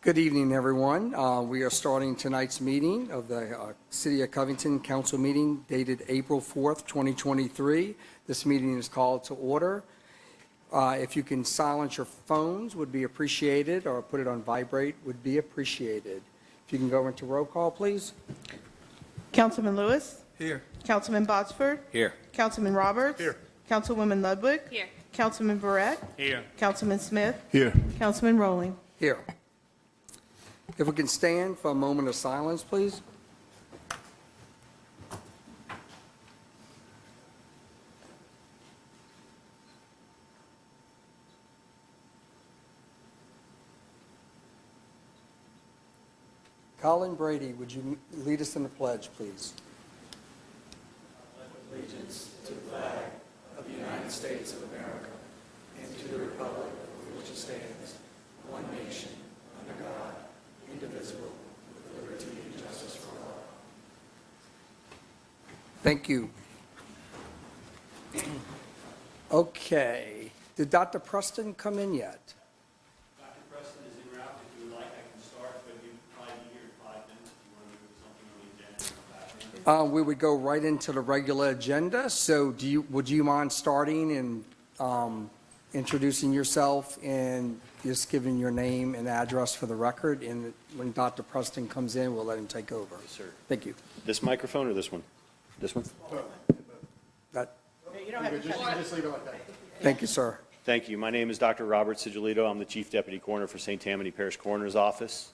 Good evening, everyone. We are starting tonight's meeting of the City of Covington Council meeting dated April 4th, 2023. This meeting is called to order. If you can silence your phones would be appreciated, or put it on vibrate would be appreciated. If you can go into roll call, please. Councilman Lewis. Here. Councilman Botsford. Here. Councilman Roberts. Here. Councilwoman Ludwig. Here. Councilman Barrett. Here. Councilman Smith. Here. Councilman Rowling. Here. If we can stand for a moment of silence, please. Colin Brady, would you lead us in the pledge, please? Allegiance to the flag of the United States of America and to the republic for which it stands, one nation, under God, indivisible, with liberty and justice for all. Thank you. Okay. Did Dr. Preston come in yet? Dr. Preston is en route. If you would like, I can start, but you'll probably be here in 5 minutes if you want to move something on the agenda. Come back in. We would go right into the regular agenda. So would you mind starting and introducing yourself and just giving your name and address for the record? And when Dr. Preston comes in, we'll let him take over. Yes, sir. Thank you. This microphone or this one? This one? Thank you, sir. Thank you. My name is Dr. Robert Sigilito. I'm the Chief Deputy Coroner for St. Tammany Parish Coroner's Office.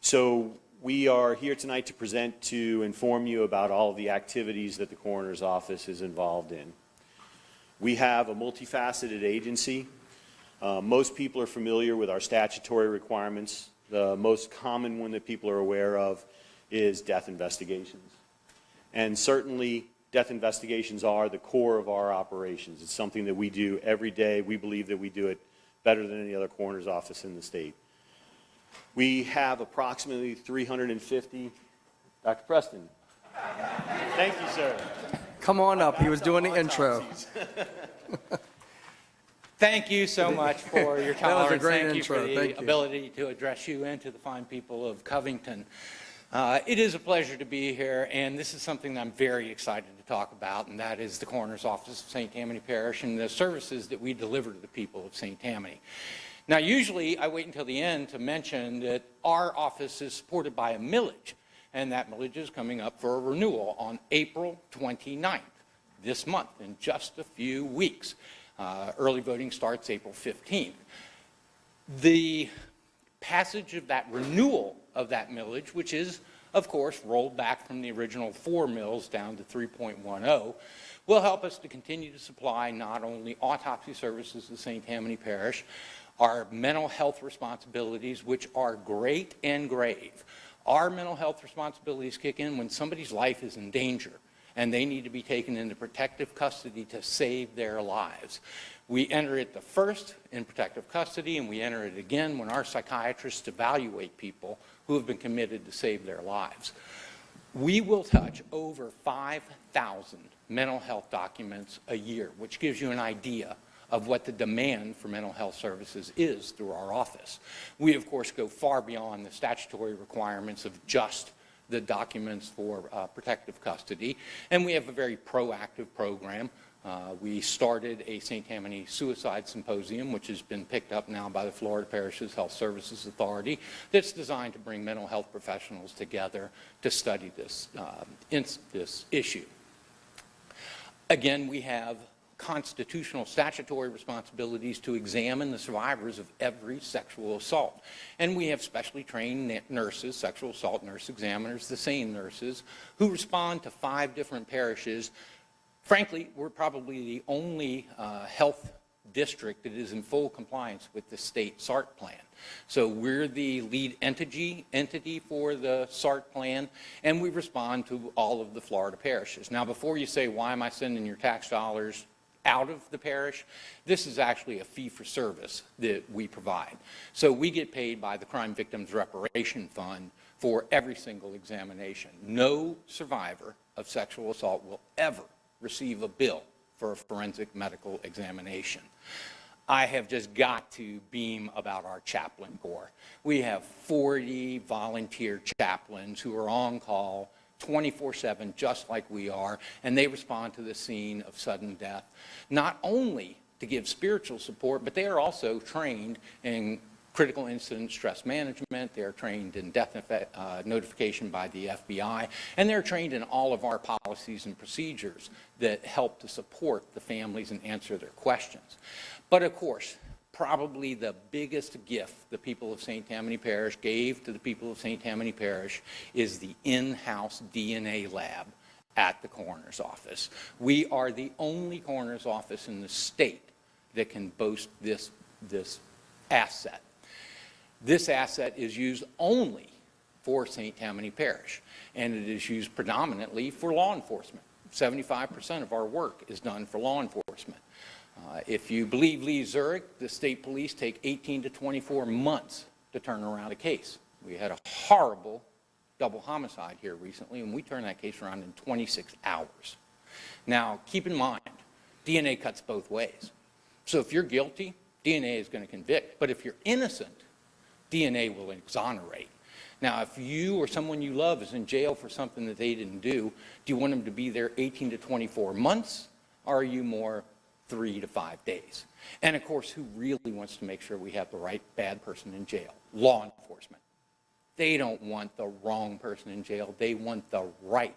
So we are here tonight to present to inform you about all of the activities that the Coroner's Office is involved in. We have a multifaceted agency. Most people are familiar with our statutory requirements. The most common one that people are aware of is death investigations. And certainly, death investigations are the core of our operations. It's something that we do every day. We believe that we do it better than any other coroner's office in the state. We have approximately 350. Dr. Preston. Thank you, sir. Come on up. He was doing the intro. Thank you so much for your That was a tolerance. great Thank you intro. for the Thank you. ability to address you and to the fine people of Covington. It is a pleasure to be here, and this is something that I'm very excited to talk about, and that is the Coroner's Office of St. Tammany Parish and the services that we deliver to the people of St. Tammany. Now, usually I wait until the end to mention that our office is supported by a millage, and that millage is coming up for a renewal on April 29th, this month, in just a few weeks. Early voting starts April 15th. The passage of that renewal of that millage, which is, of course, rolled back from the original 4 mills down to 3.10, will help us to continue to supply not only autopsy services to St. Tammany Parish, our mental health responsibilities, which are great and grave. Our mental health responsibilities kick in when somebody's life is in danger and they need to be taken into protective custody to save their lives. We enter it the first in protective custody, and we enter it again when our psychiatrists evaluate people who have been committed to save their lives. We will touch over 5,000 mental health documents a year, which gives you an idea of what the demand for mental health services is through our office. We, of course, go far beyond the statutory requirements of just the documents for protective custody, and we have a very proactive program. We started a St. Tammany Suicide Symposium, which has been picked up now by the Florida Parishes Health Services Authority, that's designed to bring mental health professionals together to study this issue. Again, we have constitutional statutory responsibilities to examine the survivors of every sexual assault. And we have specially trained nurses, sexual assault nurse examiners, the SANE nurses, who respond to 5 different parishes. Frankly, we're probably the only health district that is in full compliance with the state SART plan. So we're the lead entity for the SART plan, and we respond to all of the Florida parishes. Now, before you say, why am I sending your tax dollars out of the parish, this is actually a fee for service that we provide. So we get paid by the Crime Victims Reparation Fund for every single examination. No survivor of sexual assault will ever receive a bill for a forensic medical examination. I have just got to beam about our chaplain corps. We have 40 volunteer chaplains who are on call 24/7, just like we are, and they respond to the scene of sudden death, not only to give spiritual support, but they are also trained in critical incident stress management, they're trained in death notification by the FBI, and they're trained in all of our policies and procedures that help to support the families and answer their questions. But of course, probably the biggest gift the people of St. Tammany Parish gave to the people of St. Tammany Parish is the in-house DNA lab at the coroner's office. We are the only coroner's office in the state that can boast this asset. This asset is used only for St. Tammany Parish, and it is used predominantly for law enforcement. 75% of our work is done for law enforcement. If you believe Lee Zurich, the state police take 18 to 24 months to turn around a case. We had a horrible double homicide here recently, and we turned that case around in 26 hours. Now, keep in mind, DNA cuts both ways. So if you're guilty, DNA is going to convict. But if you're innocent, DNA will exonerate. Now, if you or someone you love is in jail for something that they didn't do you want them to be there 18 to 24 months, or are you more 3 to 5 days? And of course, who really wants to make sure we have the right bad person in jail? Law enforcement. They don't want the wrong person in jail. They want the right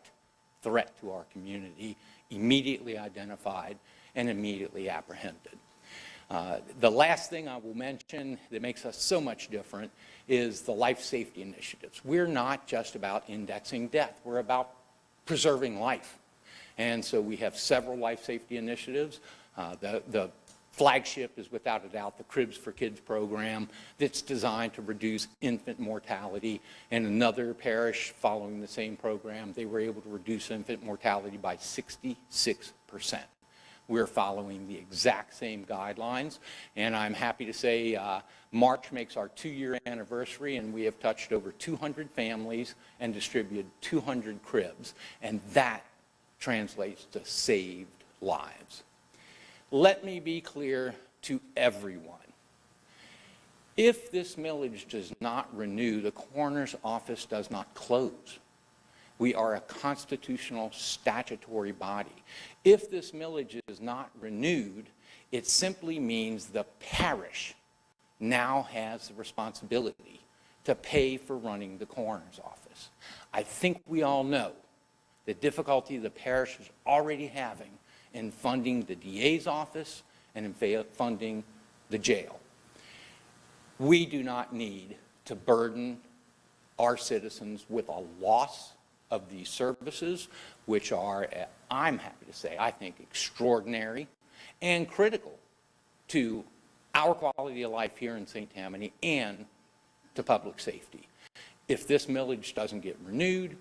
threat to our community immediately identified and immediately apprehended. The last thing I will mention that makes us so much different is the life safety initiatives. We're not just about indexing death. We're about preserving life. And so we have several life safety initiatives. The flagship is without a doubt the Cribs for Kids program that's designed to reduce infant mortality. And another parish following the same program, they were able to reduce infant mortality by 66%. We're following the exact same guidelines, and I'm happy to say March makes our 2-year anniversary, and we have touched over 200 families and distributed 200 cribs, and that translates to saved lives. Let me be clear to everyone. If this millage does not renew, the coroner's office does not close. We are a constitutional statutory body. If this millage is not renewed, it simply means the parish now has the responsibility to pay for running the coroner's office. I think we all know the difficulty the parish is already having in funding the DA's office and in funding the jail. We do not need to burden our citizens with a loss of these services, which are, I'm happy to say, I think extraordinary and critical to our quality of life here in St. Tammany and to public safety. If this millage doesn't get renewed,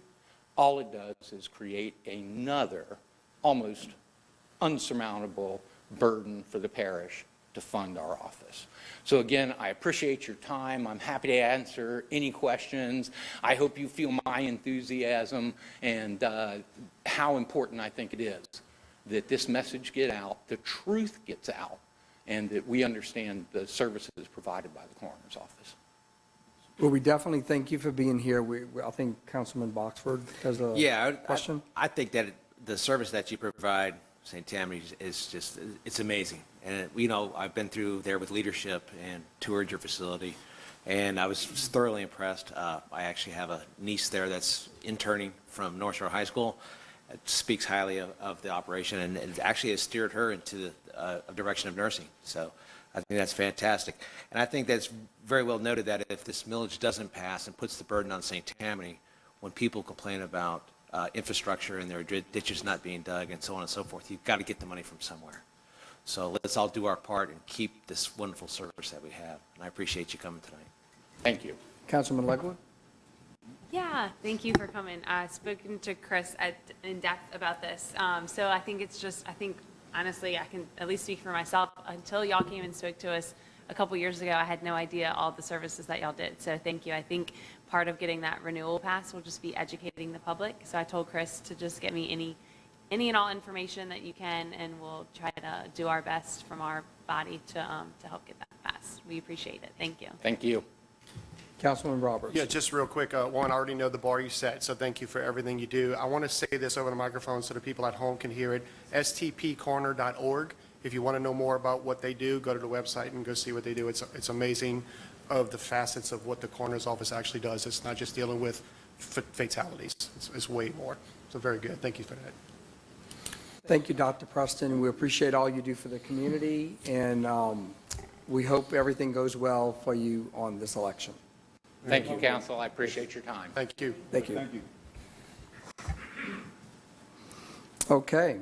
all it does is create another almost unsurmountable burden for the parish to fund our office. So again, I appreciate your time. I'm happy to answer any questions. I hope you feel my enthusiasm and how important I think it is that this message get out, the truth gets out, and that we understand the services provided by the coroner's office. Well, we definitely thank you for being here. I think Councilman Boxford has a question. I think that the service that you provide, St. Tammany, is just, it's amazing. And, I've been through there with leadership and toured your facility, and I was thoroughly impressed. I actually have a niece there that's interning from North Shore High School. It speaks highly of the operation, and it actually has steered her into the direction of nursing. So I think that's fantastic. And I think that's very well noted that if this millage doesn't pass and puts the burden on St. Tammany, when people complain about infrastructure and their ditches not being dug and so on and so forth, you've got to get the money from somewhere. So let's all do our part and keep this wonderful service that we have. And I appreciate you coming tonight. Thank you. Councilman Legwood? Yeah, thank you for coming. I've spoken to Chris in depth about this. So I think honestly, I can at least speak for myself. Until y'all came and spoke to us a couple years ago, I had no idea all the services that y'all did. So thank you. I think part of getting that renewal pass will just be educating the public. So I told Chris to just get me any any and all information that you can, and we'll try to do our best from our body to help get that passed. We appreciate it. Thank you. Thank you. Councilman Roberts. Yeah, just real quick, one, I already know the bar you set, so thank you for everything you do. I want to say this over the microphone so the people at home can hear it, stpcorner.org. If you want to know more about what they do, go to the website and go see what they do. It's amazing of the facets of what the coroner's office actually does. It's not just dealing with fatalities. It's way more. So very good. Thank you for that. Thank you, Dr. Preston. We appreciate all you do for the community, and we hope everything goes well for you on this election. Thank you, council. I appreciate your time. Thank you. Thank you. Okay,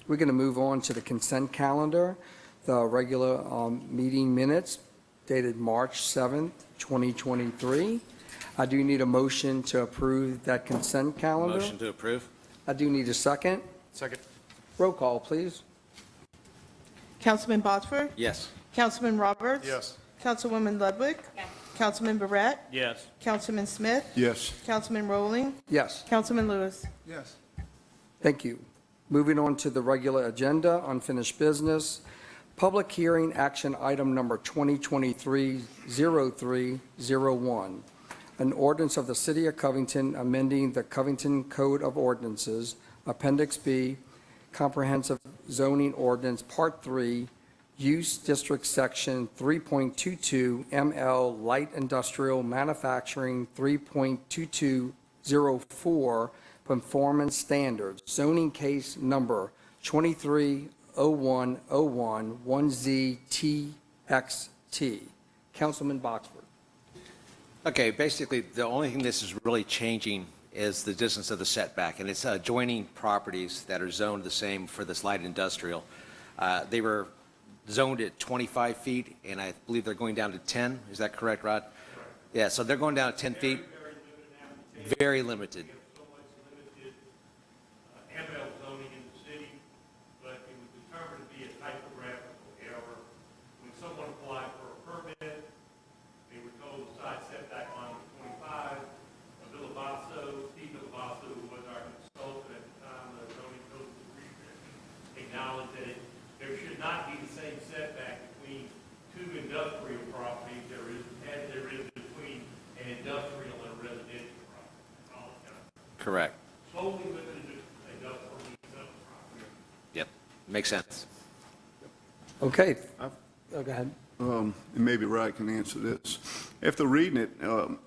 we're going to move on to the consent calendar, the regular meeting minutes dated March 7th, 2023. I do need a motion to approve that consent calendar. Motion to approve? I do need a second. Second. Roll call, please. Councilman Botsford? Yes. Councilman Roberts? Yes. Councilwoman Ludwig? Councilman Barrett? Yes. Councilman Smith? Yes. Councilman Rowling? Yes, Councilman Lewis? Yes. thank you. Moving on to the regular agenda, unfinished business. Public hearing action item number 2023-0301. An ordinance of the City of Covington amending the Covington Code of Ordinances, Appendix B, Comprehensive Zoning Ordinance, Part 3, Use District Section 3.22 ML Light Industrial Manufacturing 3.2204 Performance Standards, zoning case number 230101-1ZTXT. Councilman Boxford. Okay, basically, the only thing this is really changing is the distance of the setback, and it's adjoining properties that are zoned the same for this light industrial. They were zoned at 25 feet, and I believe they're going down to 10. Is that correct, Rod? Yeah, so they're going down to 10 feet? Very limited. So much limited ML zoning in the city, but it was determined to be a typographical error. When someone applied for a permit, they were told the side setback line was 25. Bill Abasso, Steve Abasso, who was our consultant at the time of the zoning code acknowledged that there should not be the same setback between two industrial properties as there is between an industrial and a residential property. That's all it's got. Correct. Solely limited to industrial use of the property. Yep, makes sense. Okay. Go ahead. And maybe Rod can answer this. After reading it,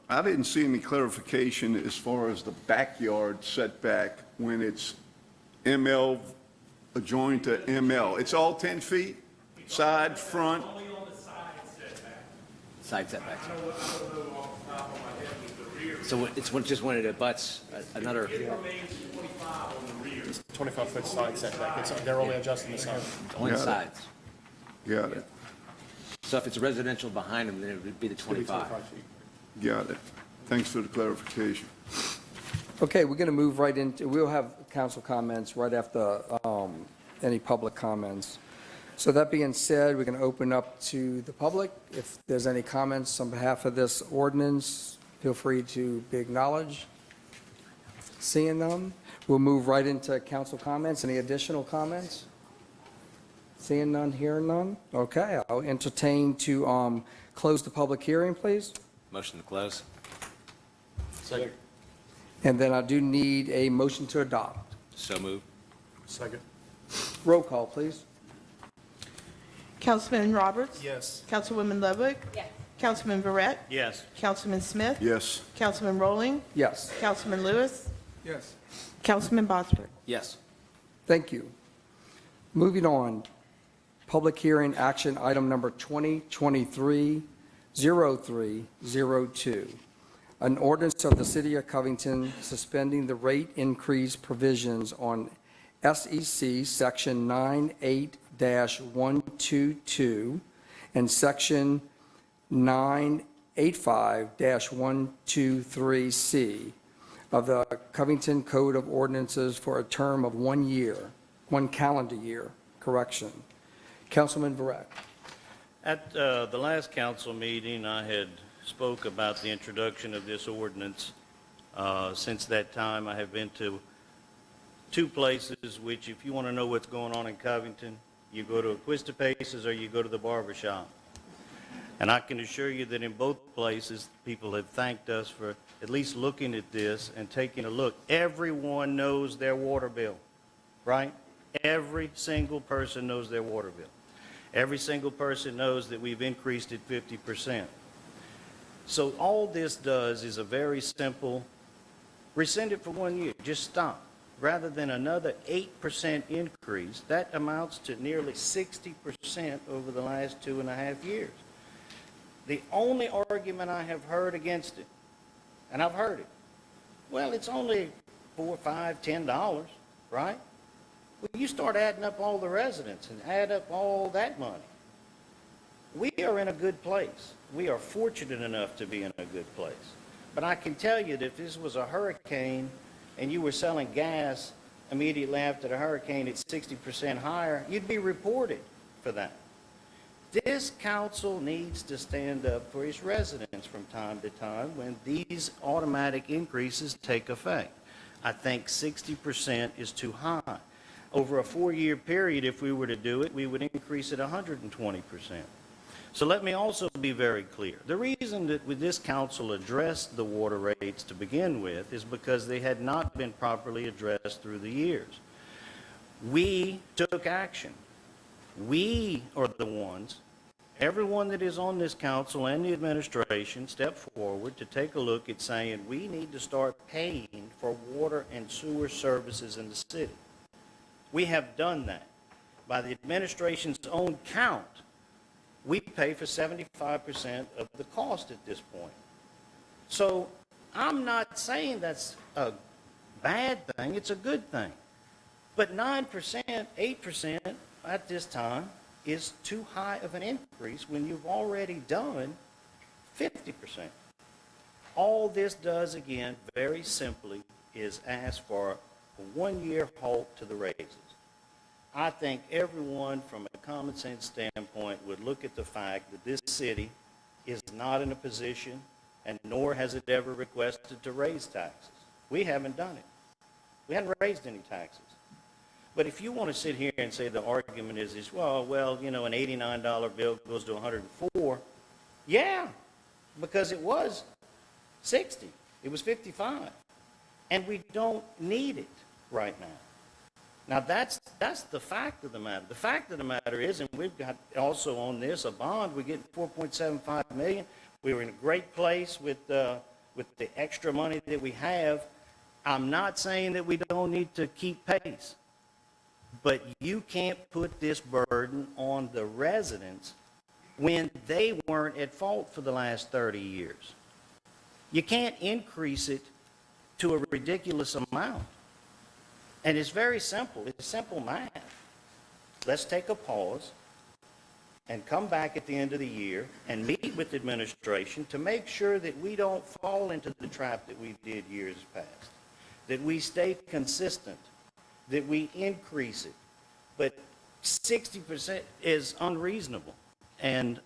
I didn't see any clarification as far as the backyard setback when it's ML adjoined to ML. It's all 10 feet, side, front? Only on the side setback. Side setbacks. I don't know off the top of my head with the rear. So it's just when it abuts another, It remains 25 on the rear. 25-foot side setback. They're only adjusting the side. only Got it. sides. Got it, So if it's residential behind them, then it would be the 25. got it. Thanks for the clarification. Okay, we're going to move right into, we'll have council comments right after any public comments. So that being said, we're going to open up to the public. If there's any comments on behalf of this ordinance, feel free to be acknowledged. Seeing none, we'll move right into council comments. Any additional comments? Seeing none, hearing none? Okay, I'll entertain to close the public hearing, please. Motion to close? Second. And then I do need a motion to adopt. So moved. Second. Roll call, please. Councilman Roberts? Yes. Councilwoman Ludwig? Yes. Councilman Barrett? Yes. Councilman Smith? Yes. Councilman Rowling? Yes. Councilman Lewis? Yes. Councilman Botsford? Yes. Thank you. Moving on, public hearing action item number 2023-0302. An ordinance of the City of Covington suspending the rate increase provisions on SEC Section 98-122 and Section 985-123C of the Covington Code of Ordinances for a term of 1 year, 1 calendar year, correction. Councilman Verrett. At the last council meeting, I had spoke about the introduction of this ordinance. Since that time, I have been to two places which, if you want to know what's going on in Covington, you go to Acuista Paces or you go to the barber shop. And I can assure you that in both places, people have thanked us for at least looking at this and taking a look. Everyone knows their water bill, right? Every single person knows their water bill. Every single person knows that we've increased it 50%. So all this does is a very simple, rescind it for 1 year, just stop. Rather than another 8% increase, that amounts to nearly 60% over the last 2.5 years. The only argument I have heard against it, and I've heard it, well, it's only $4, $5, $10, right? Well, you start adding up all the residents and add up all that money. We are in a good place. We are fortunate enough to be in a good place. But I can tell you that if this was a hurricane and you were selling gas immediately after the hurricane at 60% higher, you'd be reported for that. This council needs to stand up for its residents from time to time when these automatic increases take effect. I think 60% is too high. Over a 4-year period, if we were to do it, we would increase it 120%. So let me also be very clear. The reason that this council addressed the water rates to begin with is because they had not been properly addressed through the years. We took action. We are the ones, everyone that is on this council and the administration stepped forward to take a look at saying we need to start paying for water and sewer services in the city. We have done that. By the administration's own count, we pay for 75% of the cost at this point. So I'm not saying that's a bad thing, it's a good thing. But 9%, 8% at this time is too high of an increase when you've already done 50%. All this does, again, very simply, is ask for a 1-year halt to the raises. I think everyone from a common sense standpoint would look at the fact that this city is not in a position, and nor has it ever requested to raise taxes. We haven't done it. We haven't raised any taxes. But if you want to sit here and say the argument is well, you know, an $89 bill goes to 104, yeah, because it was 60. It was 55. And we don't need it right now. Now, that's the fact of the matter. The fact of the matter is, and we've got also on this a bond, we're getting $4.75 million. We were in a great place with the extra money that we have. I'm not saying that we don't need to keep pace. But you can't put this burden on the residents when they weren't at fault for the last 30 years. You can't increase it to a ridiculous amount. And it's very simple. It's simple math. Let's take a pause and come back at the end of the year and meet with the administration to make sure that we don't fall into the trap that we did years past, that we stay consistent, that we increase it. But 60% is unreasonable. And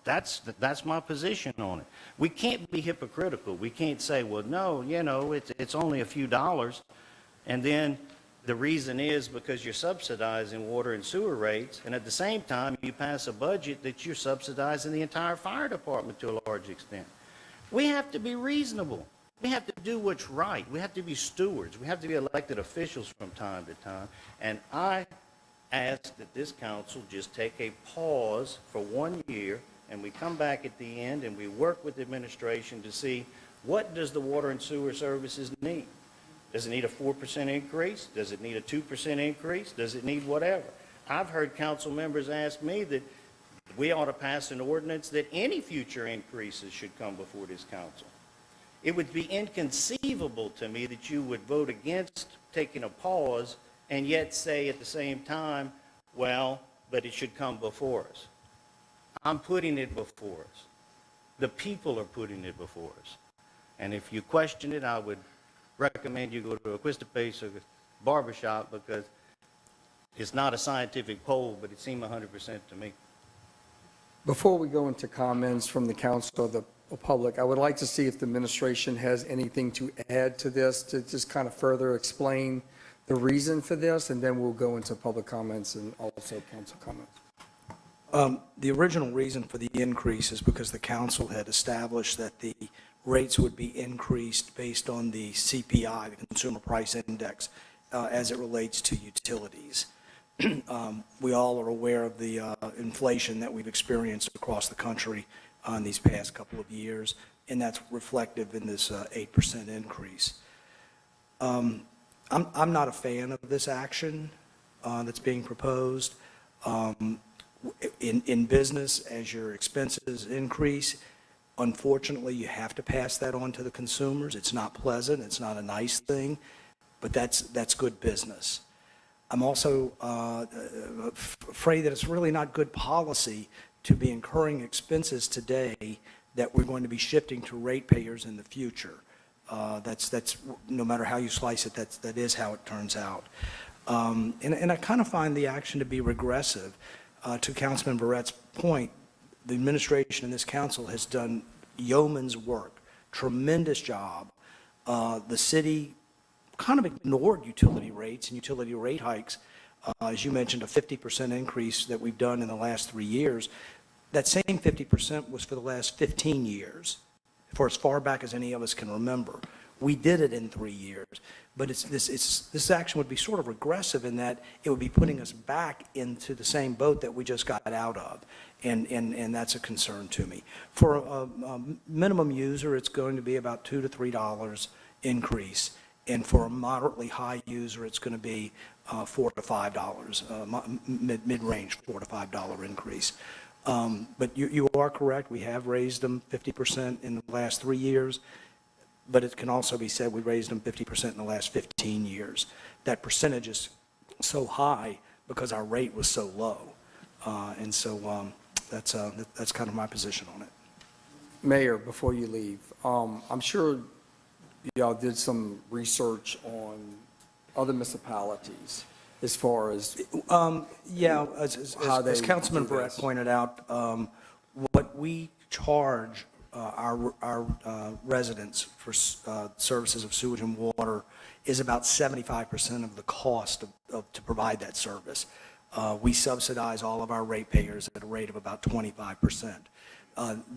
that's my position on it. We can't be hypocritical. We can't say, well, no, you know, it's only a few dollars. And then the reason is because you're subsidizing water and sewer rates. And at the same time, you pass a budget that you're subsidizing the entire fire department to a large extent. We have to be reasonable. We have to do what's right. We have to be stewards. We have to be elected officials from time to time. And I ask that this council just take a pause for 1 year, and we come back at the end and we work with the administration to see what does the water and sewer services need. Does it need a 4% increase? Does it need a 2% increase? Does it need whatever? I've heard council members ask me that we ought to pass an ordinance that any future increases should come before this council. It would be inconceivable to me that you would vote against taking a pause and yet say at the same time, well, but it should come before us. I'm putting it before us. The people are putting it before us. And if you question it, I would recommend you go to Acuista Pace or barbershop, because it's not a scientific poll, but it seemed 100% to me. Before we go into comments from the council or the public, I would like to see if the administration has anything to add to this, to just kind of further explain the reason for this, and then we'll go into public comments and also council comments. The original reason for the increase is because the council had established that the rates would be increased based on the CPI, the Consumer Price Index, as it relates to utilities. We all are aware of the inflation that we've experienced across the country in these past couple of years, and that's reflective in this 8% increase. I'm not a fan of this action that's being proposed. In business, as your expenses increase, unfortunately, you have to pass that on to the consumers. It's not pleasant, it's not a nice thing, but that's good business. I'm also afraid that it's really not good policy to be incurring expenses today that we're going to be shifting to ratepayers in the future. That's no matter how you slice it, that is how it turns out. And I kind of find the action to be regressive. To Councilman Barrett's point, the administration and this council has done yeoman's work, tremendous job. The city kind of ignored utility rates and utility rate hikes. As you mentioned, a 50% increase that we've done in the last 3 years. That same 50% was for the last 15 years, for as far back as any of us can remember. We did it in 3 years. But this action would be sort of regressive in that it would be putting us back into the same boat that we just got out of. And that's a concern to me. For a minimum user, it's going to be about $2 to $3 increase. And for a moderately high user, it's going to be $4 to $5, mid-range $4 to $5 increase. But you are correct. We have raised them 50% in the last 3 years. But it can also be said we raised them 50% in the last 15 years. That percentage is so high because our rate was so low. And so that's kind of my position on it. Mayor, before you leave, I'm sure y'all did some research on other municipalities as far as Yeah, how they as Councilman do Barrett this. pointed out, what we charge our residents for services of sewage and water is about 75% of the cost to provide that service. We subsidize all of our ratepayers at a rate of about 25%.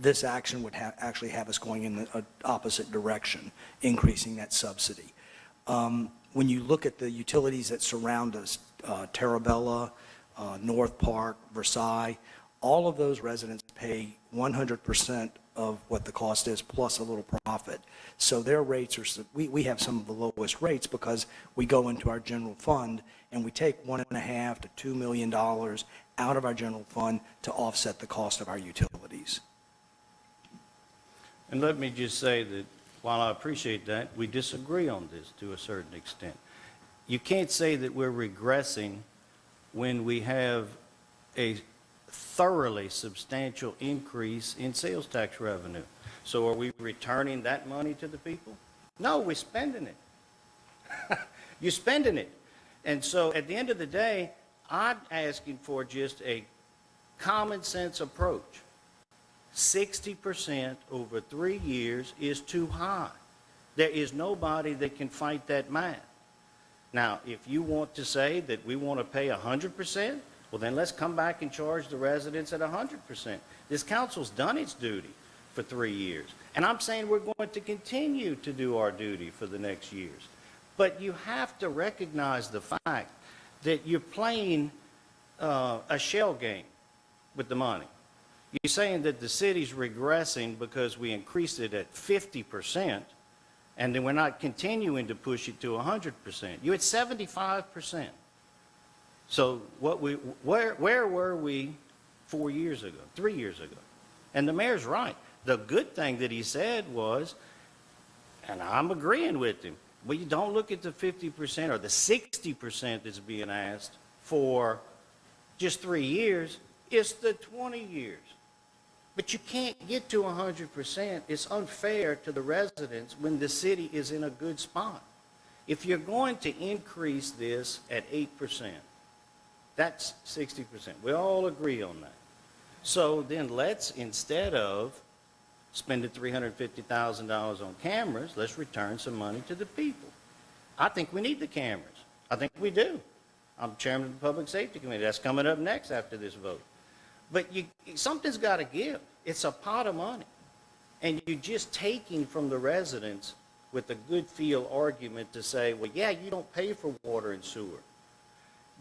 This action would actually have us going in the opposite direction, increasing that subsidy. When you look at the utilities that surround us, Terabella, North Park, Versailles, all of those residents pay 100% of what the cost is plus a little profit. So their rates are, we have some of the lowest rates because we go into our general fund and we take $1.5 to $2 million out of our general fund to offset the cost of our utilities. And let me just say that while I appreciate that, we disagree on this to a certain extent. You can't say that we're regressing when we have a thoroughly substantial increase in sales tax revenue. So are we returning that money to the people? No, we're spending it. You're spending it. And so at the end of the day, I'm asking for just a common sense approach. 60% over 3 years is too high. There is nobody that can fight that math. Now, if you want to say that we want to pay 100%, well, then let's come back and charge the residents at 100%. This council's done its duty for 3 years. And I'm saying we're going to continue to do our duty for the next years. But you have to recognize the fact that you're playing a shell game with the money. You're saying that the city's regressing because we increased it at 50%, and then we're not continuing to push it to 100%. You're at 75%. So where were we 4 years ago, 3 years ago? And the mayor's right. The good thing that he said was, and I'm agreeing with him, well, you don't look at the 50% or the 60% that's being asked for just 3 years. It's the 20 years. But you can't get to 100%. It's unfair to the residents when the city is in a good spot. If you're going to increase this at 8%, that's 60%. We all agree on that. So then let's, instead of spending $350,000 on cameras, let's return some money to the people. I think we need the cameras. I think we do. I'm chairman of the Public Safety Committee. That's coming up next after this vote. But something's got to give. It's a pot of money. And you're just taking from the residents with a good feel argument to say, well, yeah, you don't pay for water and sewer.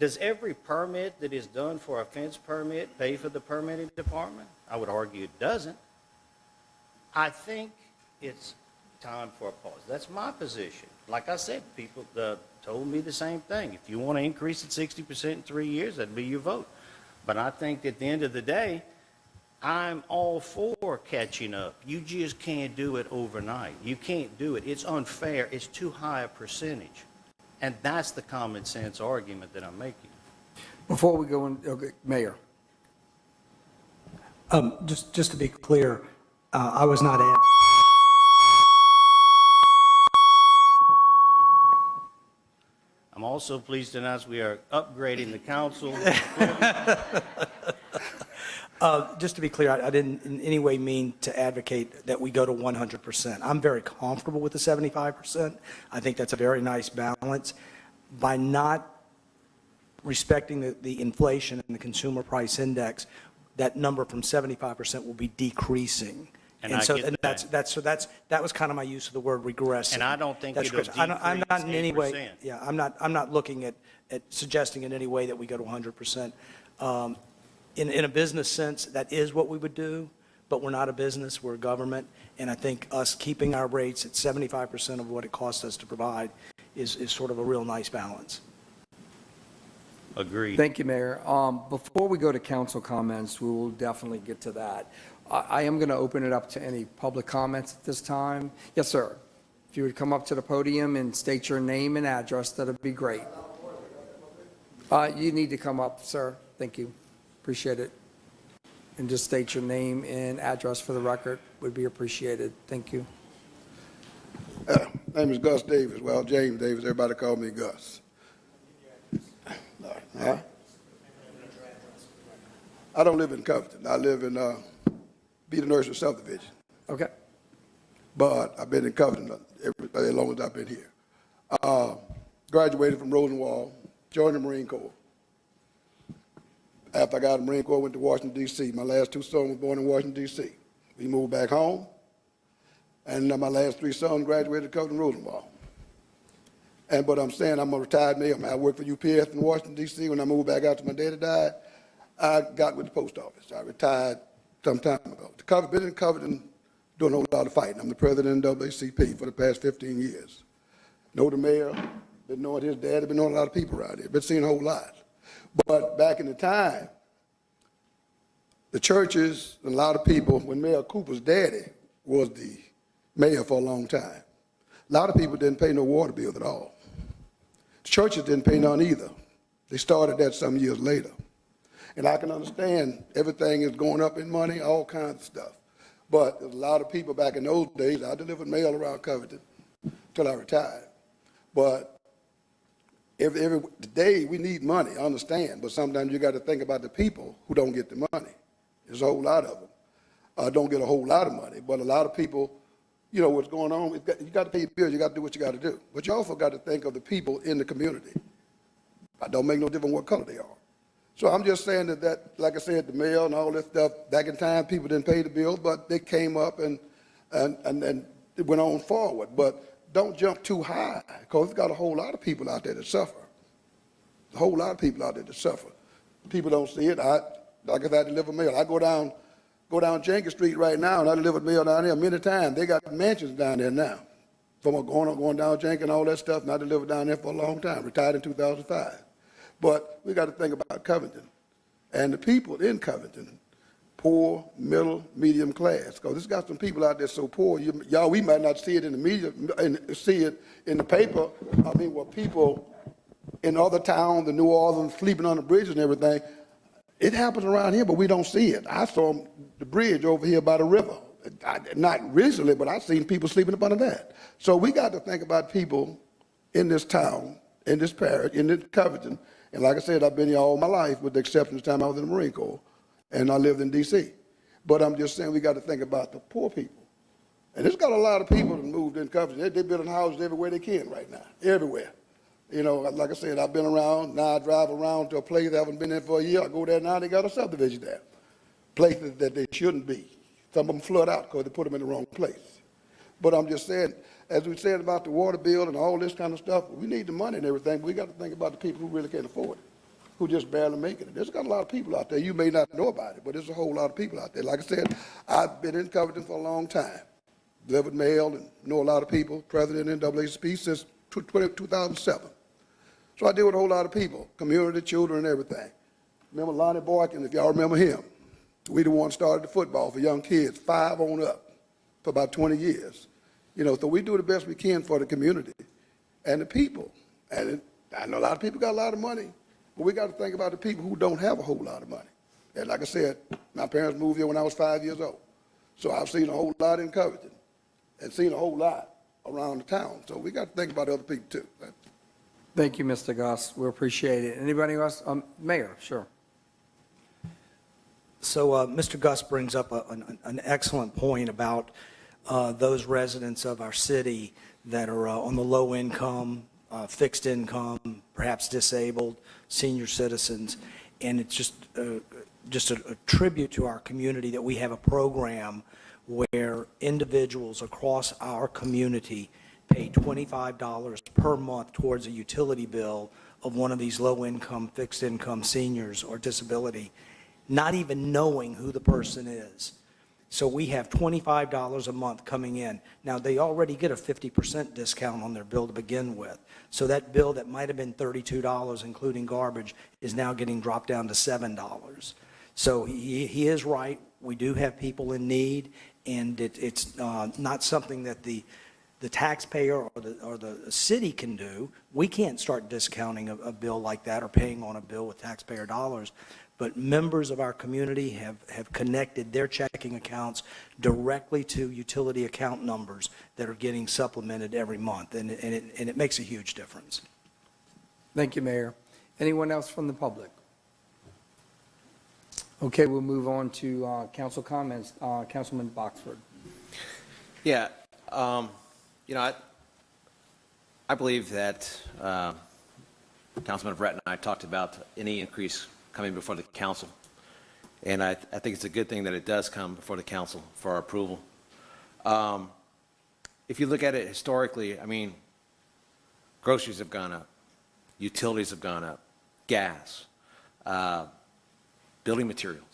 Does every permit that is done for a fence permit pay for the permitting department? I would argue it doesn't. I think it's time for a pause. That's my position. Like I said, people told me the same thing. If you want to increase it 60% in 3 years, that'd be your vote. But I think at the end of the day, I'm all for catching up. You just can't do it overnight. You can't do it. It's unfair. It's too high a percentage. And that's the common sense argument that I'm making. Before we go in, okay, Mayor. Just to be clear, I was not I'm also pleased to announce we are upgrading the council. Just to be clear, I didn't in any way mean to advocate that we go to 100%. I'm very comfortable with the 75%. I think that's a very nice balance. By not respecting the inflation and the consumer price index, that number from 75% will be decreasing. And I so get and that. that was kind of my use of the word regressive. And I don't think That's it'll correct. I'm not in any way, 8%. yeah, I'm not looking at suggesting in any way that we go to 100%. In a business sense, that is what we would do, but we're not a business, we're a government, and I think us keeping our rates at 75% of what it costs us to provide is sort of a real nice balance. Agreed. Thank you, Mayor. Before we go to council comments, we will definitely get to that. I am going to open it up to any public comments at this time. Yes, sir. If you would come up to the podium and state your name and address, that'd be great. You need to come up, sir. Thank you. Appreciate it. And just state your name and address for the record would be appreciated. Thank you. Name is Gus Davis. Well, James Davis. Everybody call me Gus. Huh? I don't live in Covington. I live in Beta Nursery subdivision. Okay. But I've been in Covington as long as I've been here. Graduated from Rosenwald, joined the Marine Corps. After I got out of the Marine Corps, I went to Washington, D.C. My last two sons were born in Washington, D.C. We moved back home, and my last three sons graduated at Covington Rosenwald. But I'm saying I'm a retired mailman. I worked for UPS in Washington, D.C. When I moved back out to my daddy died, I got with the post office. I retired some time ago. Been in Covington doing a whole lot of fighting. I'm the president of NAACP for the past 15 years. Know the mayor, been knowing his dad, been knowing a lot of people around here, been seeing a whole lot. But back in the time, the churches and a lot of people, when Mayor Cooper's daddy was the mayor for a long time, a lot of people didn't pay no water bills at all. The churches didn't pay none either. They started that some years later. And I can understand everything is going up in money, all kinds of stuff. But there's a lot of people back in those days, I delivered mail around Covington until I retired. But every day we need money, I understand, but sometimes you got to think about the people who don't get the money. There's a whole lot of them. Don't get a whole lot of money, but a lot of people, you know what's going on. You got to pay your bills, you got to do what you got to do. But you also got to think of the people in the community. It don't make no difference what color they are. So I'm just saying that, like I said, the mail and all this stuff, back in time, people didn't pay the bills, but they came up and it went on forward. But don't jump too high, because it's got a whole lot of people out there that suffer. A whole lot of people out there that suffer. People don't see it. Like I said, I deliver mail. I go down Jenkins Street right now, and I deliver mail down there many times. They got mansions down there now. From going down Jenkins and all that stuff, and I delivered down there for a long time, retired in 2005. But we got to think about Covington and the people in Covington, poor, middle, medium class, because it's got some people out there so poor, y'all, we might not see it in the media, and see it in the paper. I mean, where people in other towns, in New Orleans, sleeping on the bridges and everything. It happens around here, but we don't see it. I saw the bridge over here by the river. Not recently, but I've seen people sleeping up under that. So we got to think about people in this town, in this parish, in this Covington. And like I said, I've been here all my life, with the exception of the time I was in the Marine Corps, and I lived in D.C. But I'm just saying we got to think about the poor people. And it's got a lot of people that moved in Covington. They're building houses everywhere they can right now, everywhere. You know, like I said, I've been around, now I drive around to a place that I haven't been there for a year. I go there now, they got a subdivision there. Places that they shouldn't be. Some of them flood out because they put them in the wrong place. But I'm just saying, as we said about the water bill and all this kind of stuff, we need the money and everything, but we got to think about the people who really can't afford it, who just barely making it. There's got a lot of people out there. You may not know about it, but there's a whole lot of people out there. Like I said, I've been in Covington for a long time. Lived with mail and know a lot of people, president in NAACP since 2007. So I deal with a whole lot of people, community, children, and everything. Remember Lonnie Boykin, if y'all remember him. We the one started the football for young kids, 5 on up, for about 20 years. You know, so we do the best we can for the community and the people. And I know a lot of people got a lot of money, but we got to think about the people who don't have a whole lot of money. And like I said, my parents moved here when I was 5 years old. So I've seen a whole lot in Covington and seen a whole lot around the town. So we got to think about other people too. Thank you, Mr. Goss. We appreciate it. Anybody else? Mayor, sure. So Mr. Gus brings up an excellent point about those residents of our city that are on the low income, fixed income, perhaps disabled, senior citizens. And it's just a tribute to our community that we have a program where individuals across our community pay $25 per month towards a utility bill of one of these low-income, fixed-income seniors or disability, not even knowing who the person is. So we have $25 a month coming in. Now, they already get a 50% discount on their bill to begin with. So that bill that might have been $32, including garbage, is now getting dropped down to $7. So he is right. We do have people in need, and it's not something that the taxpayer or the city can do. We can't start discounting a bill like that or paying on a bill with taxpayer dollars. But members of our community have connected their checking accounts directly to utility account numbers that are getting supplemented every month, and it makes a huge difference. Thank you, Mayor. Anyone else from the public? Okay, we'll move on to council comments. Councilman Boxford. Yeah, you know, I believe that Councilman Brett and I talked about any increase coming before the council, and I think it's a good thing that it does come before the council for our approval. If you look at it historically, I mean, groceries have gone up, utilities have gone up, gas, building materials,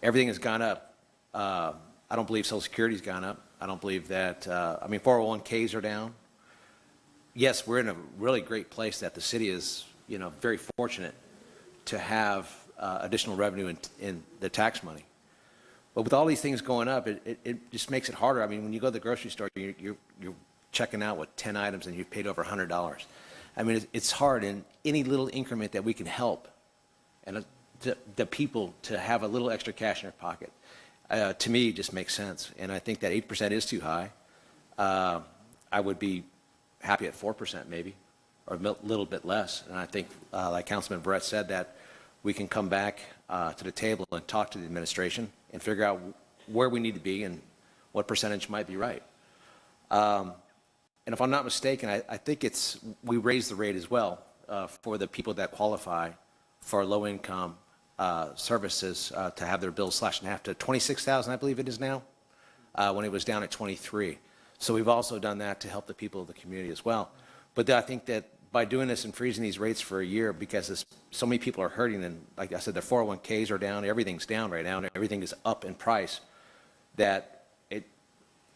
everything has gone up. I don't believe Social Security's gone up. I don't believe that, 401ks are down. Yes, we're in a really great place that the city is, you know, very fortunate to have additional revenue in the tax money. But with all these things going up, it just makes it harder. I mean, when you go to the grocery store, you're checking out with 10 items and you've paid over $100. I mean, it's hard, in any little increment that we can help and the people to have a little extra cash in their pocket, to me, just makes sense. And I think that 8% is too high. I would be happy at 4% maybe, or a little bit less. And I think, like Councilman Brett said, that we can come back to the table and talk to the administration and figure out where we need to be and what percentage might be right. And if I'm not mistaken, I think we raised the rate as well for the people that qualify for low-income services to have their bills slashed in half to $26,000, I believe it is now, when it was down at $23,000. So we've also done that to help the people of the community as well. But I think that by doing this and freezing these rates for a year, because so many people are hurting, and like I said, their 401ks are down, everything's down right now, and everything is up in price, that it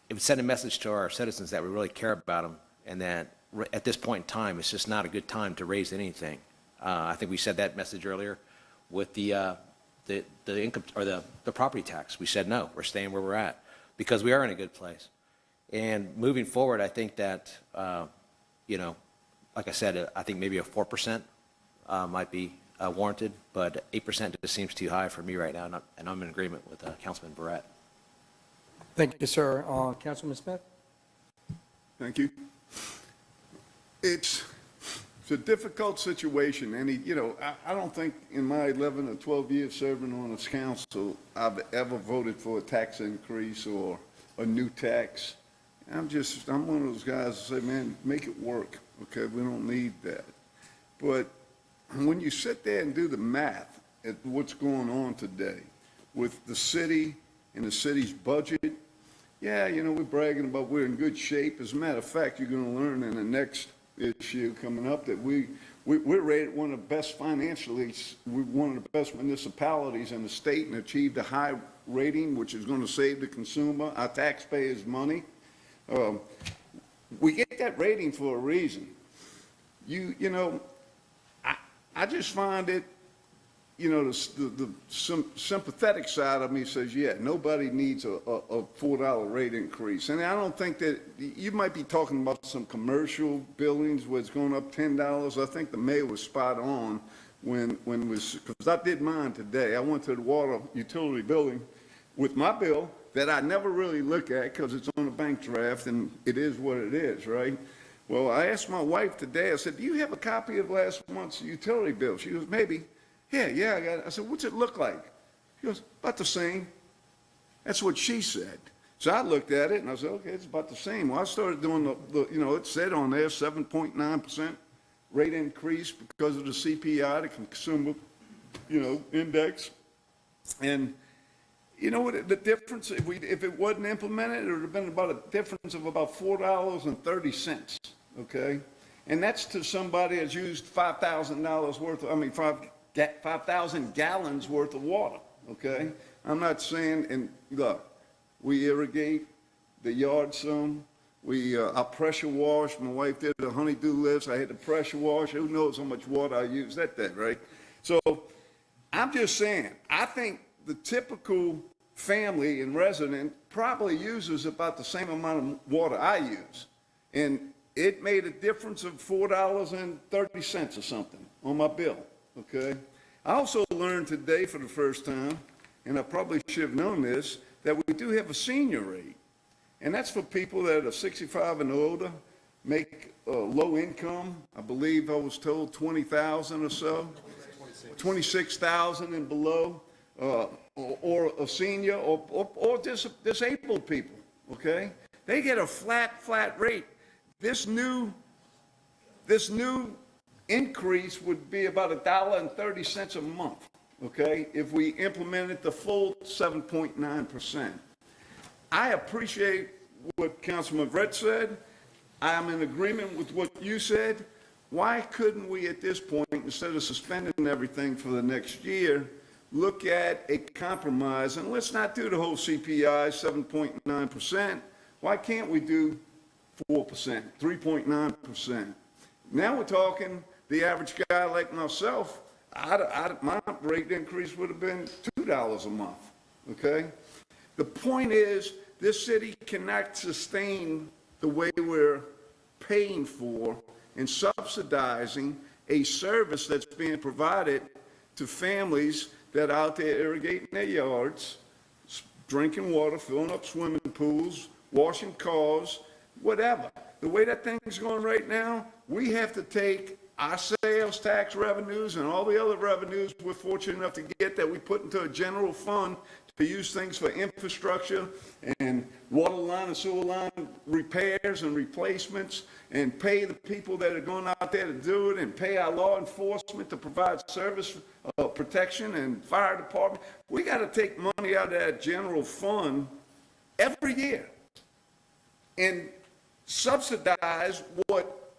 would send a message to our citizens that we really care about them, and that at this point in time, it's just not a good time to raise anything. I think we said that message earlier with the income or the property tax. We said no, we're staying where we're at because we are in a good place. And moving forward, I think that you know, like I said, I think maybe a 4% might be warranted, but 8% just seems too high for me right now, and I'm in agreement with Councilman Barrett. Thank you, sir. Councilman Smith? Thank you. It's a difficult situation, and you know, I don't think in my 11 or 12 years serving on this council, I've ever voted for a tax increase or a new tax. I'm one of those guys that say, man, make it work, okay? We don't need that. But when you sit there and do the math at what's going on today with the city and the city's budget, yeah, you know, we're bragging about we're in good shape. As a matter of fact, you're going to learn in the next issue coming up that we're rated one of the best financially, we're one of the best municipalities in the state and achieved a high rating, which is going to save the consumer, our taxpayers' money. We get that rating for a reason. You know, I just find it, you know, the sympathetic side of me says, yeah, nobody needs a $4 rate increase. And I don't think that, you might be talking about some commercial buildings where it's going up $10. I think the mayor was spot on when was, because I did mine today. I went to the water utility building with my bill that I never really look at because it's on a bank draft and it is what it is, right? Well, I asked my wife today, I said, do you have a copy of last month's utility bill? She goes, maybe. Yeah, I got it. I said, what's it look like? She goes, about the same. That's what she said. So I looked at it and I said, okay, it's about the same. Well, I started doing the you know, it said on there 7.9% rate increase because of the CPI, the consumer, you know, index. And you know what the difference, if it wasn't implemented, it would have been about a difference of about $4.30, okay? And that's to somebody that's used $5,000 worth of, 5,000 gallons worth of water, okay? I'm not saying, and look, we irrigate the yard some. I pressure wash. My wife did a honeydew list. I had to pressure wash. Who knows how much water I use that day, right? So I'm just saying, I think the typical family and resident probably uses about the same amount of water I use. And it made a difference of $4.30 or something on my bill, okay? I also learned today for the first time, and I probably should have known this, that we do have a senior rate. And that's for people that are 65 and older, make low income. I believe I was told 20,000 or so, 26,000 and below. Or a senior, or disabled people, okay? They get a flat rate. This new increase would be about $1.30 a month, okay, if we implemented the full 7.9%. I appreciate what Councilman Brett said. I am in agreement with what you said. Why couldn't we at this point, instead of suspending everything for the next year, look at a compromise, and let's not do the whole CPI, 7.9%. Why can't we do 4%, 3.9%? Now we're talking the average guy like myself, my rate increase would have been $2 a month, okay? The point is, this city cannot sustain the way we're paying for and subsidizing a service that's being provided to families that are out there irrigating their yards, drinking water, filling up swimming pools, washing cars, whatever. The way that thing's going right now, we have to take our sales tax revenues and all the other revenues we're fortunate enough to get that we put into a general fund to use things for infrastructure and water line and sewer line repairs and replacements, and pay the people that are going out there to do it, and pay our law enforcement to provide service protection and fire department. We got to take money out of that general fund every year and subsidize what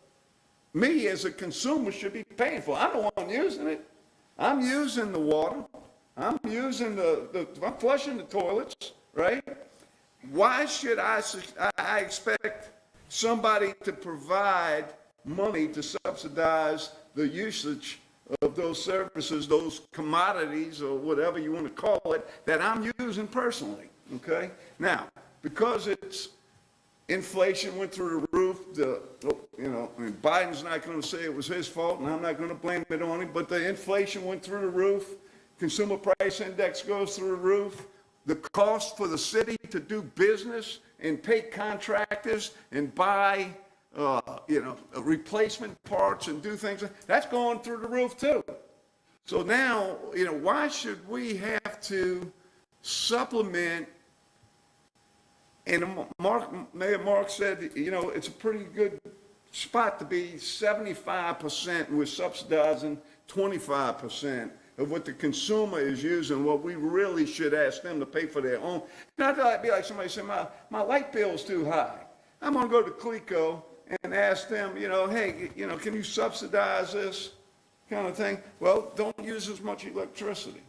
me as a consumer should be paying for. I'm the one using it. I'm using the water. I'm using I'm flushing the toilets, right? Why should I expect somebody to provide money to subsidize the usage of those services, those commodities, or whatever you want to call it, that I'm using personally, okay? Now, because inflation went through the roof, and Biden's not going to say it was his fault, and I'm not going to blame it on him, but the inflation went through the roof, consumer price index goes through the roof, the cost for the city to do business and pay contractors and buy, replacement parts and do things, that's going through the roof too. So now, why should we have to supplement And Mayor Mark said, you know, it's a pretty good spot to be 75%, we're subsidizing 25% of what the consumer is using, what we really should ask them to pay for their own. Not that I'd be like somebody saying, my light bill's too high. I'm gonna go to CLECO and ask them, you know, hey, you know, can you subsidize this kind of thing? Well, don't use as much electricity.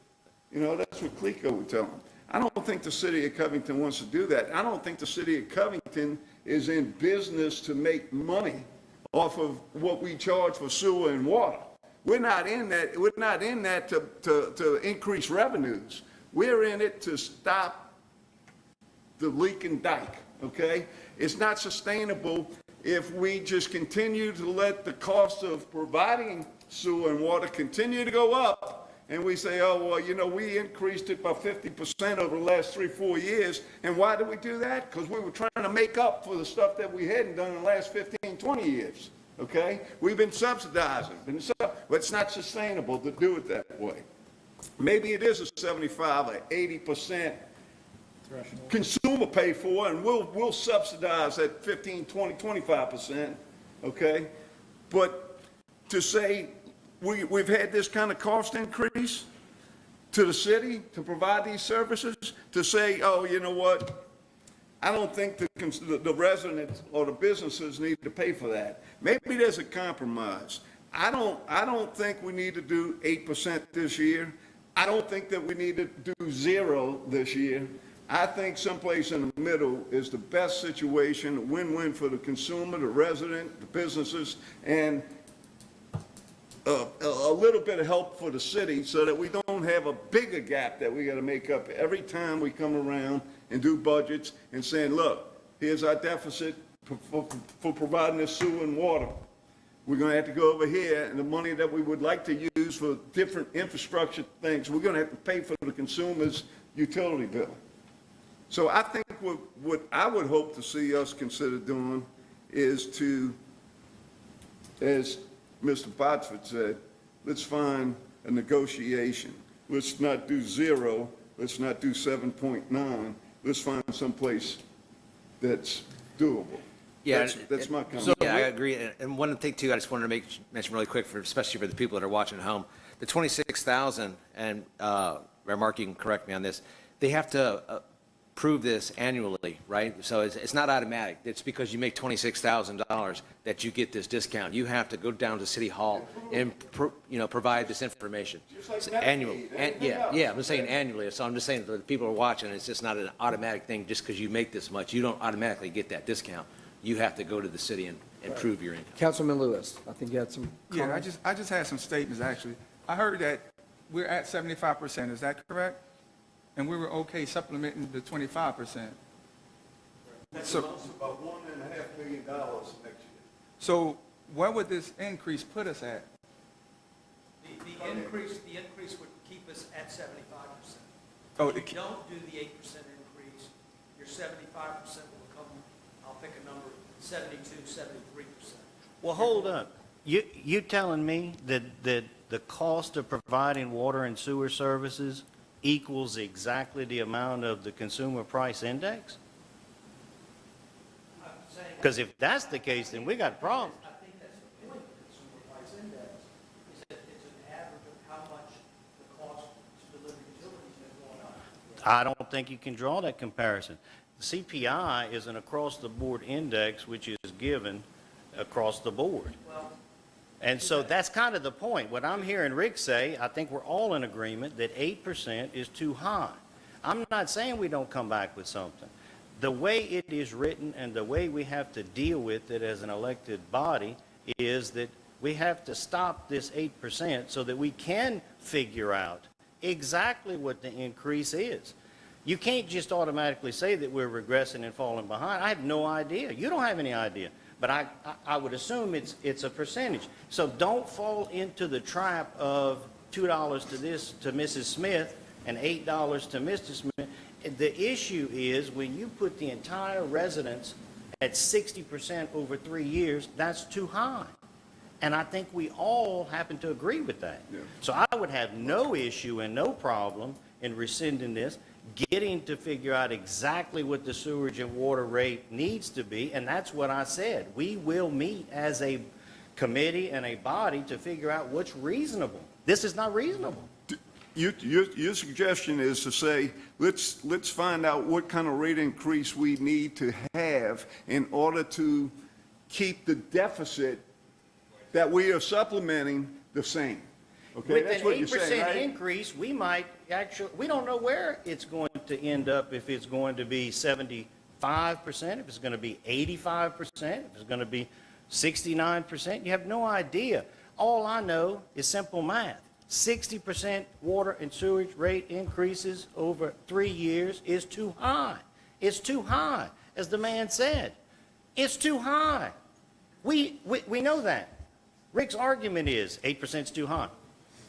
You know, that's what CLECO would tell them. I don't think the city of Covington wants to do that. I don't think the city of Covington is in business to make money off of what we charge for sewer and water. We're not in that. We're not in that to increase revenues. We're in it to stop the leaking dike, okay? It's not sustainable if we just continue to let the cost of providing sewer and water continue to go up, and we say, oh, well, you know, we increased it by 50% over the last 3-4 years. And why did we do that? Because we were trying to make up for the stuff that we hadn't done in the last 15, 20 years, okay? We've been subsidizing, but it's not sustainable to do it that way. Maybe it is a 75 or 80% consumer pay for, and we'll subsidize at 15, 20, 25%, okay? But to say we've had this kind of cost increase to the city to provide these services, to say, oh, you know what, I don't think the residents or the businesses need to pay for that. Maybe there's a compromise. I don't think we need to do 8% this year. I don't think that we need to do 0 this year. I think someplace in the middle is the best situation, win-win for the consumer, the resident, the businesses, and a little bit of help for the city so that we don't have a bigger gap that we got to make up every time we come around and do budgets and saying, look, here's our deficit for providing this sewer and water. We're going to have to go over here, and the money that we would like to use for different infrastructure things, we're going to have to pay for the consumer's utility bill. So I think what I would hope to see us consider doing is to, as Mr. Botsford said, let's find a negotiation. Let's not do 0. Let's not do 7.9. Let's find someplace that's doable. Yeah, That's my comment. Yeah, I agree. And one thing too, I just wanted to mention really quick, especially for the people that are watching at home, the 26,000, and Mark, you can correct me on this, they have to prove this annually, right? So it's not automatic. It's because you make $26,000 that you get this discount. You have to go down to City Hall and provide this information. Just like Annually. Medicaid, Yeah, I'm just saying annually. So I'm just saying for the people who are watching, it's just not an automatic thing just because you make this much. You don't automatically get that discount. You have to go to the city and prove your income. Councilman Lewis, I think you had some Yeah, comments. I just had some statements, actually. I heard that we're at 75%, is that correct? And we were okay supplementing the 25%. That's So- about $1.5 million next year. So where would this increase put us at? The increase would keep us at 75%. Oh, If you don't do the 8% increase, your 75% will become, I'll pick a number, 72, 73%. Well, hold up. You telling me that the cost of providing water and sewer services equals exactly the amount of the consumer price index? Because if that's the case, then we got a problem. I think that's the point of the consumer price index, is that it's an average of how much the cost to deliver utilities has gone up. I don't think you can draw that comparison. CPI is an across-the-board index which is given across the board. And so that's kind of the point. What I'm hearing Rick say, I think we're all in agreement that 8% is too high. I'm not saying we don't come back with something. The way it is written and the way we have to deal with it as an elected body is that we have to stop this 8% so that we can figure out exactly what the increase is. You can't just automatically say that we're regressing and falling behind. I have no idea. You don't have any idea. But I would assume it's a percentage. So don't fall into the trap of $2 to this, to Mrs. Smith, and $8 to Mr. Smith. The issue is when you put the entire residence at 60% over 3 years, that's too high. And I think we all happen to agree with that. Yeah. So I would have no issue and no problem in rescinding this. getting to figure out exactly what the sewage and water rate needs to be, and that's what I said. We will meet as a committee and a body to figure out what's reasonable. This is not reasonable. Your suggestion is to say, let's find out what kind of rate increase we need to have in order to keep the deficit that we are supplementing the same. Okay, that's what you're saying, With an 8% right? increase, we might actually, we don't know where it's going to end up, if it's going to be 75%, if it's going to be 85%, if it's going to be 69%. You have no idea. All I know is simple math. 60% water and sewage rate increases over 3 years is too high. It's too high, as the man said. It's too high. We know that. Rick's argument is 8% is too high.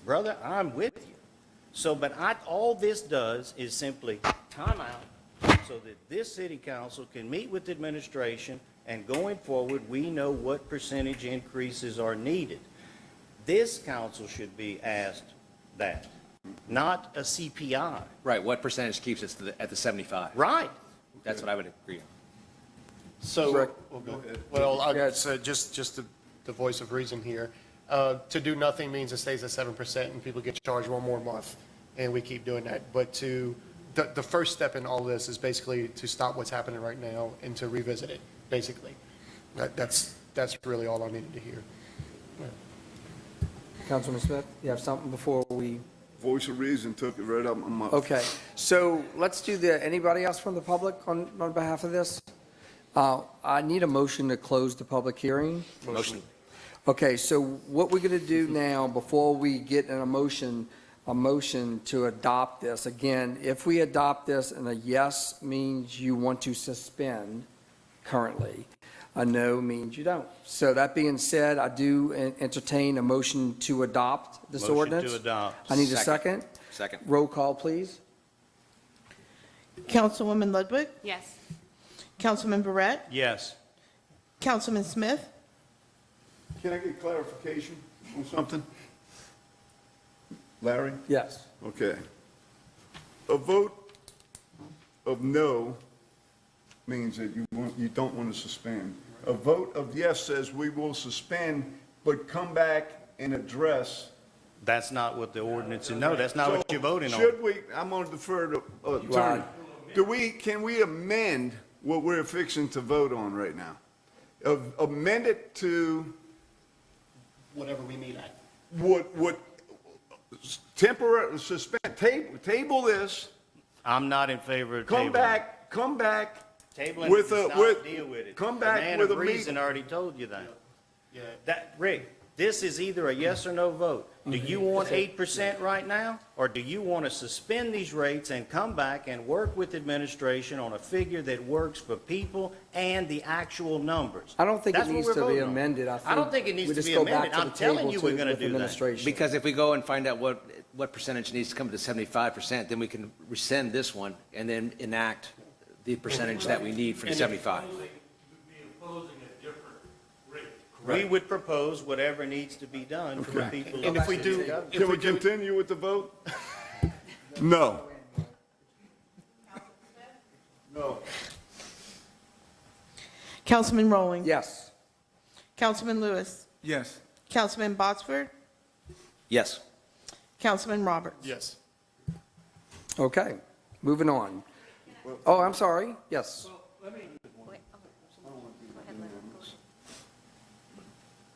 Brother, I'm with you. So, but all this does is simply time out so that this city council can meet with the administration, and going forward, we know what percentage increases are needed. This council should be asked that, not a CPI. Right, what percentage keeps us at the 75? Right. That's what I would agree on. So, well, Yeah. so just the voice of reason here. To do nothing means it stays at 7% and people get charged one more month, and we keep doing that. But the first step in all this is basically to stop what's happening right now and to revisit it, basically. That's really all I needed to hear. Councilman Smith, you have something before we? Voice of reason took it right up my mouth. Okay, so let's do anybody else from the public on behalf of this? I need a motion to close the public hearing. Motion. Okay, so what we're going to do now, before we get a motion to adopt this, again, if we adopt this and a yes means you want to suspend currently, a no means you don't. So that being said, I do entertain a motion to adopt this ordinance. Motion to adopt. I need a second. Second. Roll call, please. Councilwoman Ludwig, Yes. Councilman Barrett, Yes. Councilman Smith, Can I get clarification on something? Larry? Yes. Okay. A vote of no means that you don't want to suspend. A vote of yes says we will suspend, but come back and address. That's not what the ordinance is. No, that's not what you're voting on. Should we, I'm going to defer to attorney. Can we amend what we're fixing to vote on right now? Amend it to Whatever we meet at. what temporary, suspend, table this, I'm not in favor of come tabling. back Tabling with does a, not deal with it. come back The with man a of reason meeting. already told you that. Yeah. Rick, this is either a yes or no vote. Do you want 8% right now, or do you want to suspend these rates and come back and work with administration on a figure that works for people and the actual numbers? I don't think it That's what needs we're to be voting on. amended. I don't think it needs we to just be go back amended. to the I'm telling table you we're going to with do that. administration. Because if we go and find out what percentage needs to come to 75%, then we can rescind this one and then enact the percentage that we need for the 75. You'd be imposing a different rate. We would propose whatever needs to be done for the people. And of if we the do, city government. Can we continue with the vote? No. No. Councilman Rowling. Yes. Councilman Lewis, Yes. Councilman Botsford, Yes. Councilman Roberts. Yes. Okay, moving on. Oh, I'm sorry. Yes.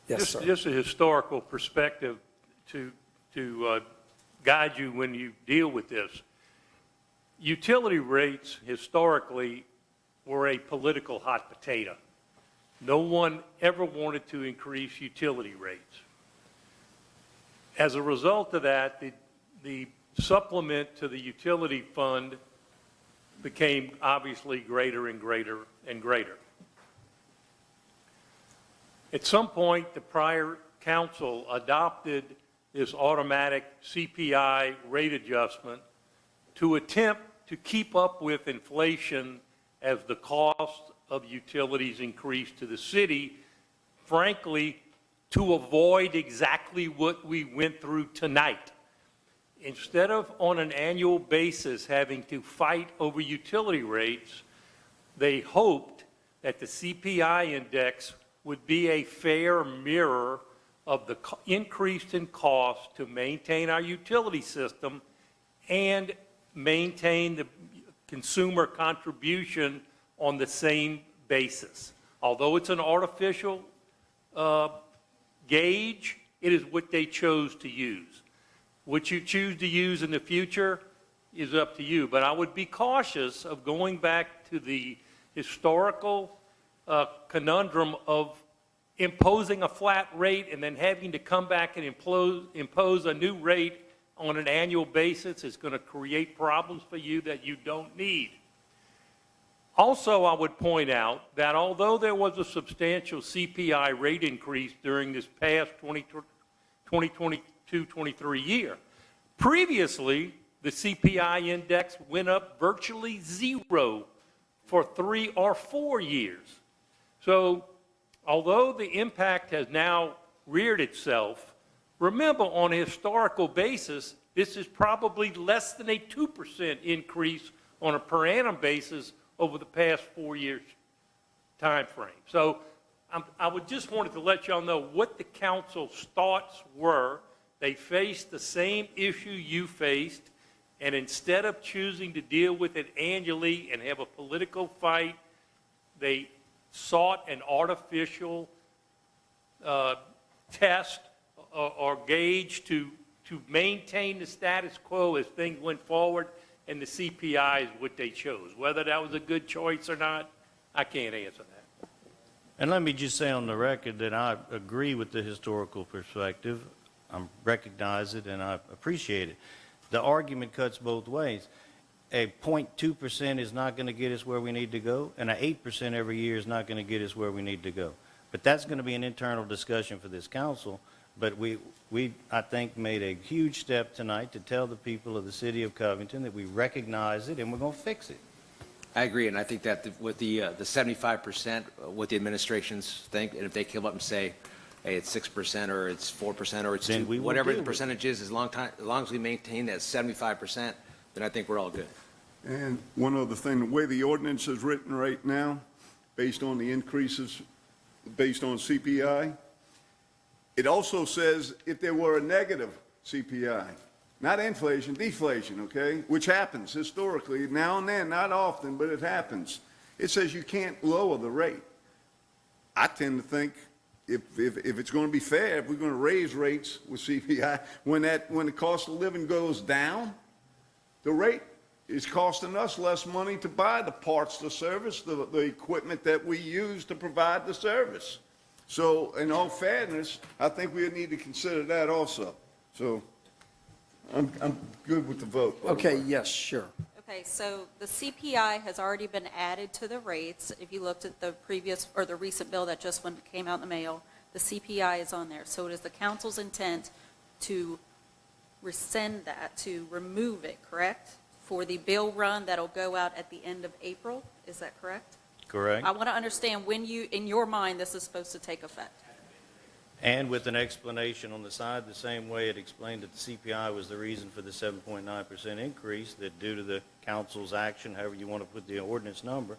Yes, sir. Just a historical perspective to guide you when you deal with this. Utility rates historically were a political hot potato. No one ever wanted to increase utility rates. As a result of that, the supplement to the utility fund became obviously greater and greater and greater. At some point, the prior council adopted this automatic CPI rate adjustment to attempt to keep up with inflation as the cost of utilities increased to the city, frankly, to avoid exactly what we went through tonight. instead of on an annual basis having to fight over utility rates, they hoped that the CPI index would be a fair mirror of the increase in cost to maintain our utility system and maintain the consumer contribution on the same basis. Although it's an artificial gauge, it is what they chose to use. What you choose to use in the future is up to you, but I would be cautious of going back to the historical conundrum of imposing a flat rate and then having to come back and impose a new rate on an annual basis. Is going to create problems for you that you don't need. Also, I would point out that although there was a substantial CPI rate increase during this past 2022-23 year, previously the CPI index went up virtually zero for 3 or 4 years. So although the impact has now reared itself, remember on a historical basis, this is probably less than a 2% increase on a per annum basis over the past 4 years time frame. So I would just wanted to let y'all know what the council's thoughts were. They faced the same issue you faced, and instead of choosing to deal with it annually and have a political fight, they sought an artificial test or gauge to maintain the status quo as things went forward, and the CPI is what they chose. Whether that was a good choice or not, I can't answer that. And let me just say on the record that I agree with the historical perspective. I recognize it and I appreciate it. The argument cuts both ways. A 0.2% is not going to get us where we need to go, and an 8% every year is not going to get us where we need to go. But that's going to be an internal discussion for this council. But we I think, made a huge step tonight to tell the people of the city of Covington that we recognize it and we're going to fix it. I agree, and I think that with the 75%, what the administrations think, and if they come up and say, hey, it's 6% or it's 4% or it's Then 2%, we will whatever deal the with it. percentage is, as long as we maintain that 75%, then I think we're all good. And one other thing, the way the ordinance is written right now, based on the increases, based on CPI, it also says if there were a negative CPI, not inflation, deflation, okay, which happens historically, now and then, not often, but it happens. It says you can't lower the rate. I tend to think if it's going to be fair, if we're going to raise rates with CPI, when the cost of living goes down, the rate is costing us less money to buy the parts, the service, the equipment that we use to provide the service. So in all fairness, I think we need to consider that also. So I'm good with the vote. Okay, yes, sure. Okay, so the CPI has already been added to the rates. If you looked at the previous, or the recent bill that just came out in the mail, the CPI is on there. So it is the council's intent to rescind that, to remove it, correct? For the bill run that'll go out at the end of April, is that correct? Correct? I want to understand when you, in your mind, this is supposed to take effect. And with an explanation on the side, the same way it explained that the CPI was the reason for the 7.9% increase, that due to the council's action, however you want to put the ordinance number,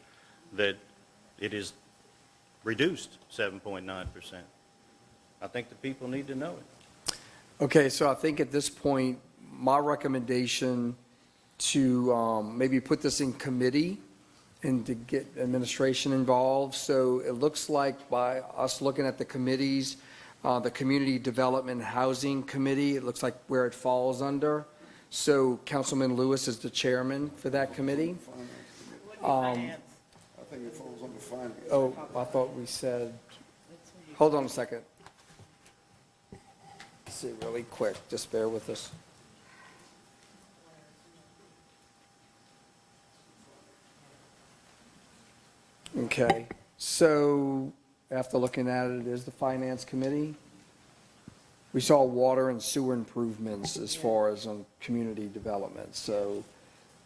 that it is reduced 7.9%. I think the people need to know it. Okay, so I think at this point, my recommendation to maybe put this in committee and to get administration involved. So it looks like by us looking at the committees, the Community Development Housing Committee, it looks like where it falls under. So Councilman Lewis is the chairman for that committee. I think it falls under finance. Oh, I thought we said, hold on a second. Let's see, really quick, just bear with us. Okay, so after looking at it, it is the Finance Committee. We saw water and sewer improvements as far as on community development. So,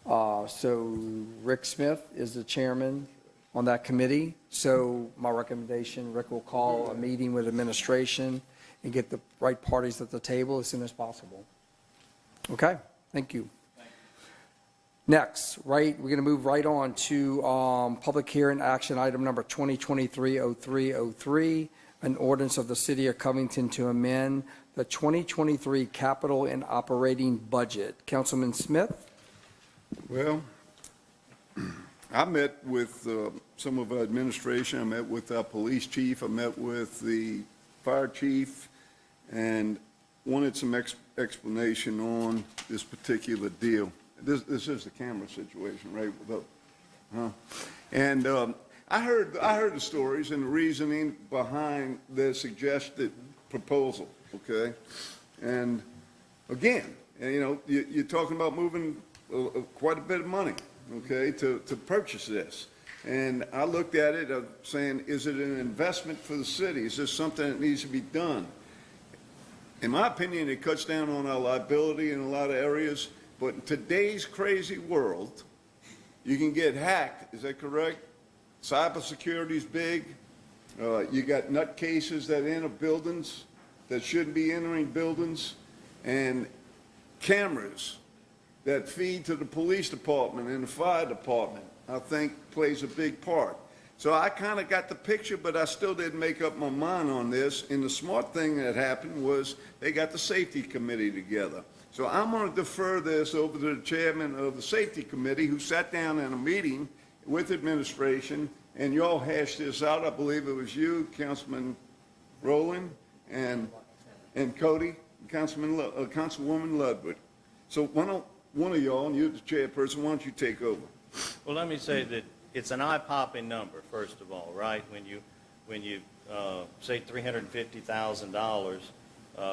so Rick Smith is the chairman on that committee. So my recommendation, Rick will call a meeting with administration and get the right parties at the table as soon as possible. Okay, thank you. Next, we're going to move right on to public hearing action item number 2023-0303, an ordinance of the City of Covington to amend the 2023 capital and operating budget. Councilman Smith? Well, I met with some of our administration, I met with our police chief, I met with the fire chief, and wanted some explanation on this particular deal. This is the camera situation, right? And I heard the stories and the reasoning behind the suggested proposal, okay? And again, you know, you're talking about moving quite a bit of money, okay, to purchase this. And I looked at it saying, is it an investment for the city? Is this something that needs to be done? In my opinion, it cuts down on our liability in a lot of areas, but in today's crazy world, you can get hacked, is that correct? Cybersecurity is big. You got nutcases that enter buildings that shouldn't be entering buildings, and cameras that feed to the police department and the fire department, I think plays a big part. So I kind of got the picture, but I still didn't make up my mind on this. And the smart thing that happened was they got the safety committee together. So I'm going to defer this over to the chairman of the safety committee, who sat down in a meeting with administration, and y'all hashed this out. I believe it was you, Councilman Rowland, and Cody, Councilwoman Ludwig. So why don't one of y'all, and you're the chairperson, why don't you take over? Well, let me say that it's an eye-popping number, first of all, right? When you say $350,000,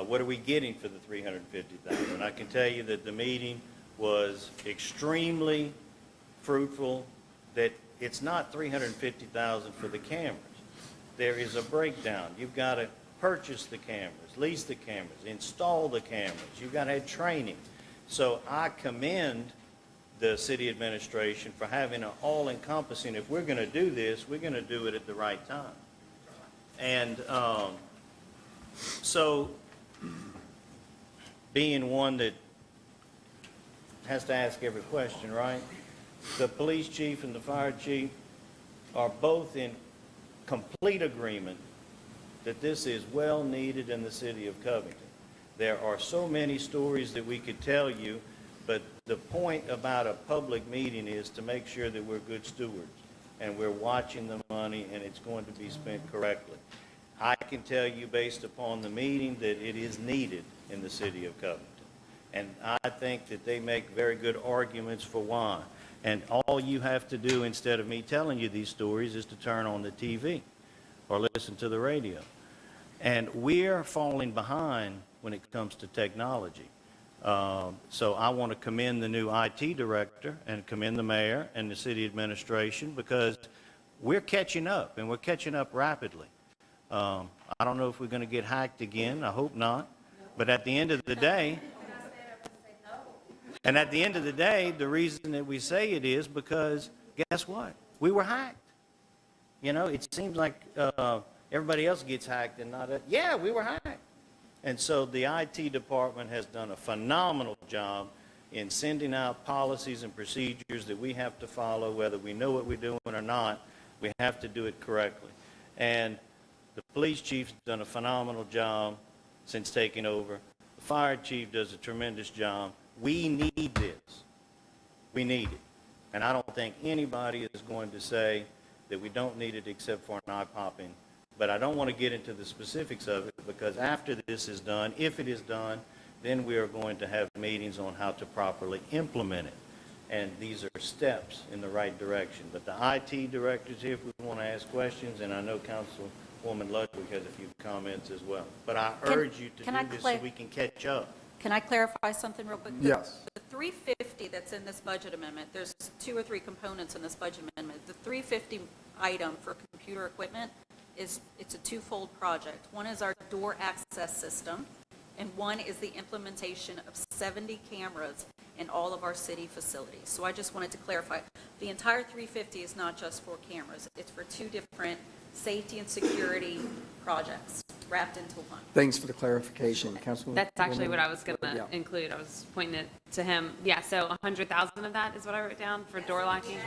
what are we getting for the $350,000? I can tell you that the meeting was extremely fruitful, that it's not $350,000 for the cameras. There is a breakdown. You've got to purchase the cameras, lease the cameras, install the cameras. You've got to have training. So I commend the city administration for having an all-encompassing, if we're going to do this, we're going to do it at the right time. And so being one that has to ask every question, right? The police chief and the fire chief are both in complete agreement that this is well needed in the city of Covington. There are so many stories that we could tell you, but the point about a public meeting is to make sure that we're good stewards and we're watching the money and it's going to be spent correctly. I can tell you based upon the meeting that it is needed in the city of Covington. And I think that they make very good arguments for why. And all you have to do instead of me telling you these stories is to turn on the TV or listen to the radio. And we're falling behind when it comes to technology. So I want to commend the new IT director and commend the mayor and the city administration, because we're catching up, and we're catching up rapidly. I don't know if we're going to get hacked again. I hope not. But at the end of the day, the reason that we say it is because, guess what? We were hacked. You know, it seems like everybody else gets hacked and not us. Yeah, we were hacked. And so the IT department has done a phenomenal job in sending out policies and procedures that we have to follow, whether we know what we're doing or not. We have to do it correctly. And the police chief's done a phenomenal job since taking over. The fire chief does a tremendous job. We need this. We need it. And I don't think anybody is going to say that we don't need it except for an eye-popping. But I don't want to get into the specifics of it, because after this is done, if it is done, then we are going to have meetings on how to properly implement it. And these are steps in the right direction. But the IT director's here if we want to ask questions, and I know Councilwoman Ludwig has a few comments as well. But I urge you to do this so we can catch up. Can I clarify something real quick? Yes. The 350 that's in this budget amendment, there's 2 or 3 components in this budget amendment. The 350 item for computer equipment it's a twofold project. One is our door access system, and one is the implementation of 70 cameras in all of our city facilities. So I just wanted to clarify, the entire 350 is not just for cameras. It's for 2 different safety and security projects, wrapped into one. Thanks for the clarification, Councilwoman. That's actually what I was going to Yeah. include. I was pointing it to him. Yeah, so 100,000 of that is what I wrote down for door locking.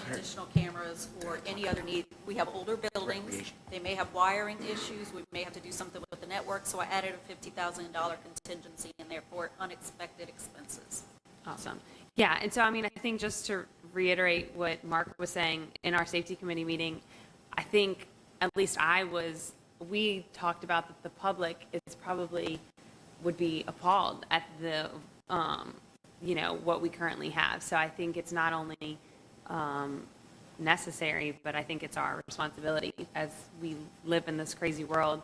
Additional cameras or any other need. We have older buildings, they may have wiring issues, we may have to do something with the network, so I added a $50,000 contingency in there for unexpected expenses. Awesome. Yeah, and so, I mean, I think just to reiterate what Mark was saying in our safety committee meeting, I think, at least we talked about that the public is probably, would be appalled at the, what we currently have. So I think it's not only necessary, but I think it's our responsibility as we live in this crazy world.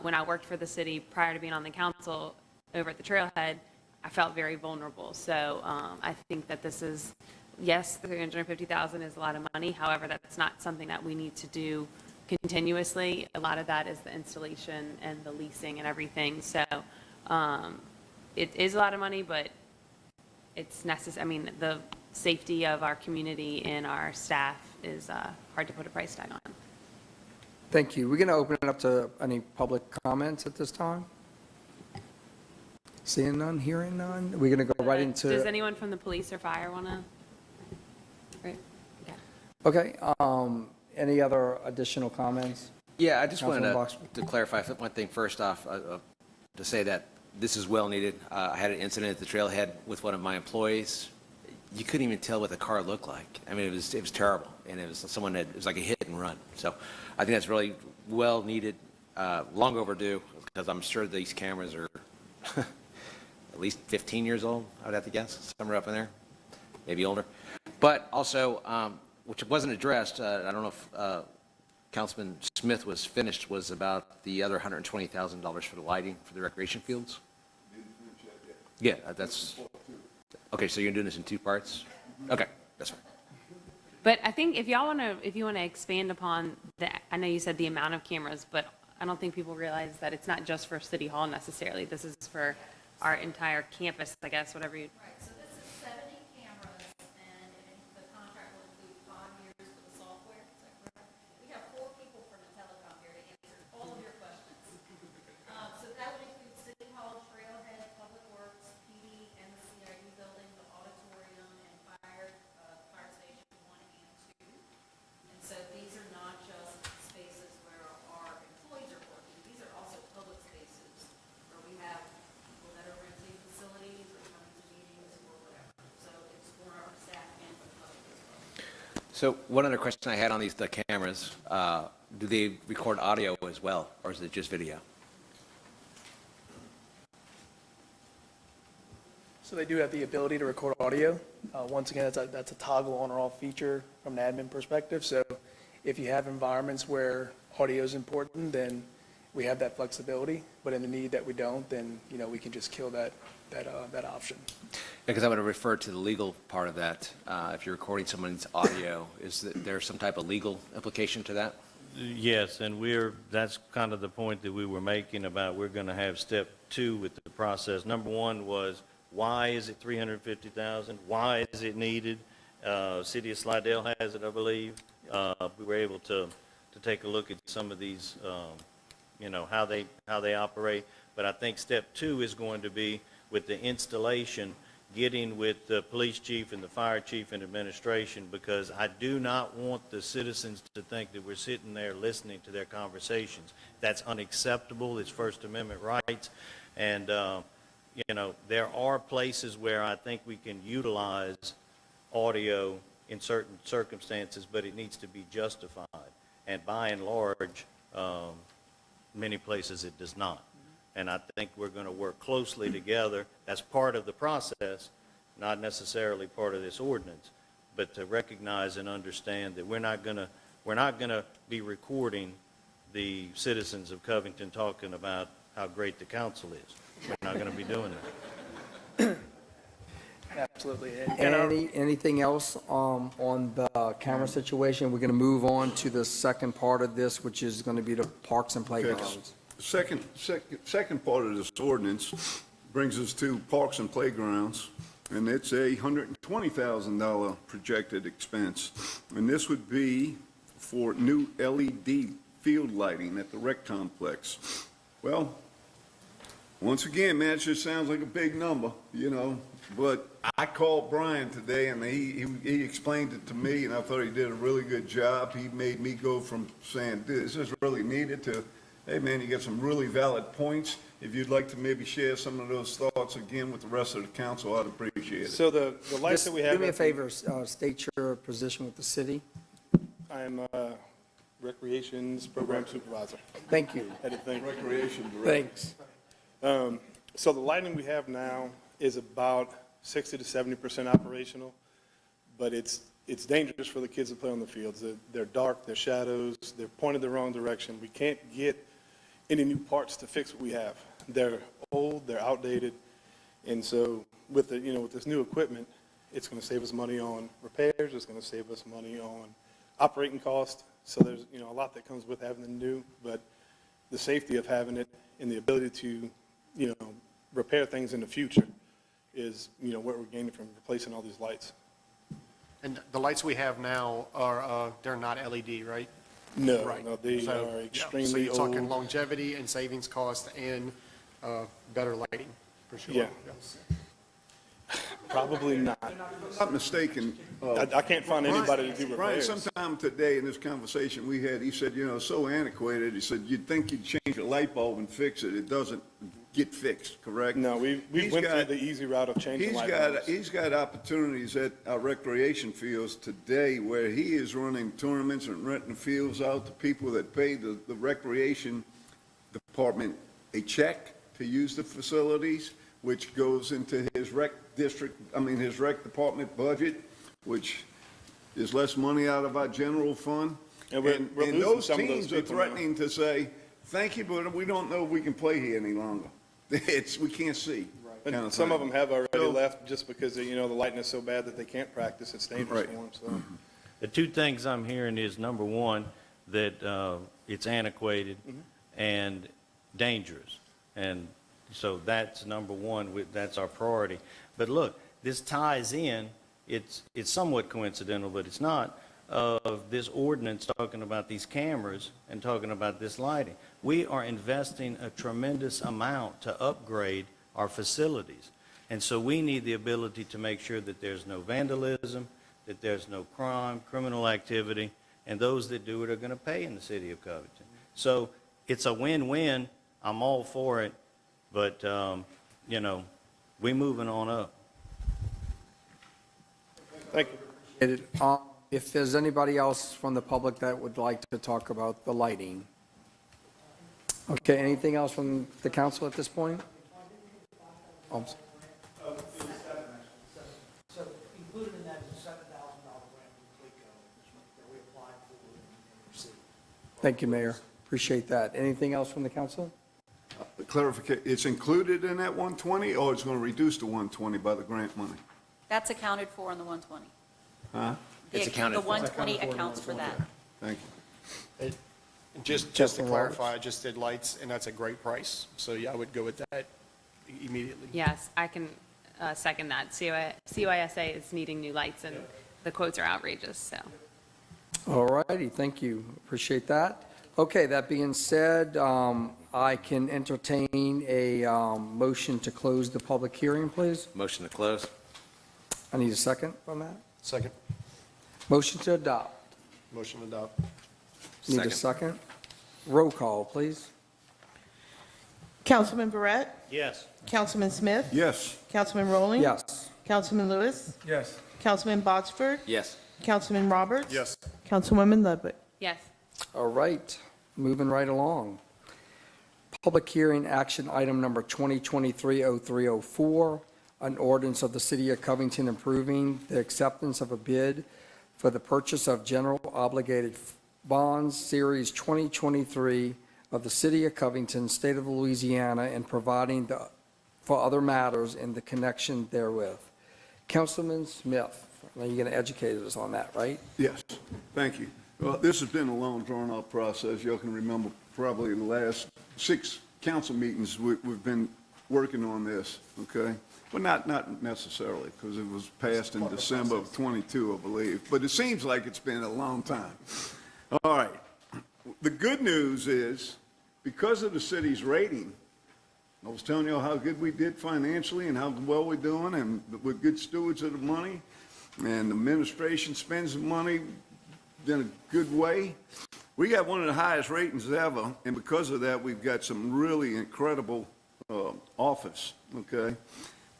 When I worked for the city prior to being on the council over at the Trailhead, I felt very vulnerable. So I think that this is, yes, $350,000 is a lot of money. However, that's not something that we need to do continuously. A lot of that is the installation and the leasing and everything. So it is a lot of money, but it's necessary. I mean, the safety of our community and our staff is hard to put a price tag on. Thank you. We're going to open it up to any public comments at this time. Seeing none, hearing none. We're going to go right into. Does anyone from the police or fire want to? Right. Okay. Any other additional comments? Yeah, I just Councilman wanted to clarify one thing first off, to say that this is well needed. I had an incident at the Trailhead with one of my employees. You couldn't even tell what the car looked like. I mean, it was terrible, and it was it was like a hit and run. So I think that's really well needed, long overdue, because I'm sure these cameras are at least 15 years old, I would have to guess, somewhere up in there, maybe older. But also, which wasn't addressed, I don't know if Councilman Smith was finished, was about the other $120,000 for the lighting for the recreation fields? Yeah, that's, okay, so you're doing this in two parts? Okay, that's fine. But I think if you want to expand upon that, I know you said the amount of cameras, but I don't think people realize that it's not just for City Hall necessarily. This is for our entire campus, I guess, whatever you. Right, so this is 70 cameras, and the contract will include 5 years for the software, is that correct? We have 4 people from the telecom here to answer all of your questions. So that would include City Hall, Trailhead, Public Works, PD, and the CIU building, the auditorium, and fire station 1 and 2. And so these are not just spaces where our employees are working, these are also public spaces where we have people that are renting facilities or coming to meetings or whatever. So it's for our staff and for the public as well. So one other question I had on the cameras, do they record audio as well, or is it just video? So they do have the ability to record audio. Once again, that's a toggle on or off feature from an admin perspective. So if you have environments where audio is important, then we have that flexibility. But in the need that we don't, then we can just kill that option. Because I would have referred to the legal part of that. If you're recording someone's audio, is there some type of legal implication to that? Yes, and that's kind of the point that we were making about we're going to have step 2 with the process. Number 1 was, why is it $350,000? Why is it needed? City of Slidell has it, I believe. We were able to take a look at some of these, how they operate. But I think step 2 is going to be with the installation, getting with the police chief and the fire chief and administration, because I do not want the citizens to think that we're sitting there listening to their conversations. That's unacceptable. It's First Amendment rights. And, there are places where I think we can utilize audio in certain circumstances, but it needs to be justified. And by and large, many places it does not. And I think we're going to work closely together. That's part of the process, not necessarily part of this ordinance, but to recognize and understand that we're not going to be recording the citizens of Covington talking about how great the council is. We're not going to be doing that. Absolutely. Anything else on the camera situation? We're going to move on to the second part of this, which is going to be the parks and playgrounds. Second part of this ordinance brings us to parks and playgrounds, and it's a $120,000 projected expense. And this would be for new LED field lighting at the rec complex. Well, once again, man, it just sounds like a big number, you know, but I called Brian today and he explained it to me and I thought he did a really good job. He made me go from saying this is really needed to, hey man, you got some really valid points. If you'd like to maybe share some of those thoughts again with the rest of the council, I'd appreciate it. So the lights Just that we have. do me a favor, state your position with the city. I'm Recreations Program Supervisor. Thank you. Recreation director. Thanks. So the lighting we have now is about 60 to 70% operational, but it's dangerous for the kids to play on the fields. They're dark, they're shadows, they're pointed the wrong direction. We can't get any new parts to fix what we have. They're old, they're outdated, and so with the, with this new equipment, it's going to save us money on repairs, it's going to save us money on operating costs. So there's, a lot that comes with having the new, but the safety of having it and the ability to, repair things in the future is, what we're gaining from replacing all these lights. And the lights we have now are, they're not LED, right? No, Right. no, they So, are yeah, extremely So you're talking old. longevity and savings cost and better lighting, for sure. Yeah. Probably not. If I'm not mistaken. I can't find anybody to do Brian, repairs. sometime today in this conversation we had, he said, so antiquated. He said, you'd think you'd change a light bulb and fix it. It doesn't get fixed, correct? No, we went through the easy route of changing light bulbs. He's got opportunities at our recreation fields today where he is running tournaments and renting fields out to people that pay the recreation department a check to use the facilities, which goes into his rec department budget, which is less money out of our general fund. And we're losing those some of those teams are people now. threatening to say, thank you, but we don't know if we can play here any longer. We can't see. And kind of some of thing. them have already So- left just because, the lighting is so bad that they can't practice. It's dangerous Right. for them, so. The two things I'm hearing is, number one, that it's antiquated and dangerous. And so that's number one, that's our priority. But look, this ties in, it's somewhat coincidental, but it's not, of this ordinance talking about these cameras and talking about this lighting. We are investing a tremendous amount to upgrade our facilities. And so we need the ability to make sure that there's no vandalism, that there's no crime, criminal activity, and those that do it are going to pay in the city of Covington. So it's a win-win. I'm all for it, but, we're moving on up. Thank you. If there's anybody else from the public that would like to talk about the lighting. Okay, anything else from the council at this point? So included in that is a $7,000 grant from CLECO that we applied for and received. Thank you, Mayor. Appreciate that. Anything else from the council? Clarification, it's included in that 120 or it's going to reduce to 120 by the grant money? That's accounted for in the 120. Huh? It's accounted The for. 120 accounts for that. Thank you. Just to Councilman Roberts? clarify, I just did lights, and that's a great price. So yeah, I would go with that immediately. Yes, I can second that. CYSA is needing new lights, and the quotes are outrageous, so. All righty, thank you. Appreciate that. Okay, that being said, I can entertain a motion to close the public hearing, please. Motion to close. I need a second on that. Second. Motion to adopt. Motion to adopt. Need a second? Roll call, please. Councilman Barrett, Yes. Councilman Smith, Yes. Councilman Rowling. Yes. Councilman Lewis, Yes. Councilman Botsford, Yes. Councilman Roberts. Yes. Councilwoman Ludwig. Yes. All right, moving right along. Public hearing action item number 2023-0304, an ordinance of the City of Covington approving the acceptance of a bid for the purchase of general obligated bonds, Series 2023 of the City of Covington, State of Louisiana, and providing for other matters in the connection therewith. Councilman Smith, now you're going to educate us on that, right? Yes, thank you. Well, this has been a long, drawn-out process. Y'all can remember probably the last 6 council meetings, we've been working on this, okay? Well, not necessarily, because it was passed in December of '22, I believe. But it seems like it's been a long time. All right. The good news is, because of the city's rating, I was telling you how good we did financially and how well we're doing, and we're good stewards of the money, and the administration spends the money in a good way. We got one of the highest ratings ever, and because of that, we've got some really incredible office, okay?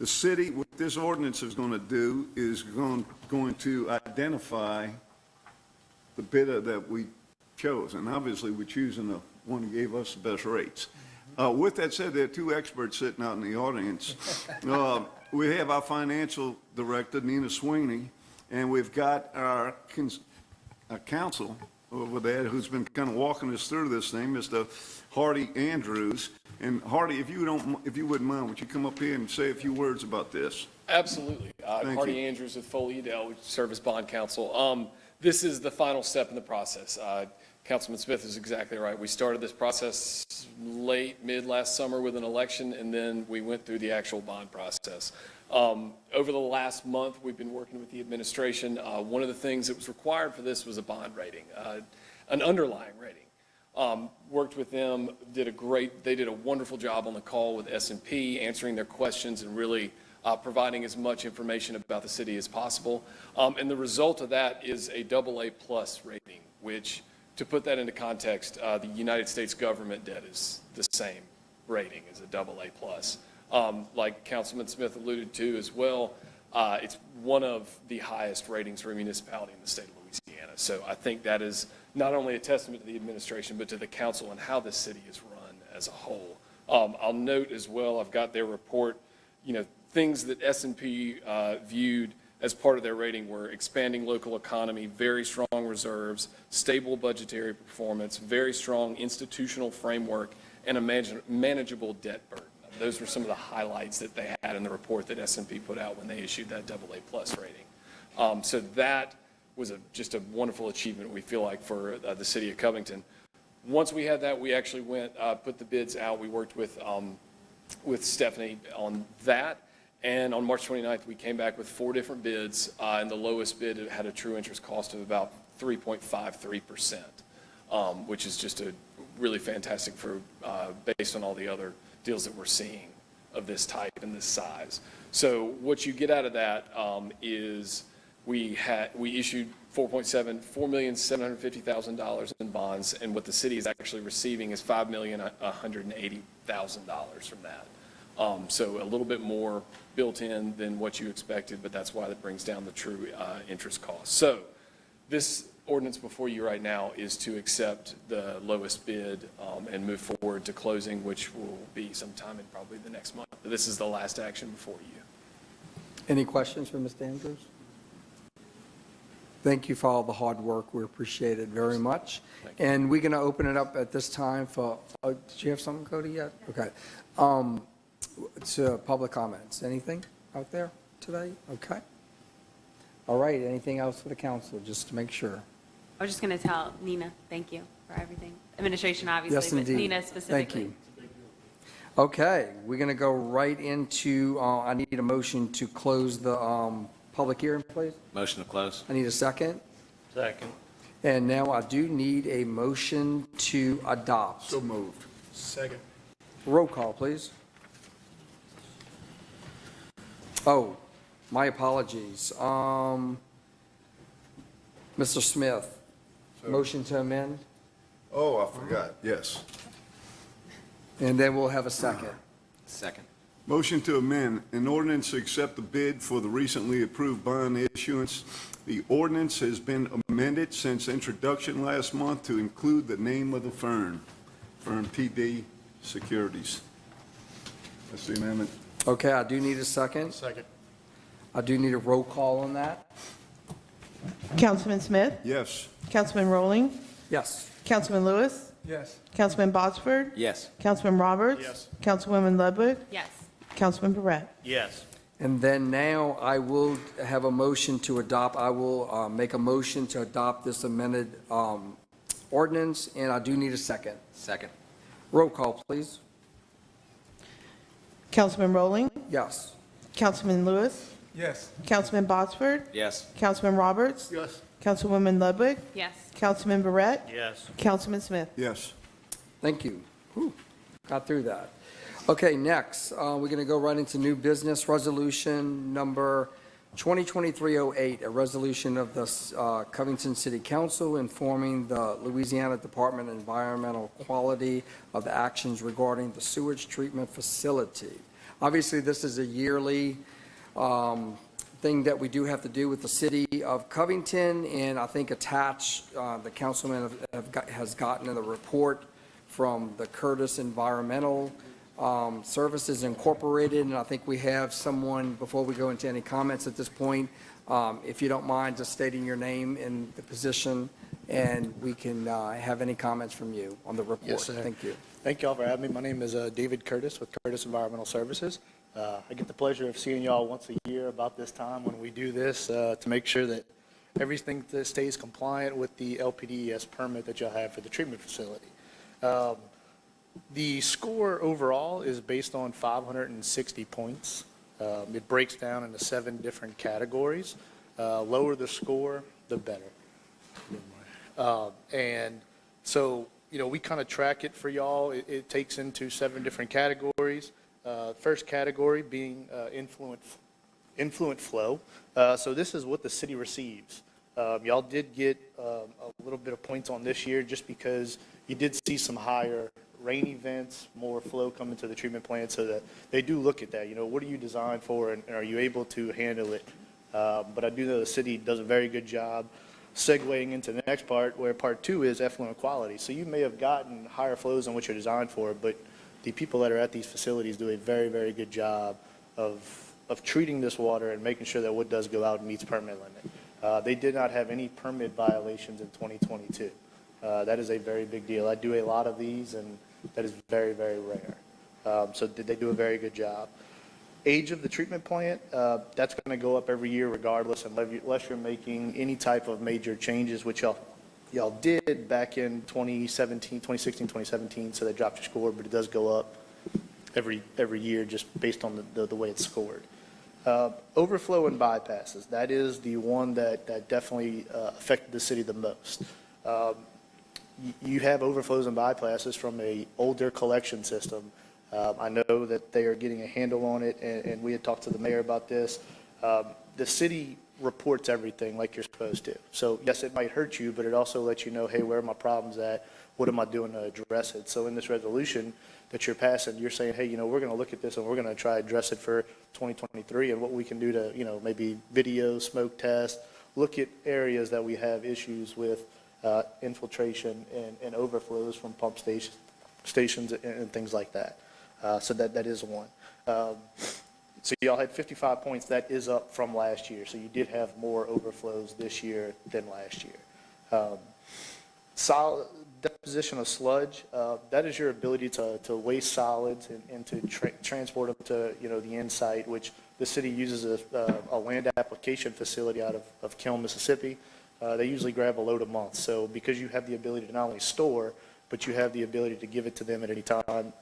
The city, what this ordinance is going to do is going to identify the bidder that we chose, and obviously, we're choosing the one who gave us the best rates. With that said, there are two experts sitting out in the audience. We have our financial director, Nina Sweeney, and we've got our counsel over there who's been kind of walking us through this thing, Mr. Hardy Andrews. And Hardy, if you wouldn't mind, would you come up here and say a few words about this? Absolutely. Thank Hardy you. Andrews with Foley Edel, we serve as bond counsel. This is the final step in the process. Councilman Smith is exactly right. We started this process mid last summer with an election, and then we went through the actual bond process. Over the last month, we've been working with the administration. One of the things that was required for this was a bond rating, an underlying rating. Worked with them, they did a wonderful job on the call with S&P, answering their questions and really providing as much information about the city as possible. And the result of that is a AA+ rating, which, to put that into context, the United States government debt is the same rating as a AA+. Like Councilman Smith alluded to as well, it's one of the highest ratings for a municipality in the state of Louisiana. So I think that is not only a testament to the administration, but to the council and how the city is run as a whole. I'll note as well, I've got their report, things that S&P viewed as part of their rating were expanding local economy, very strong reserves, stable budgetary performance, very strong institutional framework, and a manageable debt burden. Those were some of the highlights that they had in the report that S&P put out when they issued that AA+ rating. So that was just a wonderful achievement, we feel like, for the city of Covington. Once we had that, we actually went, put the bids out. We worked with Stephanie on that. And on March 29th, we came back with 4 different bids, and the lowest bid had a true interest cost of about 3.53%, which is just a really fantastic based on all the other deals that we're seeing of this type and this size. So what you get out of that is we issued $4,750,000 in bonds, and what the city is actually receiving is $5,180,000 from that. So a little bit more built in than what you expected, but that's why that brings down the true interest cost. So this ordinance before you right now is to accept the lowest bid and move forward to closing, which will be sometime in probably the next month. This is the last action before you. Any questions for Mr. Andrews? Thank you for all the hard work. We appreciate it very much. And we're going to open it up at this time for, did you have something, Cody, yet? Okay. To public comments. Anything out there today? Okay. All right. Anything else for the council, just to make sure? I was just going to tell Nina, thank you for everything. Administration, obviously, Yes, but indeed. Nina specifically. Thank you. Okay, we're going to go right into, I need a motion to close the public hearing, please. Motion to close. I need a second. Second. And now I do need a motion to adopt. So moved. Second. Roll call, please. Oh, my apologies. Mr. Smith, motion to amend, Oh, I forgot, yes. and then we'll have a second. Second. Motion to amend, an ordinance to accept the bid for the recently approved bond issuance. The ordinance has been amended since introduction last month to include the name of the firm TD Securities. That's the amendment. Okay, I do need a second. Second. I do need a roll call on that. Councilman Smith, Yes. Councilman Rowling, Yes. Councilman Lewis, Yes. Councilman Botsford, Yes. Councilman Roberts. Yes. Councilwoman Ludwig, Yes. Councilman Barrett. Yes. And then now I will have a motion to adopt. I will make a motion to adopt this amended ordinance, and I do need a second. Second. Roll call, please. Councilman Rowling, Yes. Councilman Lewis, Yes. Councilman Botsford, Yes. Councilman Roberts, Yes. Councilwoman Ludwig, Yes. Councilman Barrett, Yes. Councilman Smith. Yes. Thank you. Whew, got through that. Okay, next, we're going to go right into new business resolution number 2023-08, a resolution of the Covington City Council informing the Louisiana Department of Environmental Quality of the actions regarding the sewage treatment facility. Obviously, this is a yearly thing that we do have to do with the city of Covington, and I think attached, the councilman has gotten in the report from the Curtis Environmental Services Incorporated, and I think we have someone, before we go into any comments at this point, if you don't mind just stating your name and the position, and we can have any comments from you on the report. Yes, sir. Thank you. Thank you all for having me. My name is David Curtis with Curtis Environmental Services. I get the pleasure of seeing y'all once a year about this time when we do this to make sure that everything that stays compliant with the LPDES permit that y'all have for the treatment facility. The score overall is based on 560 points. It breaks down into 7 different categories. Lower the score, the better. And so, you know, we kind of track it for y'all. It takes into 7 different categories. First category being influent flow. So this is what the city receives. Y'all did get a little bit of points on this year just because you did see some higher rain events, more flow coming to the treatment plant, so that they do look at that. You know, what are you designed for, and are you able to handle it? But I do know the city does a very good job segueing into the next part, where part 2 is effluent quality. So you may have gotten higher flows than what you're designed for, but the people that are at these facilities do a very, very good job of treating this water and making sure that what does go out meets permit limit. They did not have any permit violations in 2022. That is a very big deal. I do a lot of these, and that is very, very rare. So they do a very good job. Age of the treatment plant, that's going to go up every year regardless, unless you're making any type of major changes, which y'all did back in 2016, 2017, so they dropped your score, but it does go up every year just based on the way it's scored. Overflow and bypasses, that is the one that definitely affected the city the most. You have overflows and bypasses from a older collection system. I know that they are getting a handle on it, and we had talked to the mayor about this. The city reports everything like you're supposed to. So yes, it might hurt you, but it also lets you know, hey, where are my problems at? What am I doing to address it? So in this resolution that you're passing, you're saying, hey, you know, we're going to look at this and we're going to try to address it for 2023 and what we can do to, you know, maybe video, smoke test, look at areas that we have issues with infiltration and overflows from pump stations and things like that. So that is one. So y'all had 55 points. That is up from last year. So you did have more overflows this year than last year. Solid deposition of sludge, that is your ability to waste solids and to transport them to, you know, the end site, which the city uses a land application facility out of Kiln, Mississippi. They usually grab a load a month. So because you have the ability to not only store, but you have the ability to give it to them at any time,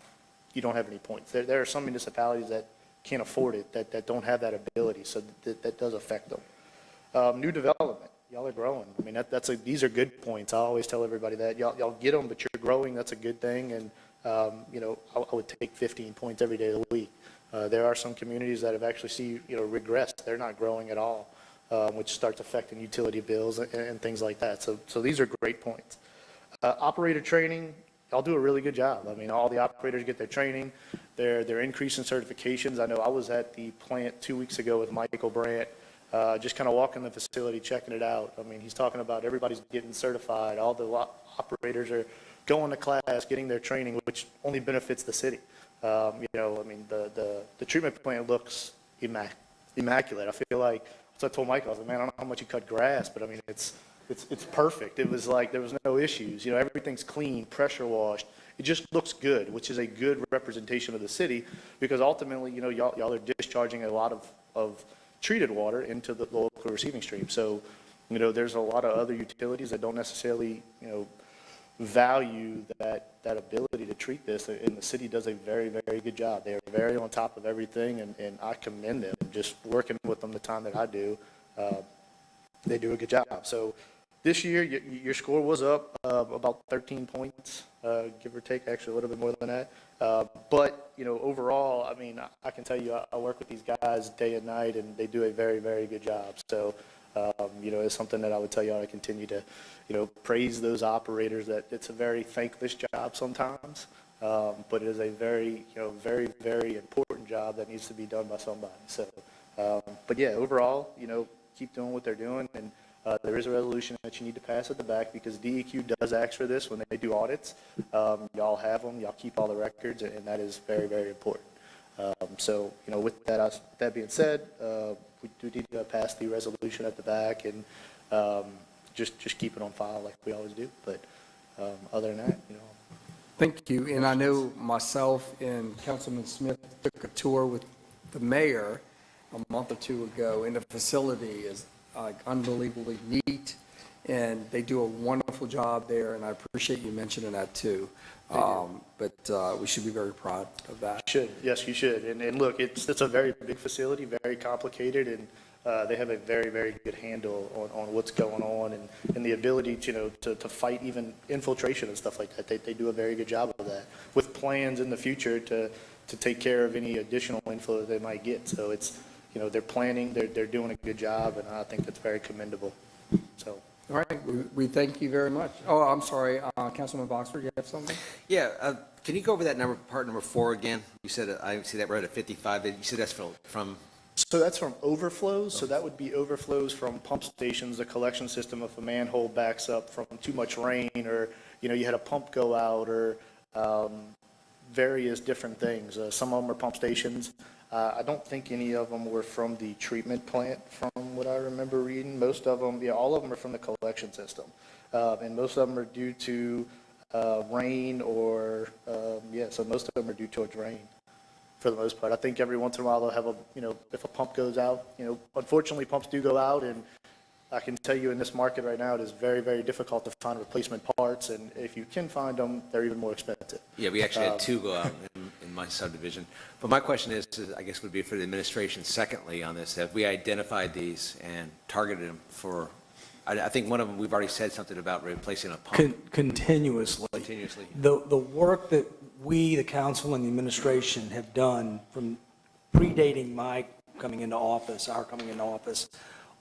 you don't have any points. There are some municipalities that can't afford it, that don't have that ability, so that does affect them. New development, y'all are growing. I mean, these are good points. I always tell everybody that. Y'all get them, but you're growing, that's a good thing, and you know, I would take 15 points every day of the week. There are some communities that have actually regressed. They're not growing at all, which starts affecting utility bills and things like that. So these are great points. Operator training, y'all do a really good job. I mean, all the operators get their training. They're increasing certifications. I know I was at the plant 2 weeks ago with Michael Brandt, just kind of walking the facility, checking it out. I mean, he's talking about everybody's getting certified. All the operators are going to class, getting their training, which only benefits the city. You know, I mean, the treatment plant looks immaculate. I feel like, so I told Michael, I was like, man, I don't know how much you cut grass, but I mean, it's perfect. It was like there was no issues. You know, everything's clean, pressure washed. It just looks good, which is a good representation of the city, because ultimately, you know, y'all are discharging a lot of treated water into the local receiving stream. So, you know, there's a lot of other utilities that don't necessarily, you know, value that ability to treat this, and the city does a very, very good job. They are very on top of everything, and I commend them. Just working with them the time that I do, they do a good job. So this year, your score was up about 13 points, give or take, actually a little bit more than that. But, you know, overall, I mean, I can tell you, I work with these guys day and night, and they do a very, very good job. So, you know, it's something that I would tell you I continue to, you know, praise those operators, that it's a very thankless job sometimes, but it is a very, you know, very, very important job that needs to be done by somebody. So, but yeah, overall, you know, keep doing what they're doing, and there is a resolution that you need to pass at the back, because DEQ does ask for this when they do audits. Y'all have them, y'all keep all the records, and that is very, very important. So, you know, with that being said, we do need to pass the resolution at the back, and just keep it on file like we always do. But other than that, you know. Thank you. And I know myself and Councilman Smith took a tour with the mayor a month or two ago, and the facility is unbelievably neat, and they do a wonderful job there, and I appreciate you mentioning that too. But we should be very proud of that. Yes, you should. And look, it's a very big facility, very complicated, and they have a very, very good handle on what's going on, and the ability to, you know, to fight even infiltration and stuff like that. They do a very good job of that, with plans in the future to take care of any additional inflow that they might get. So it's, you know, they're planning, they're doing a good job, and I think that's very commendable. So. All right, we thank you very much. Oh, I'm sorry, Councilman Boxford, you have something? Yeah, can you go over that number, part number 4 again? You said, I see that right at 55, you said that's from? So that's from overflows. So that would be overflows from pump stations, the collection system if a manhole backs up from too much rain, or, you know, you had a pump go out, or various different things. Some of them are pump stations. I don't think any of them were from the treatment plant, from what I remember reading. Most of them, yeah, all of them are from the collection system. And most of them are due to rain, or, so most of them are due towards rain, for the most part. I think every once in a while they'll have a, you know, if a pump goes out, you know, unfortunately pumps do go out, and I can tell you in this market right now, it is very, very difficult to find replacement parts, and if you can find them, they're even more expensive. Yeah, we actually had 2 go out in my subdivision. But my question is, I guess, would be for the administration, secondly, on this, have we identified these and targeted them for, I think one of them, we've already said something about replacing a pump. Continuously. The work that we, the council and the administration, have done from predating my coming into office, our coming into office,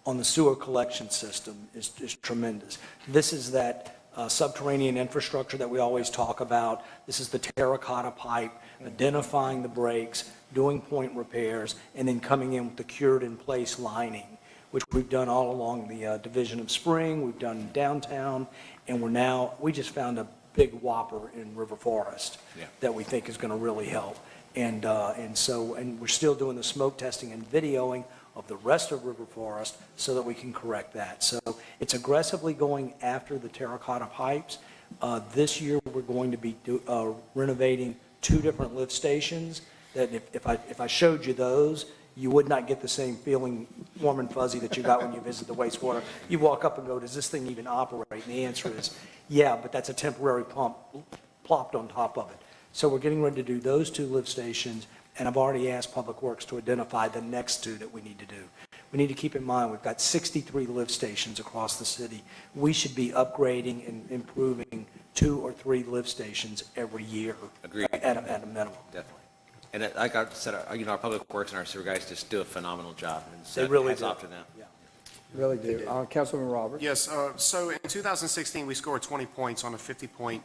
on the sewer collection system is tremendous. This is that subterranean infrastructure that we always talk about. This is the terracotta pipe, identifying the breaks, doing point repairs, and then coming in with the cured-in-place lining, which we've done all along the Division of Spring, we've done downtown, and we just found a big whopper in River Forest that we think is going to really help. And we're still doing the smoke testing and videoing of the rest of River Forest so that we can correct that. So it's aggressively going after the terracotta pipes. This year, we're going to be renovating 2 different lift stations that if I showed you those, you would not get the same feeling, warm and fuzzy, that you got when you visit the wastewater. You walk up and go, does this thing even operate? And the answer is, yeah, but that's a temporary pump plopped on top of it. So we're getting ready to do those 2 lift stations, and I've already asked Public Works to identify the next 2 that we need to do. We need to keep in mind, we've got 63 lift stations across the city. We should be upgrading and improving 2 or 3 lift stations every year. Agreed. At a minimum. Definitely. And like I said, you know, our Public Works and our sewer guys just do a phenomenal job. And so They really hats do. off to them. Really do. Councilman Roberts? Yes, so in 2016, we scored 20 points on a 50-point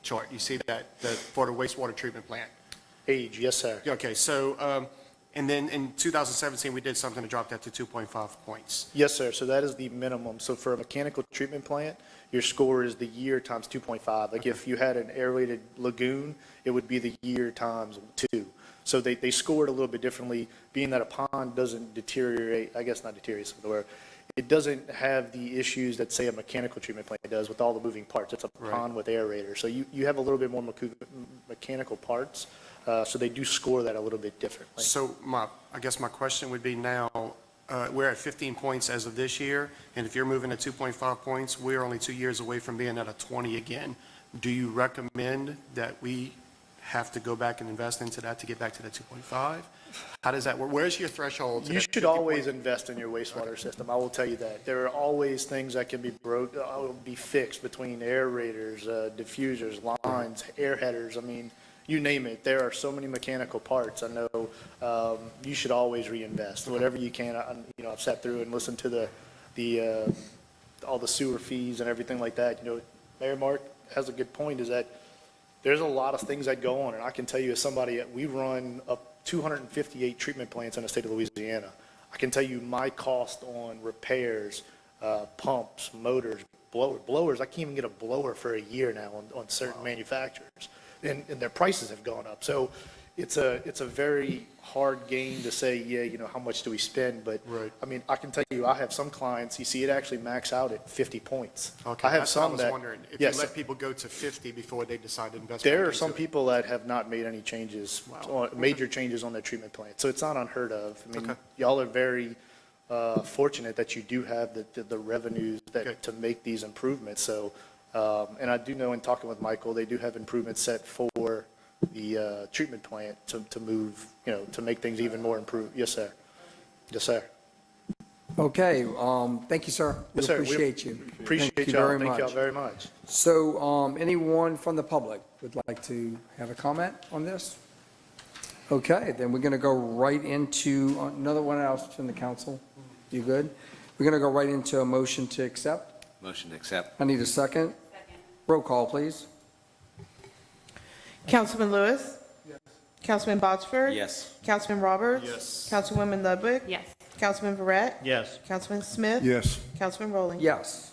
chart. You see that for the wastewater treatment plant. Age, yes, sir. Okay, so, and then in 2017, we did something to drop that to 2.5 points. Yes, sir. So that is the minimum. So for a mechanical treatment plant, your score is the year times 2.5. Like if you had an aerated lagoon, it would be the year times 2. So they scored a little bit differently, being that a pond doesn't deteriorate, I guess not deteriorate, but where it doesn't have the issues that, say, a mechanical treatment plant does with all the moving parts. It's a pond with aerator. So you have a little bit more mechanical parts. So they do score that a little bit differently. So I guess my question would be now, we're at 15 points as of this year, and if you're moving to 2.5 points, we're only 2 years away from being at a 20 again. Do you recommend that we have to go back and invest into that to get back to that 2.5? How does that work? Where's your threshold? to You that should 50 always point? invest in your wastewater system, I will tell you that. There are always things that can be be fixed between aerators, diffusers, lines, air headers, I mean, you name it. There are so many mechanical parts. I know you should always reinvest, whatever you can. I've sat through and listened to all the sewer fees and everything like that. Mayor Mark has a good point, is that there's a lot of things that go on, and I can tell you as somebody, we run up 258 treatment plants in the state of Louisiana. I can tell you my cost on repairs, pumps, motors, blowers. I can't even get a blower for a year now on certain manufacturers, and their prices have gone up. So it's a very hard game to say, how much do we spend? But Right. I mean, I can tell you, I have some clients, you see it actually max out at 50 points. Okay, I have that's what I some was that, wondering. If yes, you let people go to 50 before they decide to invest. there back are some into it. people that have not made any changes, major changes on their treatment plant. So it's not unheard of. I mean, Okay. y'all are very fortunate that you do have the revenues to make these improvements. So, and I do know in talking with Michael, they do have improvements set for the treatment plant to move, to make things even more improved. Yes, sir. Yes, sir. Okay, thank you, sir. We Yes, sir. appreciate you. Appreciate Thank you y'all. very Thank y'all much. very much. So, anyone from the public would like to have a comment on this? Okay, then we're going to go right into, another one else from the council. You good? We're going to go right into a motion to accept. Motion to accept. I need a second. Roll call, please. Councilman Lewis? Yes. Councilman Botsford? Yes. Councilman Roberts? Yes. Councilwoman Ludwig? Yes. Councilman Verret? Yes. Councilman Smith? Yes. Councilman Rowling? Yes.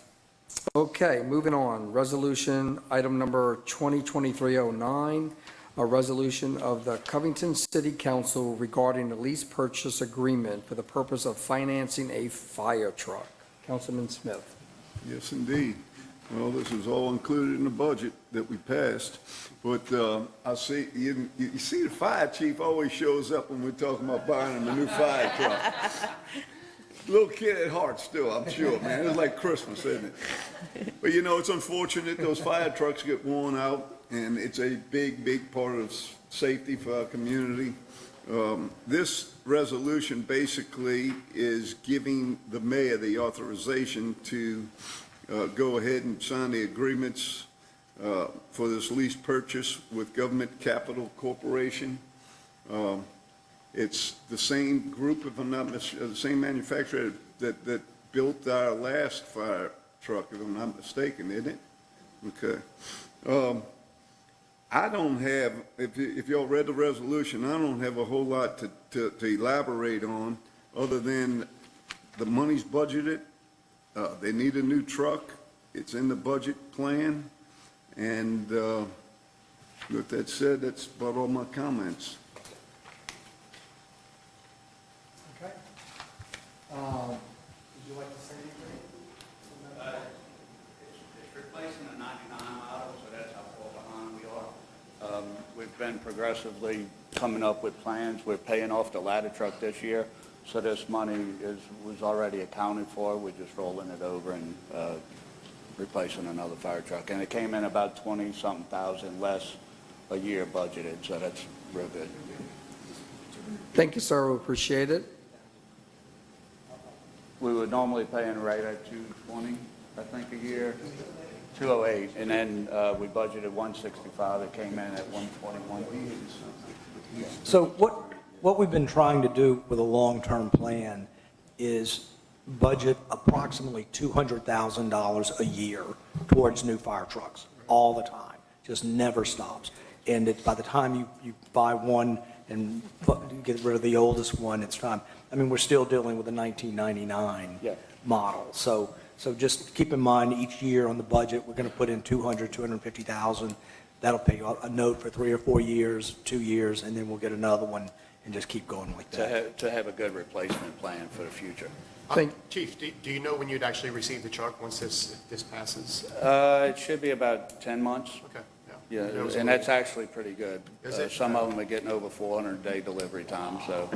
Okay, moving on. Resolution, item number 2023-09, a resolution of the Covington City Council regarding the lease purchase agreement for the purpose of financing a fire truck. Councilman Smith. Yes, indeed. Well, this is all included in the budget that we passed, but I see, you see the fire chief always shows up when we're talking about buying him a new fire truck. Little kid at heart still, I'm sure, man. It's like Christmas, isn't it? But it's unfortunate those fire trucks get worn out, and it's a big, big part of safety for our community. This resolution basically is giving the mayor the authorization to go ahead and sign the agreements for this lease purchase with Government Capital Corporation. It's the same group, if I'm not mistaken, the same manufacturer that built our last fire truck, if I'm not mistaken, isn't it? Okay. I don't have, if y'all read the resolution, I don't have a whole lot to elaborate on, other than the money's budgeted. They need a new truck. It's in the budget plan. And with that said, that's about all my comments. Okay. Would you like to say anything? It's replacing a 99 model, so that's how far behind we are. We've been progressively coming up with plans. We're paying off the ladder truck this year, so this money was already accounted for. We're just rolling it over and replacing another fire truck. And it came in about 20-something thousand less a year budgeted, so that's real good. Thank you, sir. We appreciate it. We were normally paying right at 220, I think, a year, 208, and then we budgeted 165. It came in at 121. So what we've been trying to do with a long-term plan is budget approximately $200,000 a year towards new fire trucks, all the time, just never stops. And by the time you buy one and get rid of the oldest one, it's time. I mean, we're still dealing with a 1999 model. So just keep in mind, each year on the budget, we're going to put in $250,000. That'll pay a note for 3 or 4 years, 2 years, and then we'll get another one and just keep going like that. To have a good replacement plan for the future. Chief, do you know when you'd actually receive the truck once this passes? It should be about 10 months. Okay. Yeah, That was and a that's actually pretty good. Is it? Some of them are getting over 400-day delivery time, so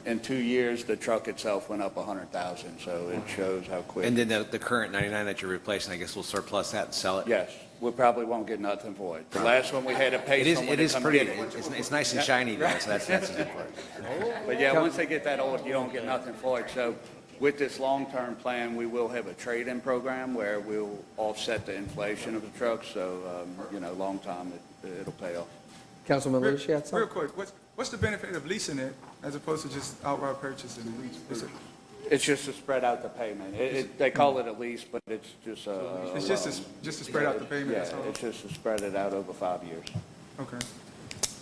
in 2 years, the truck itself went up 100,000, so it shows how quick. And then the current 99 that you're replacing, I guess we'll surplus that and sell it? Yes, we probably won't get nothing for it. The last one, we had to pay someone It to is come pretty, get it. it's nice and shiny though, so that's important. But yeah, once they get that old, you don't get nothing for it. So with this long-term plan, we will have a trade-in program where we'll offset the inflation of the truck. So, long time, it'll pay off. Councilman Lewis, you had Real something? quick, what's the benefit of leasing it as opposed to just outright purchasing it? It's just to spread out the payment. They call it a lease, but it's just a. It's just to spread out the payment, that's all? Yeah, it's just to spread it out over 5 years. Okay.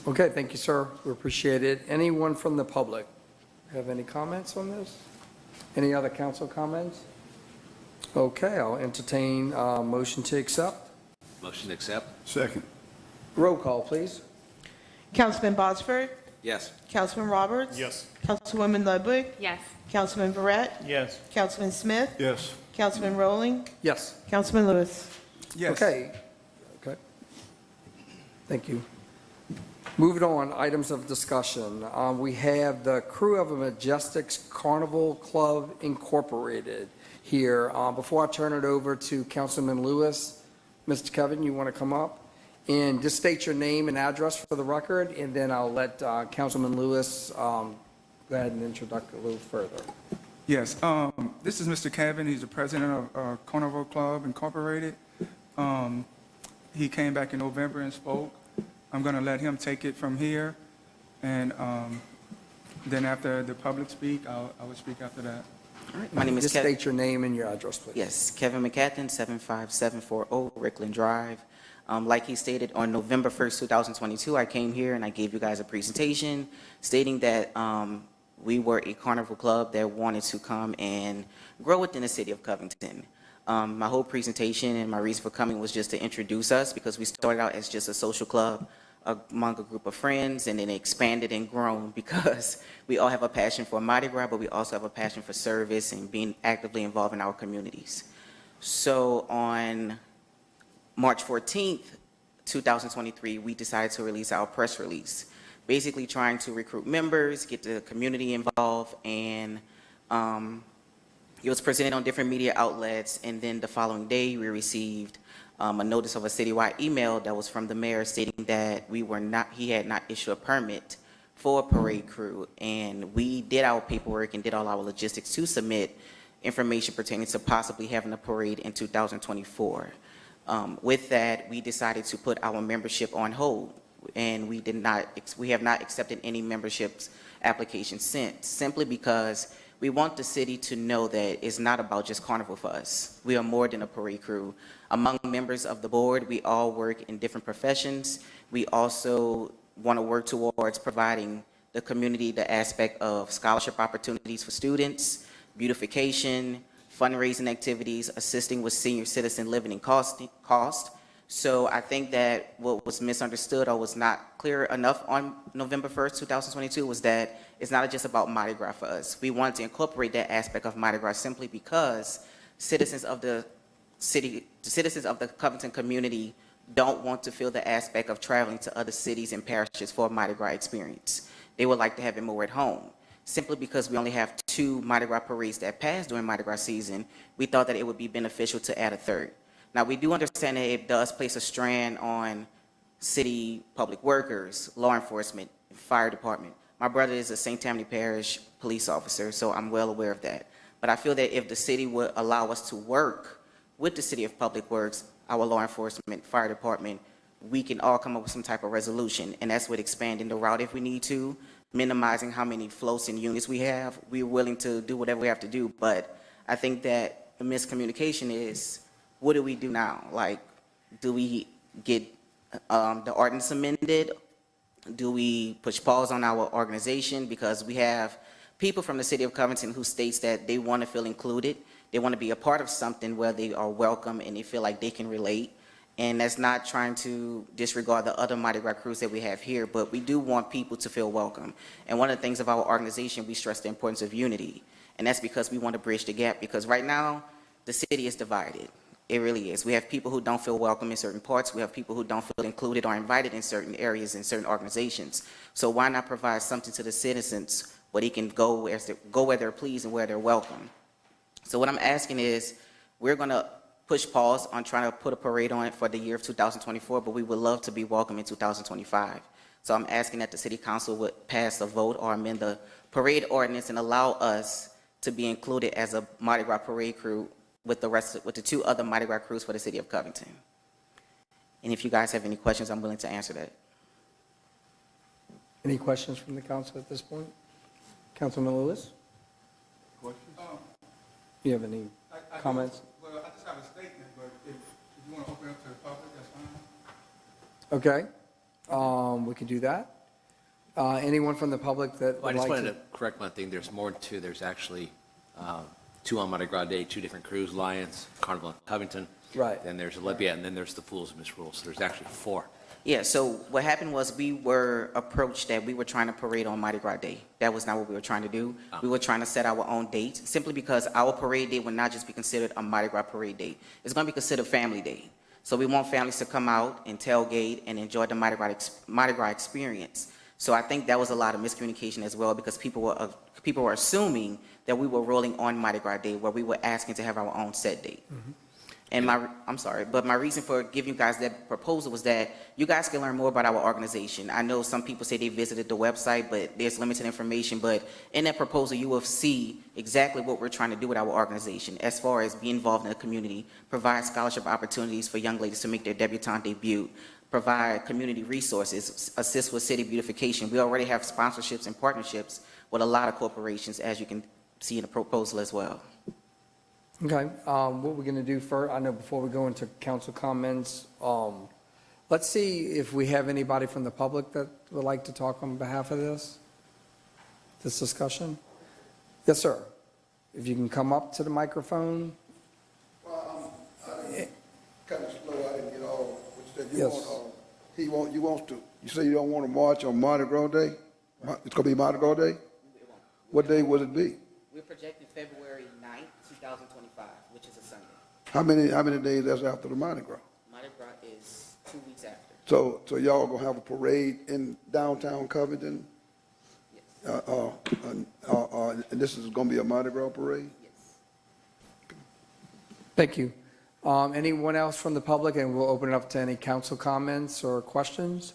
Okay, thank you, sir. We appreciate it. Anyone from the public have any comments on this? Any other council comments? Okay, I'll entertain a motion to accept. Motion to accept? Second. Roll call, please. Councilman Bosford, Yes. Councilman Roberts. Yes. Councilwoman Ludwig, Yes. Councilman Verret, Yes. Councilman Smith, Yes. Councilman Rowling, Yes. Councilman Lewis. Yes. Okay. Thank you. Moving on, items of discussion. We have the crew of a Majestics Carnival Club Incorporated here. Before I turn it over to Councilman Lewis, Mr. Kevin, you want to come up? And just state your name and address for the record, and then I'll let Councilman Lewis go ahead and introduce a little further. Yes, this is Mr. Kevin. He's the president of Carnival Club Incorporated. He came back in November and spoke. I'm going to let him take it from here, and then after the public speak, I will speak after that. All right, my name is Just Kevin. state your name and your address, please. Yes, Kevin McCathin, 75740 Rickland Drive. Like he stated, on November 1st, 2022, I came here and I gave you guys a presentation stating that we were a carnival club that wanted to come and grow within the city of Covington. My whole presentation and my reason for coming was just to introduce us, because we started out as just a social club among a group of friends, and then expanded and grown because we all have a passion for Mardi Gras, but we also have a passion for service and being actively involved in our communities. So on March 14th, 2023, we decided to release our press release, basically trying to recruit members, get the community involved, and it was presented on different media outlets, and then the following day, we received a notice of a citywide email that was from the mayor stating that he had not issued a permit for a parade crew, and we did our paperwork and did all our logistics to submit information pertaining to possibly having a parade in 2024. With that, we decided to put our membership on hold, and we have not accepted any memberships applications since, simply because we want the city to know that it's not about just carnival for us. We are more than a parade crew. Among members of the board, we all work in different professions. We also want to work towards providing the community the aspect of scholarship opportunities for students, beautification, fundraising activities, assisting with senior citizen living and cost. So I think that what was misunderstood or was not clear enough on November 1st, 2022 was that it's not just about Mardi Gras for us. We wanted to incorporate that aspect of Mardi Gras simply because citizens of the Covington community don't want to feel the aspect of traveling to other cities and parishes for a Mardi Gras experience. They would like to have it more at home. Simply because we only have 2 Mardi Gras parades that pass during Mardi Gras season, we thought that it would be beneficial to add a third. Now, we do understand that it does place a strain on city public workers, law enforcement, fire department. My brother is a St. Tammany Parish police officer, so I'm well aware of that. But I feel that if the city would allow us to work with the City of Public Works, our law enforcement, fire department, we can all come up with some type of resolution, and that's with expanding the route if we need to, minimizing how many floats and units we have. We're willing to do whatever we have to do, but I think that the miscommunication is, what do we do now? Like, do we get the ordinance amended? Do we push pause on our organization? Because we have people from the city of Covington who states that they want to feel included. They want to be a part of something where they are welcome and they feel like they can relate. And that's not trying to disregard the other Mardi Gras crews that we have here, but we do want people to feel welcome. And one of the things of our organization, we stress the importance of unity. And that's because we want to bridge the gap, because right now, the city is divided. It really is. We have people who don't feel welcome in certain parts. We have people who don't feel included or invited in certain areas, in certain organizations. So why not provide something to the citizens where they can go where they're pleased and where they're welcome? So what I'm asking is, we're going to push pause on trying to put a parade on it for the year of 2024, but we would love to be welcome in 2025. So I'm asking that the city council would pass a vote or amend the parade ordinance and allow us to be included as a Mardi Gras parade crew with the 2 other Mardi Gras crews for the city of Covington. And if you guys have any questions, I'm willing to answer that. Any questions from the council at this point? Councilman Lewis? You have any comments? Well, I just have a statement, but if you want to open it up to the public, that's fine. Okay, we can do that. Anyone from the public that Well, I would just like wanted to? to correct one thing. There's more than 2. There's actually 2 on Mardi Gras Day, 2 different crews, Lions, Carnival in Covington. Right. Then there's Olympia, and then there's the Fools and Misrules. So there's actually 4. Yeah, so what happened was we were approached that we were trying to parade on Mardi Gras Day. That was not what we were trying to do. We were trying to set our own date, simply because our parade day would not just be considered a Mardi Gras parade day. It's going to be considered family day. So we want families to come out and tailgate and enjoy the Mardi Gras experience. So I think that was a lot of miscommunication as well, because people were assuming that we were rolling on Mardi Gras Day, where we were asking to have our own set date. And my reason for giving you guys that proposal was that you guys can learn more about our organization. I know some people say they visited the website, but there's limited information. But in that proposal, you will see exactly what we're trying to do with our organization, as far as be involved in the community, provide scholarship opportunities for young ladies to make their debutante debut, provide community resources, assist with city beautification. We already have sponsorships and partnerships with a lot of corporations, as you can see in the proposal as well. Okay, what we're going to do first, I know before we go into council comments, let's see if we have anybody from the public that would like to talk on behalf of this discussion. Yes, sir. If you can come up to the microphone. Well, I'm kind of slow, I didn't get all what you said. You Yes. want, you want to, you say you don't want to march on Mardi Gras Day? It's going to be Mardi Gras Day? What day would it be? We're projecting February 9th, 2025, which is a Sunday. How many days that's after the Mardi Gras? Mardi Gras is 2 weeks after. So y'all gonna have a parade in downtown Covington? Yes. And this is gonna be a Mardi Gras parade? Yes. Thank you. Anyone else from the public, and we'll open it up to any council comments or questions?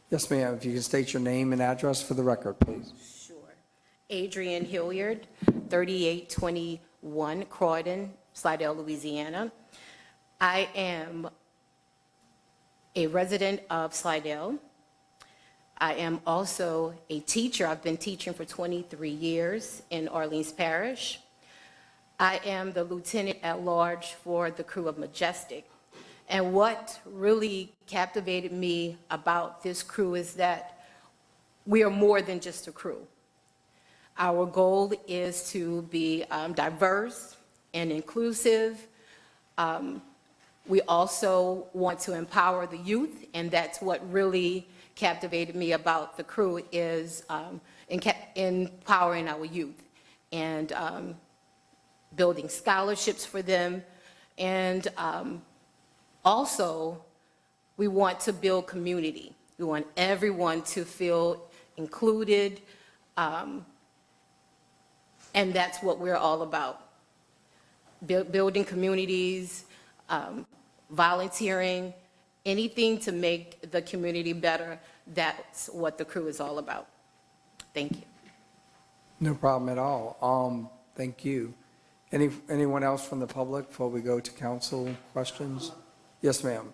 Yes, ma'am, if you can state your name and address for the record, please. Sure. Adrienne Hilliard, 3821 Croydon, Slidell, Louisiana. I am a resident of Slidell. I am also a teacher. I've been teaching for 23 years in Orleans Parish. I am the lieutenant at large for the crew of Majestic. And what really captivated me about this crew is that we are more than just a crew. Our goal is to be diverse and inclusive. We also want to empower the youth, and that's what really captivated me about the crew is empowering our youth and building scholarships for them. And also, we want to build community. We want everyone to feel included, and that's what we're all about. Building communities, volunteering, anything to make the community better. That's what the crew is all about. Thank you. No problem at all. Thank you. Anyone else from the public before we go to council questions? Yes, ma'am.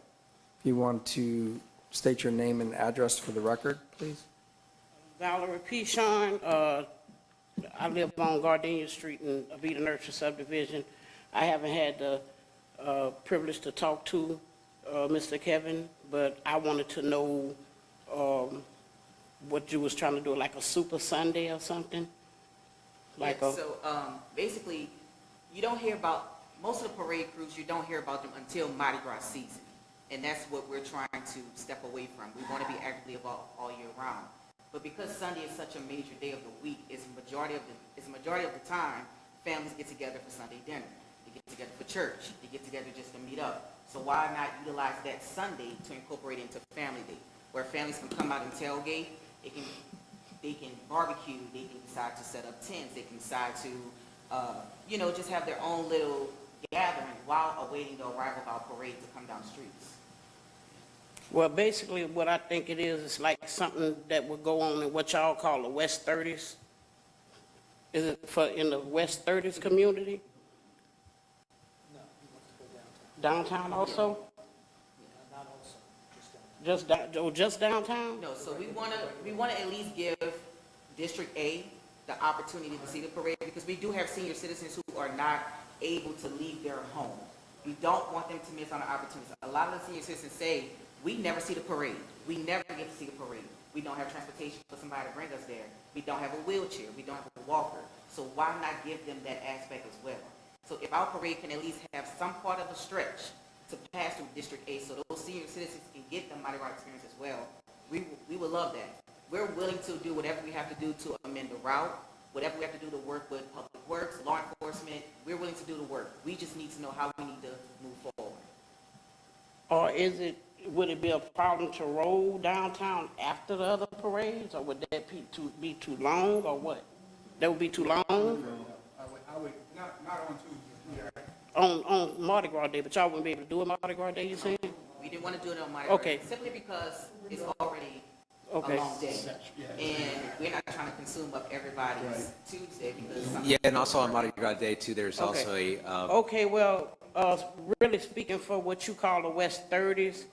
If you want to state your name and address for the record, please. Valerie Pichon, I live on Gardenia Street in Avita Nurture subdivision. I haven't had the privilege to talk to Mr. Kevin, but I wanted to know what you was trying to do, like a Super Sunday or something? Like Yeah, so basically, you don't hear about, most of the parade crews, you don't hear about them until Mardi Gras season. And that's what we're trying to step away from. We want to be actively involved all year round. But because Sunday is such a major day of the week, it's a majority of the time, families get together for Sunday dinner. They get together for church. They get together just to meet up. So why not utilize that Sunday to incorporate it into Family Day, where families can come out and tailgate, they can barbecue, they can decide to set up tents, they can decide to, just have their own little gathering while awaiting the arrival of our parade to come down the streets? Well, basically, what I think it is, it's like something that would go on in what y'all call the West 30s. Is it in the West 30s community? Downtown also? Just downtown? No, so we want to at least give District A the opportunity to see the parade, because we do have senior citizens who are not able to leave their home. We don't want them to miss on the opportunities. A lot of the senior citizens say, we never see the parade. We never get to see the parade. We don't have transportation for somebody to bring us there. We don't have a wheelchair. We don't have a walker. So why not give them that aspect as well? So if our parade can at least have some part of a stretch to pass through District A, so those senior citizens can get the Mardi Gras experience as well, we would love that. We're willing to do whatever we have to do to amend the route, whatever we have to do to work with Public Works, law enforcement. We're willing to do the work. We just need to know how we need to move forward. Or would it be a problem to roll downtown after the other parades, or would that be too long, or what? That would be too long? I would, not on Tuesday. On Mardi Gras Day, but y'all wouldn't be able to do it Mardi Gras Day, you saying? We didn't want to do it on Mardi Gras, Okay. simply because it's already Okay. a long day. And we're not trying to consume up everybody's Tuesday because some Yeah, and also on Mardi Gras Day too, there's Okay. also a, Okay, well, really speaking for what you call the West 30s,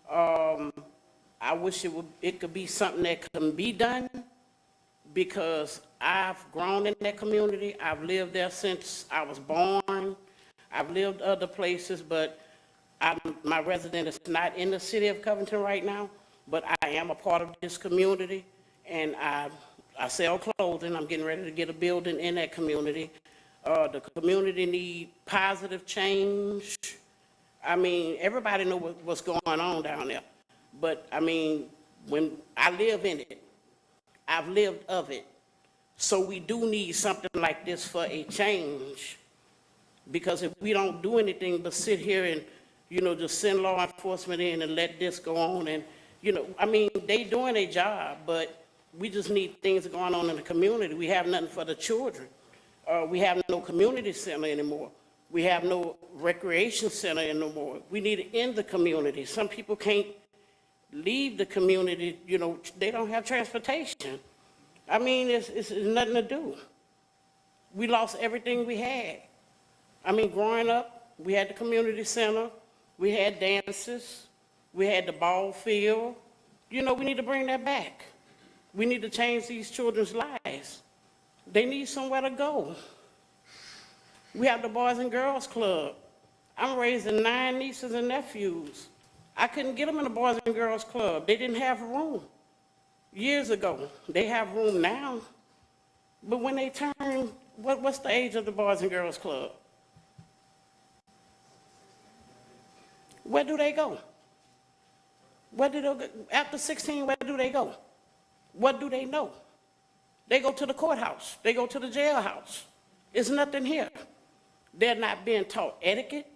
I wish it could be something that can be done, because I've grown in that community. I've lived there since I was born. I've lived other places, but my resident is not in the city of Covington right now, but I am a part of this community, and I sell clothing. I'm getting ready to get a building in that community. The community need positive change. I mean, everybody know what's going on down there. But, I mean, when I live in it, I've lived of it. So we do need something like this for a change. Because if we don't do anything but sit here and, just send law enforcement in and let this go on and, I mean, they doing their job, but we just need things going on in the community. We have nothing for the children. We have no community center anymore. We have no recreation center anymore. We need it in the community. Some people can't leave the community, they don't have transportation. I mean, it's nothing to do. We lost everything we had. I mean, growing up, we had the community center, we had dances, we had the ball field. We need to bring that back. We need to change these children's lives. They need somewhere to go. We have the Boys and Girls Club. I'm raising 9 nieces and nephews. I couldn't get them in the Boys and Girls Club. They didn't have room years ago. They have room now. But when they turn, what's the age of the Boys and Girls Club? Where do they go? After 16, where do they go? What do they know? They go to the courthouse. They go to the jailhouse. There's nothing here. They're not being taught etiquette.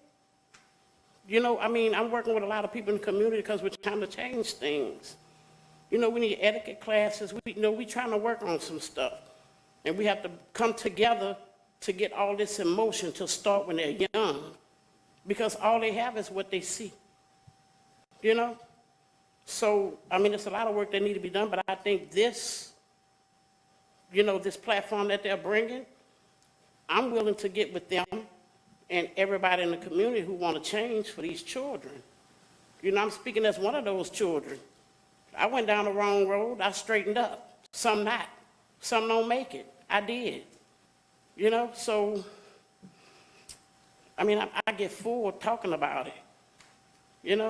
I mean, I'm working with a lot of people in the community because we're trying to change things. We need etiquette classes. We're trying to work on some stuff. And we have to come together to get all this in motion to start when they're young. Because all they have is what they see. So, I mean, it's a lot of work that needs to be done, but I think this, this platform that they're bringing, I'm willing to get with them and everybody in the community who want to change for these children. I'm speaking as one of those children. I went down the wrong road. I straightened up. Some not. Some don't make it. I did. So, I mean, I get full talking about it.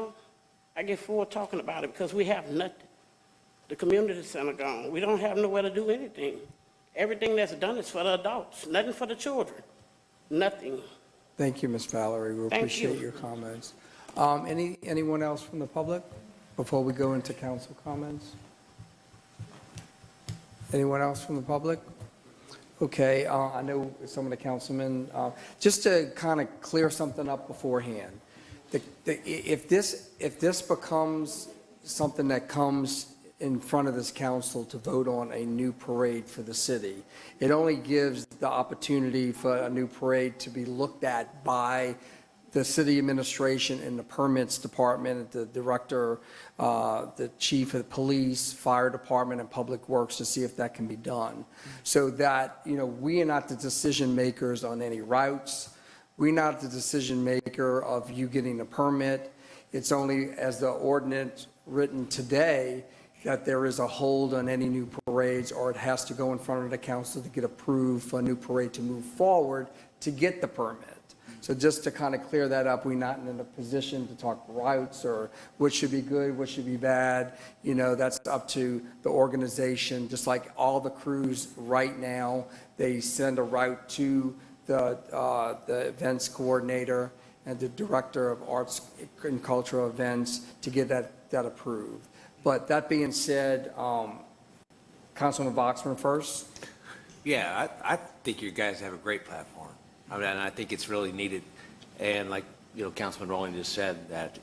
I get full talking about it because we have nothing. The community center gone. We don't have nowhere to do anything. Everything that's done is for the adults, nothing for the children. Nothing. Thank you, Ms. Valerie. We Thank appreciate you. your comments. Anyone else from the public before we go into council comments? Anyone else from the public? Okay, I know some of the councilmen, just to kind of clear something up beforehand. If this becomes something that comes in front of this council to vote on a new parade for the city. It only gives the opportunity for a new parade to be looked at by the city administration and the permits department, the director, the chief of police, fire department, and public works to see if that can be done. So that, we are not the decision makers on any routes. We're not the decision maker of you getting a permit. It's only as the ordinance written today that there is a hold on any new parades, or it has to go in front of the council to get approved for a new parade to move forward to get the permit. So just to kind of clear that up, we're not in a position to talk routes or what should be good, what should be bad. That's up to the organization. Just like all the crews right now, they send a route to the events coordinator and the director of arts and cultural events to get that approved. But that being said, Councilman Boxman first. Yeah, I think you guys have a great platform. And I think it's really needed. And like, Councilman Rowling just said that,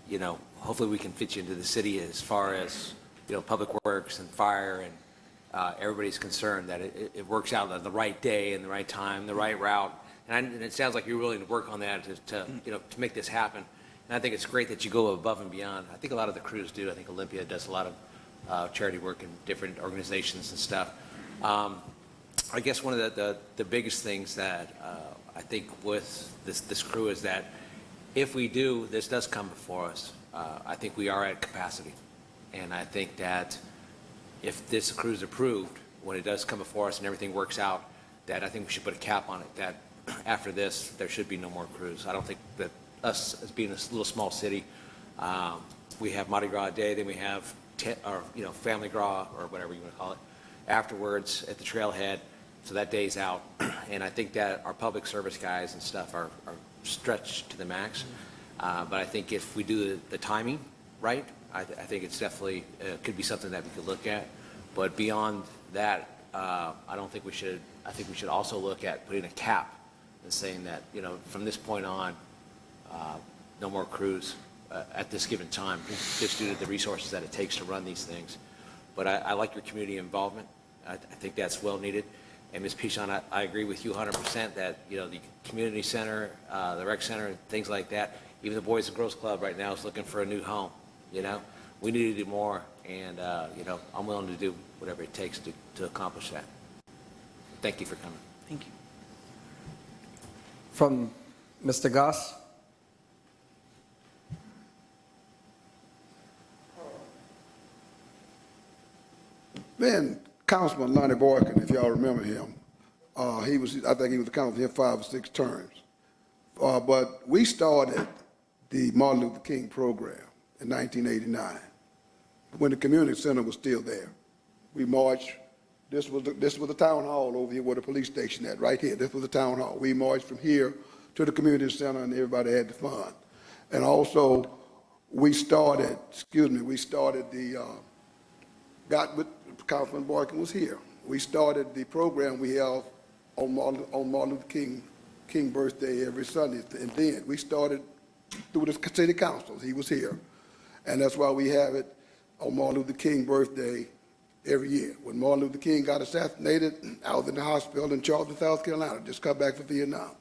hopefully we can fit you into the city as far as, public works and fire and everybody's concerned that it works out on the right day and the right time, the right route. And it sounds like you're willing to work on that to make this happen. And I think it's great that you go above and beyond. I think a lot of the crews do. I think Olympia does a lot of charity work in different organizations and stuff. I guess one of the biggest things that I think with this crew is that if this does come before us, I think we are at capacity. And I think that if this crew is approved, when it does come before us and everything works out, that I think we should put a cap on it, that after this, there should be no more crews. I don't think that us, as being a little small city, we have Mardi Gras Day, then we have Family Gras, or whatever you want to call it, afterwards at the trailhead. So that day's out. And I think that our public service guys and stuff are stretched to the max. But I think if we do the timing right, I think it's definitely could be something that we could look at. But beyond that, I think we should also look at putting a cap and saying that, from this point on, no more crews at this given time, just due to the resources that it takes to run these things. But I like your community involvement. I think that's well needed. And Ms. Pichon, I agree with you 100% that, the community center, the rec center, things like that, even the Boys and Girls Club right now is looking for a new home, We need to do more, and, I'm willing to do whatever it takes to accomplish that. Thank you for coming. Thank you. From Mr. Goss. Then Councilman Lonnie Boykin, if y'all remember him, I think he was the councilman here 5 or 6 terms. But we started the Martin Luther King program in 1989 when the community center was still there. We marched. This was the town hall over here where the police station at, right here. This was the town hall. We marched from here to the community center, and everybody had the fun. And also, we started Councilman Boykin was here. We started the program we have on Martin Luther King birthday every Sunday. And then we started through the city councils. He was here. And that's why we have it on Martin Luther King birthday every year. When Martin Luther King got assassinated, I was in the hospital in Charleston, South Carolina, just got back from Vietnam.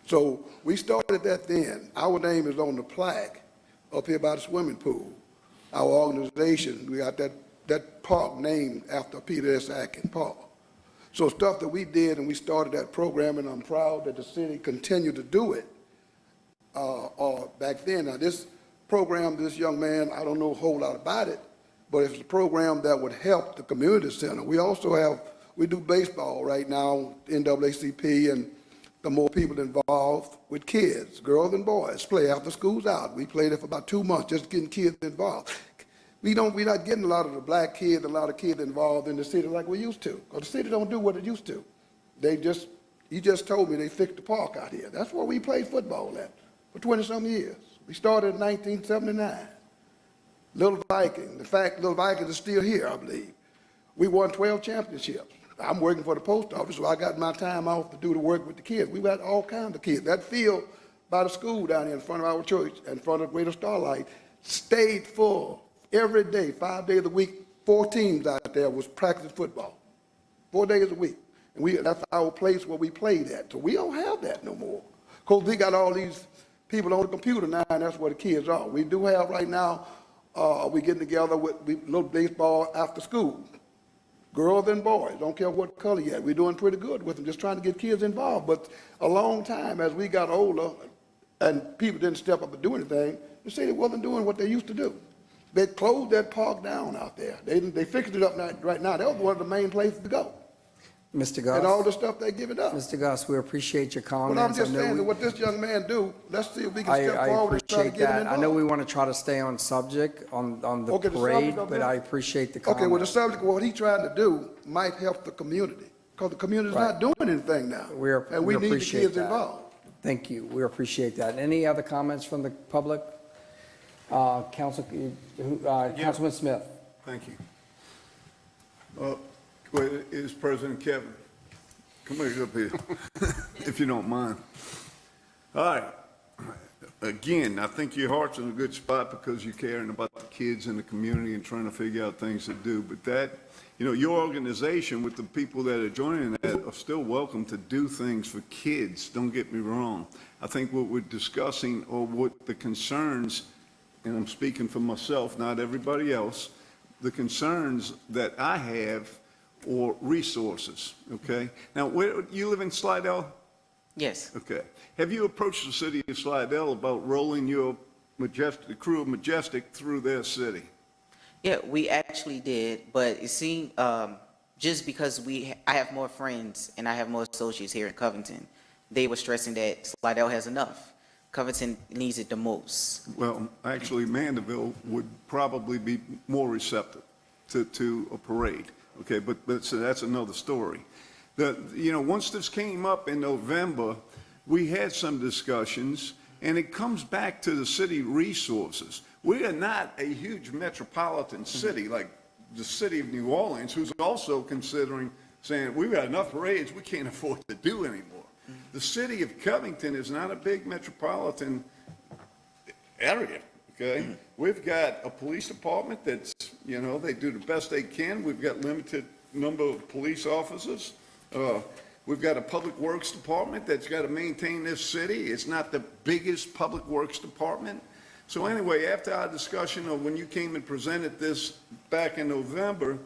So we started that then. Our name is on the plaque up here by the swimming pool. Our organization, we got that park named after Peter S. Atkins Park. So stuff that we did, and we started that program, and I'm proud that the city continued to do it back then. Now this program, this young man, I don't know a whole lot about it, but it's a program that would help the community center. We also we do baseball right now, NAACP, and the more people involved with kids, girls and boys, play after school's out. We played it for about 2 months, just getting kids involved. We're not getting a lot of the black kids, a lot of kids involved in the city like we used to, because the city don't do what it used to. You just told me they fixed the park out here. That's where we played football at for 20-some years. We started in 1979. Little Viking. In fact, Little Vikings is still here, I believe. We won 12 championships. I'm working for the post office, so I got my time off to do the work with the kids. We got all kinds of kids. That field by the school down here in front of our church, in front of Greater Starlight, stayed full every day, 5 days a week, 4 teams out there was practicing football, 4 days a week. And that's our place where we played at. So we don't have that no more. Because we got all these people on the computer now, and that's where the kids are. We do have right now, we getting together with little baseball after school. Girls and boys, don't care what color yet. We're doing pretty good with them, just trying to get kids involved. But a long time, as we got older, and people didn't step up and do anything, the city wasn't doing what they used to do. They closed that park down out there. They fixed it up right now. That was one of the main places to go. Mr. Goss. And all the stuff they give it up. Mr. Goss, we appreciate your comments. But I'm just I know saying that we- what this young man do, let's see if we can step I forward and try to appreciate get him that. involved. I know we want to try to stay on subject on the Okay, the parade, subject of but this- I appreciate the Okay, well, the comments. subject of what he's trying to do might help the community, because the community's Right. not doing anything now. And we need the appreciate kids that. involved. Thank you. We appreciate that. Any other comments from the public? Councilman Smith. Thank you. Well, is President Kevin? Come up here, if you don't mind. All right. Again, I think your heart's in a good spot because you're caring about the kids in the community and trying to figure out things to do. But that, your organization with the people that are joining that are still welcome to do things for kids. Don't get me wrong. I think what we're discussing or what the concerns, and I'm speaking for myself, not everybody else, the concerns that I have or resources, okay? Now, you live in Slidell? Yes. Okay. Have you approached the city of Slidell about rolling your the crew of Majestic through their city? Yeah, we actually did, but it seemed, just because I have more friends and I have more associates here in Covington, they were stressing that Slidell has enough. Covington needs it the most. Well, actually, Mandeville would probably be more receptive to a parade, okay? But so that's another story. Once this came up in November, we had some discussions, and it comes back to the city resources. We are not a huge metropolitan city like the city of New Orleans, who's also considering saying, we've got enough parades we can't afford to do anymore. The city of Covington is not a big metropolitan area, okay? We've got a police department that's, they do the best they can. We've got limited number of police officers. We've got a public works department that's got to maintain this city. It's not the biggest public works department. So anyway, after our discussion of when you came and presented this back in November,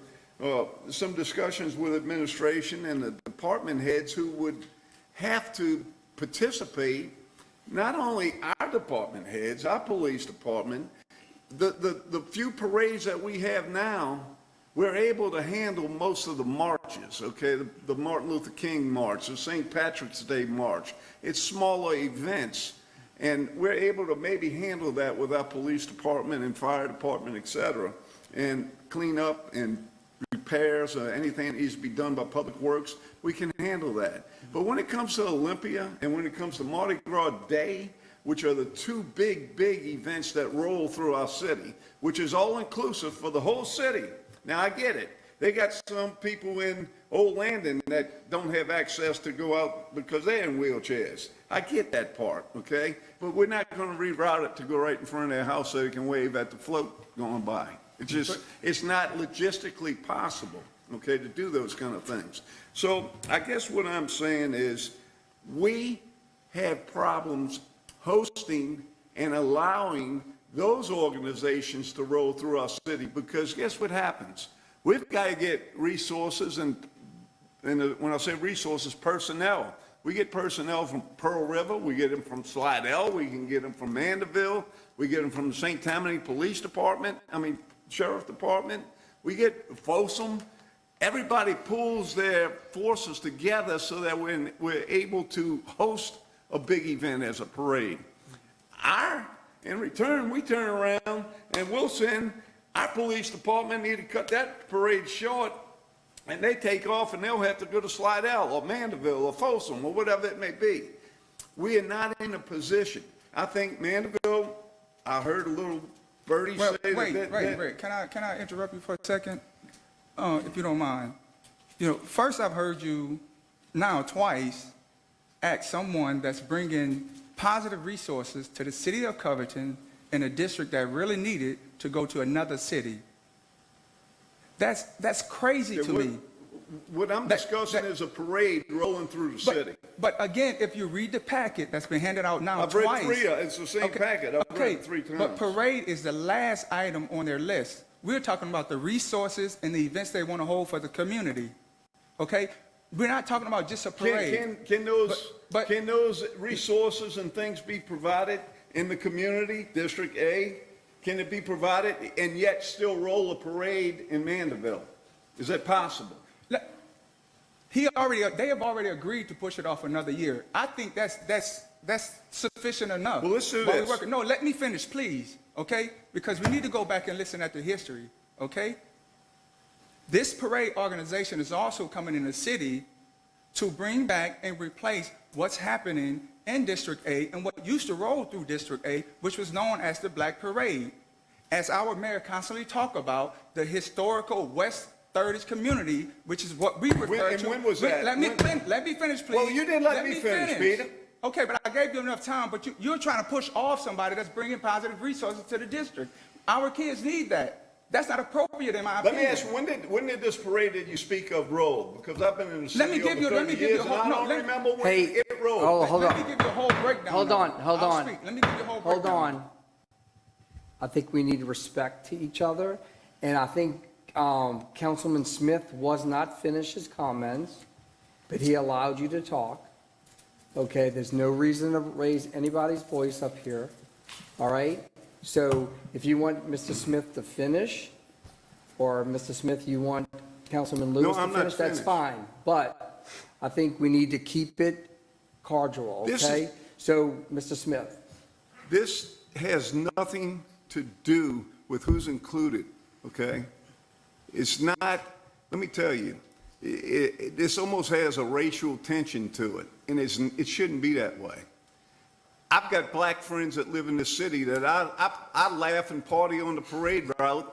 some discussions with administration and the department heads who would have to participate, not only our department heads, our police department, the few parades that we have now, we're able to handle most of the marches, okay? The Martin Luther King March, the St. Patrick's Day March. It's smaller events, and we're able to maybe handle that with our police department and fire department, et cetera, and clean up and repairs or anything that needs to be done by Public Works, we can handle that. But when it comes to Olympia and when it comes to Mardi Gras Day, which are the two big events that roll through our city, which is all-inclusive for the whole city. Now, I get it. They got some people in Old Landon that don't have access to go out because they're in wheelchairs. I get that part, okay? But we're not going to reroute it to go right in front of their house so they can wave at the float going by. It's not logistically possible, okay, to do those kind of things. So I guess what I'm saying is we have problems hosting and allowing those organizations to roll through our city, because guess what happens? We've got to get resources, and when I say resources, personnel. We get personnel from Pearl River, we get them from Slidell, we can get them from Mandeville, we get them from the St. Tammany Police Department, Sheriff Department, we get Folsom. Everybody pulls their forces together so that we're able to host a big event as a parade. In return, we turn around and we'll send our police department need to cut that parade short, and they take off and they'll have to go to Slidell or Mandeville or Folsom or whatever it may be. We are not in a position. I think Mandeville, I heard a little birdie say Wait. Can I interrupt you for a second? If you don't mind. First I've heard you now twice ask someone that's bringing positive resources to the city of Covington in a district that really needed to go to another city. That's crazy to me. What I'm discussing is a parade rolling through the city. But again, if you read the packet that's been handed out now I've twice. read three, it's the same packet, I've read it 3 times. But parade is the last item on their list. We're talking about the resources and the events they want to hold for the community, okay? We're not talking about just a parade. Can those resources and things be provided in the community, District A? Can it be provided and yet still roll a parade in Mandeville? Is that possible? They have already agreed to push it off another year. I think that's sufficient enough. Well, let's do this. No, let me finish, please, okay? Because we need to go back and listen at the history, okay? This parade organization is also coming in the city to bring back and replace what's happening in District A and what used to roll through District A, which was known as the Black Parade. As our mayor constantly talk about, the historical West 30s community, which is what we refer to. And when was that? Let me finish, please. Well, you didn't let me finish, Peter. Okay, but I gave you enough time, but you're trying to push off somebody that's bringing positive resources to the district. Our kids need that. That's not appropriate in my opinion. Let me ask you, when did this parade that you speak of roll? Because I've been in the city over 30 years, and I don't remember when it rolled. Let me give you a whole breakdown. Hold on. Let me give you a whole breakdown. Hold on. I think we need respect to each other, and I think Councilman Smith was not finished his comments, but he allowed you to talk. Okay, there's no reason to raise anybody's voice up here, all right? So if you want Mr. Smith to finish, or Mr. Smith, you want Councilman Lewis to finish, that's fine. But I think we need to keep it cordial, okay? So, Mr. Smith. This has nothing to do with who's included, okay? It's not, let me tell you, this almost has a racial tension to it, and it shouldn't be that way. I've got black friends that live in this city that I laugh and party on the parade route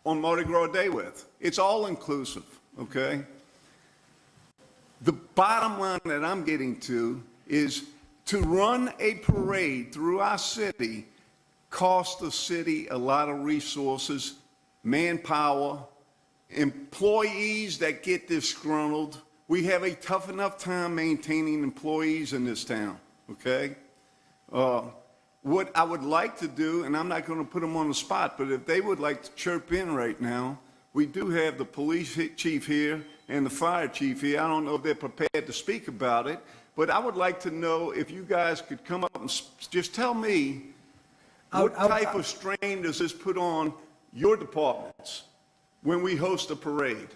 on Mardi Gras Day with. It's all inclusive, okay? The bottom line that I'm getting to is to run a parade through our city costs the city a lot of resources, manpower, employees that get disgruntled. We have a tough enough time maintaining employees in this town, okay? What I would like to do, and I'm not going to put them on the spot, but if they would like to chirp in right now, we do have the police chief here and the fire chief here. I don't know if they're prepared to speak about it, but I would like to know if you guys could come up and just tell me what type of strain does this put on your departments when we host a parade?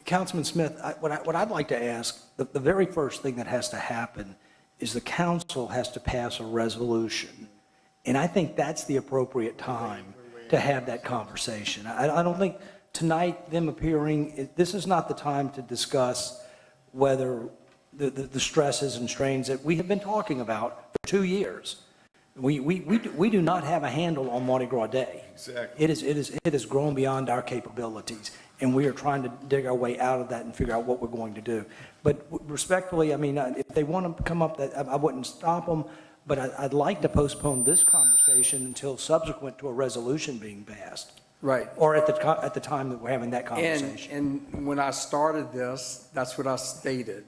Councilman Smith, what I'd like to ask, the very first thing that has to happen is the council has to pass a resolution. And I think that's the appropriate time to have that conversation. I don't think tonight them appearing, this is not the time to discuss whether the stresses and strains that we have been talking about for 2 years. We do not have a handle on Mardi Gras Day. Exactly. It has grown beyond our capabilities, and we are trying to dig our way out of that and figure out what we're going to do. But respectfully, I mean, if they want to come up, I wouldn't stop them, but I'd like to postpone this conversation until subsequent to a resolution being passed. Right. Or at the time that we're having that conversation. And when I started this, that's what I stated.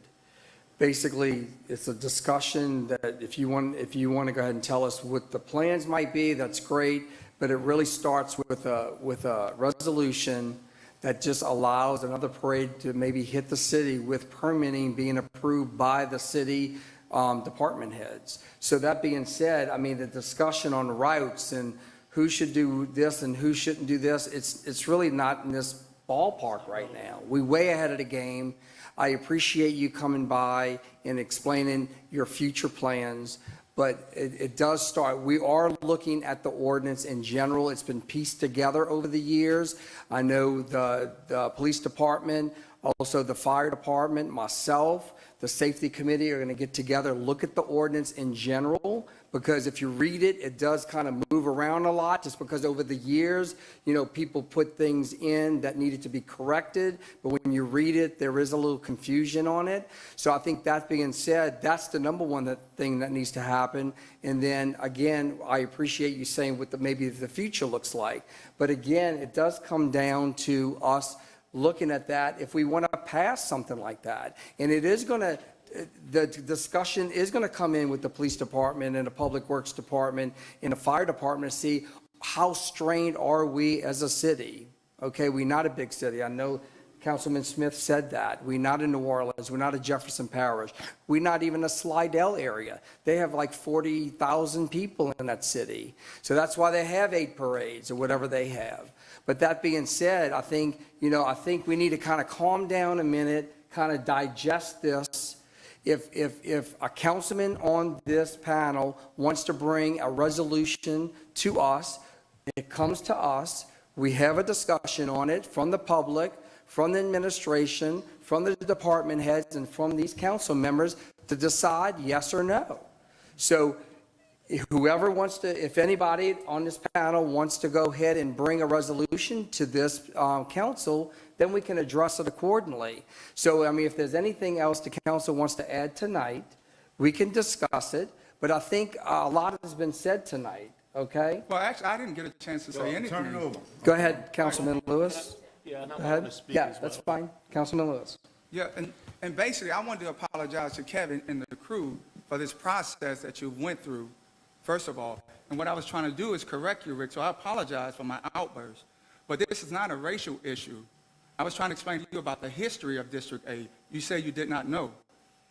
Basically, it's a discussion that if you want to go ahead and tell us what the plans might be, that's great, but it really starts with a resolution that just allows another parade to maybe hit the city with permitting being approved by the city department heads. So that being said, I mean, the discussion on routes and who should do this and who shouldn't do this, it's really not in this ballpark right now. We're way ahead of the game. I appreciate you coming by and explaining your future plans, but it does start. We are looking at the ordinance in general. It's been pieced together over the years. I know the police department, also the fire department, myself, the safety committee are going to get together, look at the ordinance in general, because if you read it, it does kind of move around a lot, just because over the years, people put things in that needed to be corrected, but when you read it, there is a little confusion on it. So I think that being said, that's the number one thing that needs to happen. And then, again, I appreciate you saying what maybe the future looks like. But again, it does come down to us looking at that if we want to pass something like that. And it is going to, the discussion is going to come in with the police department and the public works department and the fire department to see how strained are we as a city. Okay, we're not a big city. I know Councilman Smith said that. We're not in New Orleans. We're not a Jefferson Parish. We're not even a Slidell area. They have like 40,000 people in that city. So that's why they have 8 parades or whatever they have. But that being said, I think we need to kind of calm down a minute, kind of digest this. If a councilman on this panel wants to bring a resolution to us, it comes to us, we have a discussion on it from the public, from the administration, from the department heads, and from these council members to decide yes or no. So whoever wants to, if anybody on this panel wants to go ahead and bring a resolution to this council, then we can address it accordingly. So, I mean, if there's anything else the council wants to add tonight, we can discuss it. But I think a lot has been said tonight, okay? Well, actually, I didn't get a chance to say anything. Turn it over. Go ahead, Councilman Lewis. Yeah, and Go I ahead. want to speak Yeah, as well. that's fine. Councilman Lewis. Yeah, and basically, I wanted to apologize to Kevin and the crew for this process that you went through, first of all. And what I was trying to do is correct you, Rick, so I apologize for my outburst. But this is not a racial issue. I was trying to explain to you about the history of District A. You say you did not know,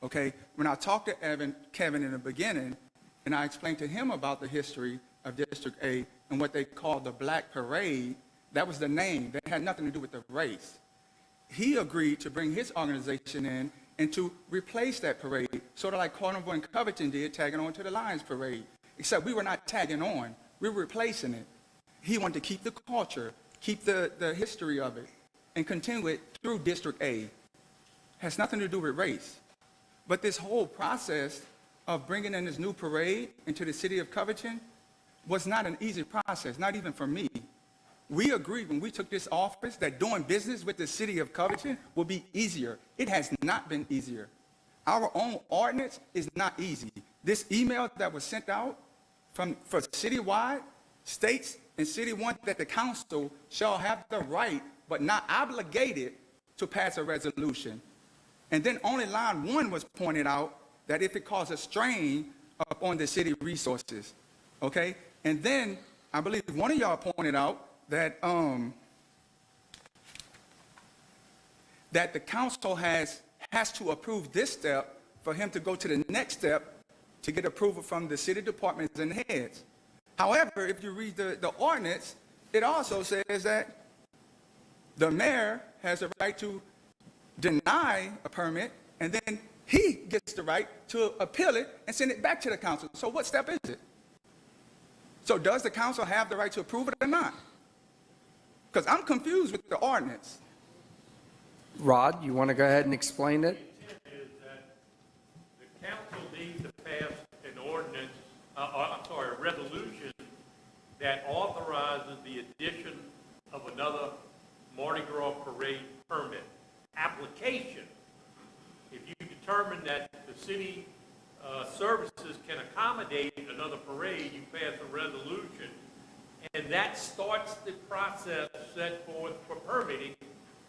okay? When I talked to Kevin in the beginning, and I explained to him about the history of District A and what they called the Black Parade, that was the name. That had nothing to do with the race. He agreed to bring his organization in and to replace that parade, sort of like Carnival and Covington did, tagging on to the Lions Parade. Except we were not tagging on, we were replacing it. He wanted to keep the culture, keep the history of it, and continue it through District A. Has nothing to do with race. But this whole process of bringing in this new parade into the city of Covington was not an easy process, not even for me. We agreed when we took this office that doing business with the city of Covington would be easier. It has not been easier. Our own ordinance is not easy. This email that was sent out for citywide states in City 1 that the council shall have the right but not obligated to pass a resolution. And then only line 1 was pointed out that if it causes strain upon the city resources, okay? And then I believe one of y'all pointed out that that the council has to approve this step for him to go to the next step to get approval from the city departments and heads. However, if you read the ordinance, it also says that the mayor has the right to deny a permit, and then he gets the right to appeal it and send it back to the council. So what step is it? So does the council have the right to approve it or not? Because I'm confused with the ordinance. Rod, you want to go ahead and explain it? Is that the council needs to pass an ordinance, a resolution that authorizes the addition of another Mardi Gras parade permit application. If you determine that the city services can accommodate another parade, you pass a resolution, and that starts the process set forth for permitting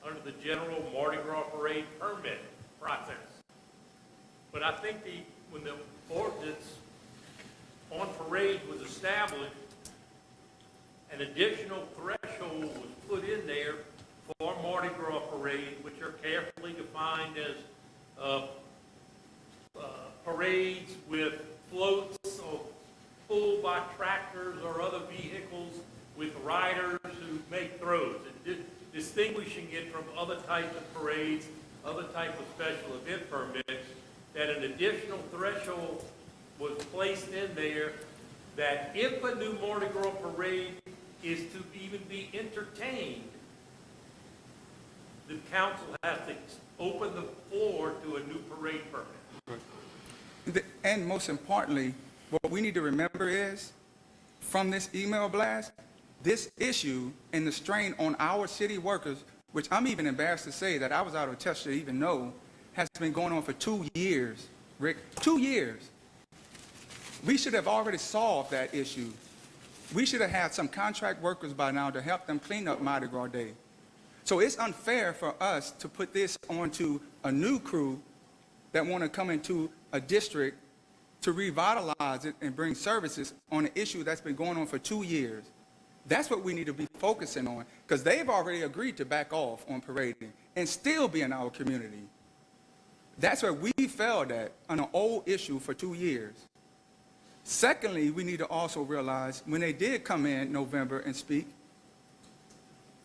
under the general Mardi Gras parade permit process. But I think when the ordinance on parade was established, an additional threshold was put in there for Mardi Gras parade, which are carefully defined as parades with floats or pulled by tractors or other vehicles with riders who make throws, and distinguishing it from other types of parades, other type of special event permits, that an additional threshold was placed in there that if a new Mardi Gras parade is to even be entertained, the council has to open the floor to a new parade permit. And most importantly, what we need to remember is, from this email blast, this issue and the strain on our city workers, which I'm even embarrassed to say that I was out of touch to even know, has been going on for 2 years, Rick, 2 years. We should have already solved that issue. We should have had some contract workers by now to help them clean up Mardi Gras Day. So it's unfair for us to put this onto a new crew that want to come into a district to revitalize it and bring services on an issue that's been going on for 2 years. That's what we need to be focusing on, because they've already agreed to back off on parading and still be in our community. That's where we failed at on an old issue for 2 years. Secondly, we need to also realize when they did come in November and speak,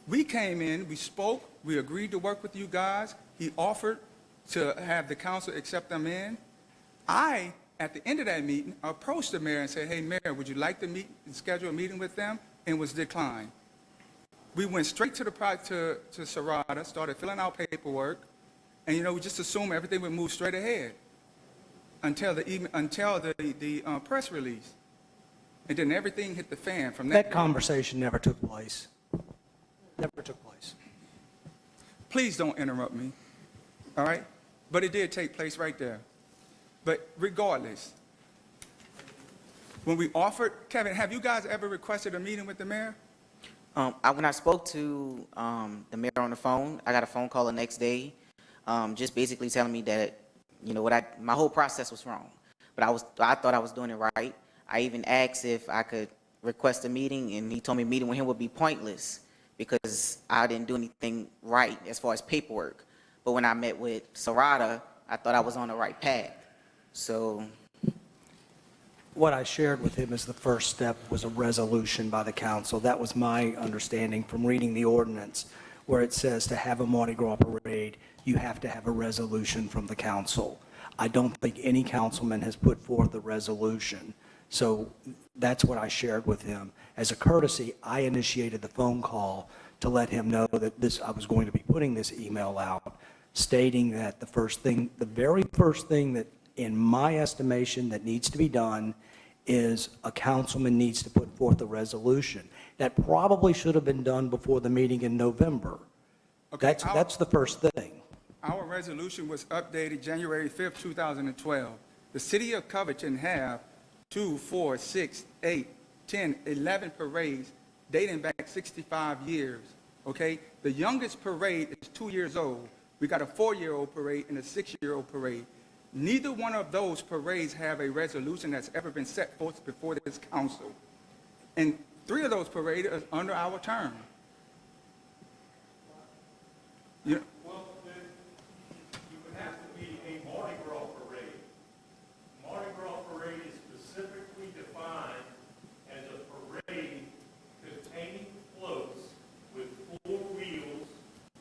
we came in, we spoke, we agreed to work with you guys. He offered to have the council accept them in. I, at the end of that meeting, approached the mayor and said, hey, Mayor, would you like to meet and schedule a meeting with them? And was declined. We went straight to Serrata, started filling out paperwork, and, we just assumed everything would move straight ahead until the press release. And then everything hit the fan from that. That conversation never took place. Never took place. Please don't interrupt me, all right? But it did take place right there. But regardless, when we offered, Kevin, have you guys ever requested a meeting with the mayor? When I spoke to the mayor on the phone, I got a phone call the next day, just basically telling me that, my whole process was wrong. But I thought I was doing it right. I even asked if I could request a meeting, and he told me a meeting with him would be pointless because I didn't do anything right as far as paperwork. But when I met with Serrata, I thought I was on the right path. So What I shared with him as the first step was a resolution by the council. That was my understanding from reading the ordinance, where it says to have a Mardi Gras parade, you have to have a resolution from the council. I don't think any councilman has put forth a resolution. So that's what I shared with him. As a courtesy, I initiated the phone call to let him know that I was going to be putting this email out, stating that the very first thing that, in my estimation, that needs to be done is a councilman needs to put forth a resolution. That probably should have been done before the meeting in November. Okay, That's the first thing. Our resolution was updated January 5th, 2012. The city of Covington have 2, 4, 6, 8, 10, 11 parades dating back 65 years, okay? The youngest parade is 2 years old. We got a 4-year-old parade and a 6-year-old parade. Neither one of those parades have a resolution that's ever been set forth before this council. And 3 of those parades are under our term. Well, then, you would have to be a Mardi Gras parade. Mardi Gras parade is specifically defined as a parade containing floats with 4 wheels,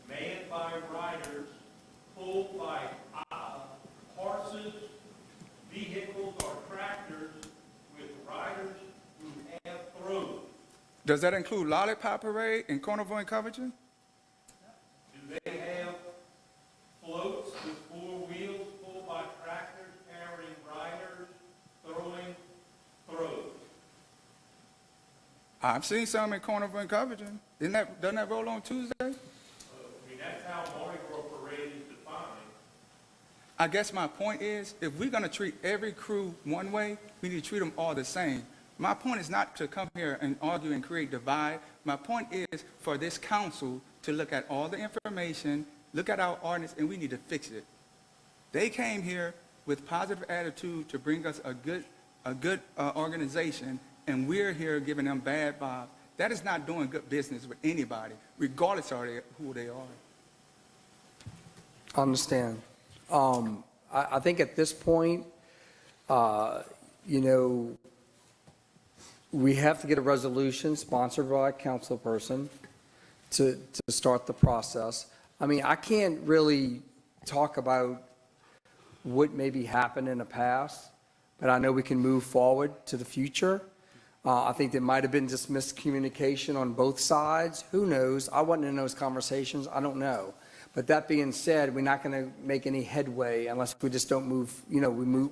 manned by riders, pulled by horses, vehicles, or tractors with riders who have throws. Does that include Lollipop Parade in Carnival and Covington? Do they have floats with 4 wheels pulled by tractors carrying riders throwing throws? I've seen some in Carnival and Covington. Doesn't that roll on Tuesday? I mean, that's how Mardi Gras parade is defined. I guess my point is, if we're going to treat every crew one way, we need to treat them all the same. My point is not to come here and argue and create divide. My point is for this council to look at all the information, look at our ordinance, and we need to fix it. They came here with positive attitude to bring us a good organization, and we're here giving them bad vibes. That is not doing good business with anybody, regardless of who they are. I understand. I think at this point, we have to get a resolution sponsored by a council person to start the process. I mean, I can't really talk about what maybe happened in the past, but I know we can move forward to the future. I think there might have been just miscommunication on both sides. Who knows? I wasn't in those conversations. I don't know. But that being said, we're not going to make any headway unless we just don't move,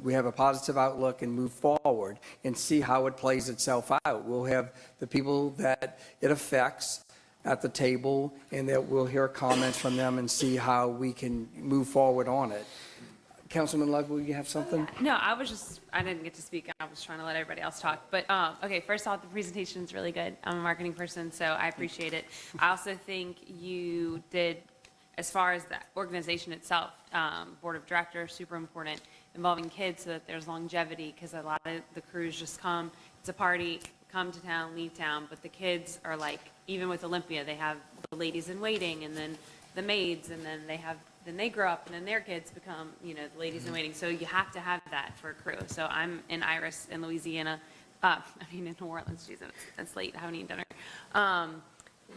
we have a positive outlook and move forward and see how it plays itself out. We'll have the people that it affects at the table, and that we'll hear comments from them and see how we can move forward on it. Councilman Love, will you have something? No, I didn't get to speak. I was trying to let everybody else talk. But, okay, first off, the presentation is really good. I'm a marketing person, so I appreciate it. I also think you did, as far as the organization itself, board of directors, super important, involving kids so that there's longevity, because a lot of the crews just come, it's a party, come to town, leave town, but the kids are like, even with Olympia, they have the ladies in waiting, and then the maids, and then they grow up, and then their kids become, the ladies in waiting. So you have to have that for a crew. So I'm in Iris in Louisiana, in New Orleans, Jesus, it's late, I haven't eaten dinner.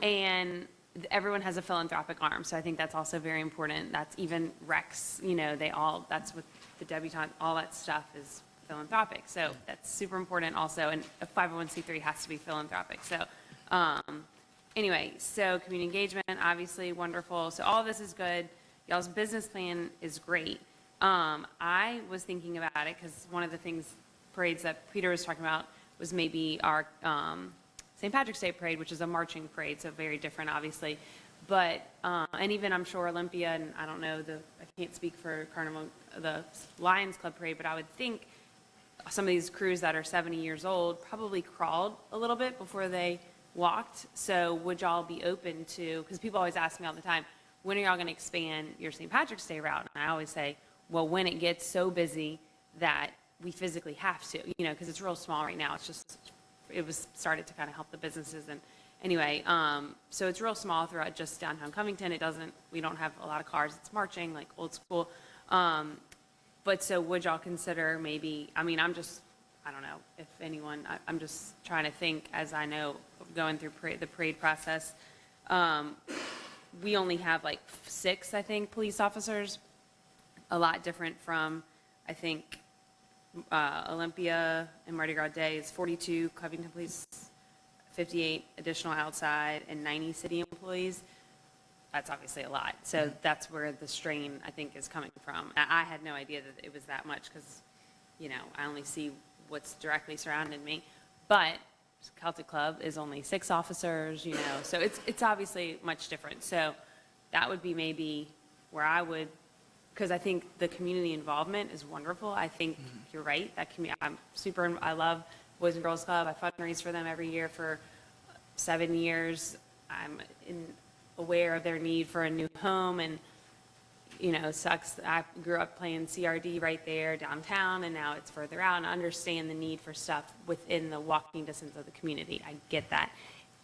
And everyone has a philanthropic arm, so I think that's also very important. That's even Rex, that's what the debutante, all that stuff is philanthropic. So that's super important also, and a 501c3 has to be philanthropic. So anyway, so community engagement, obviously wonderful. So all of this is good. Y'all's business plan is great. I was thinking about it because one of the parades that Peter was talking about was maybe our St. Patrick's Day parade, which is a marching parade, so very different, obviously. But, and even I'm sure Olympia, and I don't know, I can't speak for Carnival, the Lions Club parade, but I would think some of these crews that are 70 years old probably crawled a little bit before they walked. So would y'all be open to, because people always ask me all the time, when are y'all going to expand your St. Patrick's Day route? And I always say, well, when it gets so busy that we physically have to, because it's real small right now. It was started to kind of help the businesses. And anyway, so it's real small throughout just downtown Covington. We don't have a lot of cars. It's marching, like old school. But so would y'all consider maybe, I don't know if anyone, I'm just trying to think as I know going through the parade process. We only have like 6, I think, police officers, a lot different from, I think, Olympia and Mardi Gras Day is 42, Covington Police 58 additional outside, and 90 city employees. That's obviously a lot. So that's where the strain, I think, is coming from. I had no idea that it was that much because, I only see what's directly surrounding me. But Celtic Club is only 6 officers, so it's obviously much different. So that would be maybe where I would, because I think the community involvement is wonderful. I think you're right. I love Boys and Girls Club. I fundraise for them every year for 7 years. I'm aware of their need for a new home, and it sucks. I grew up playing CRD right there downtown, and now it's further out, and I understand the need for stuff within the walking distance of the community. I get that.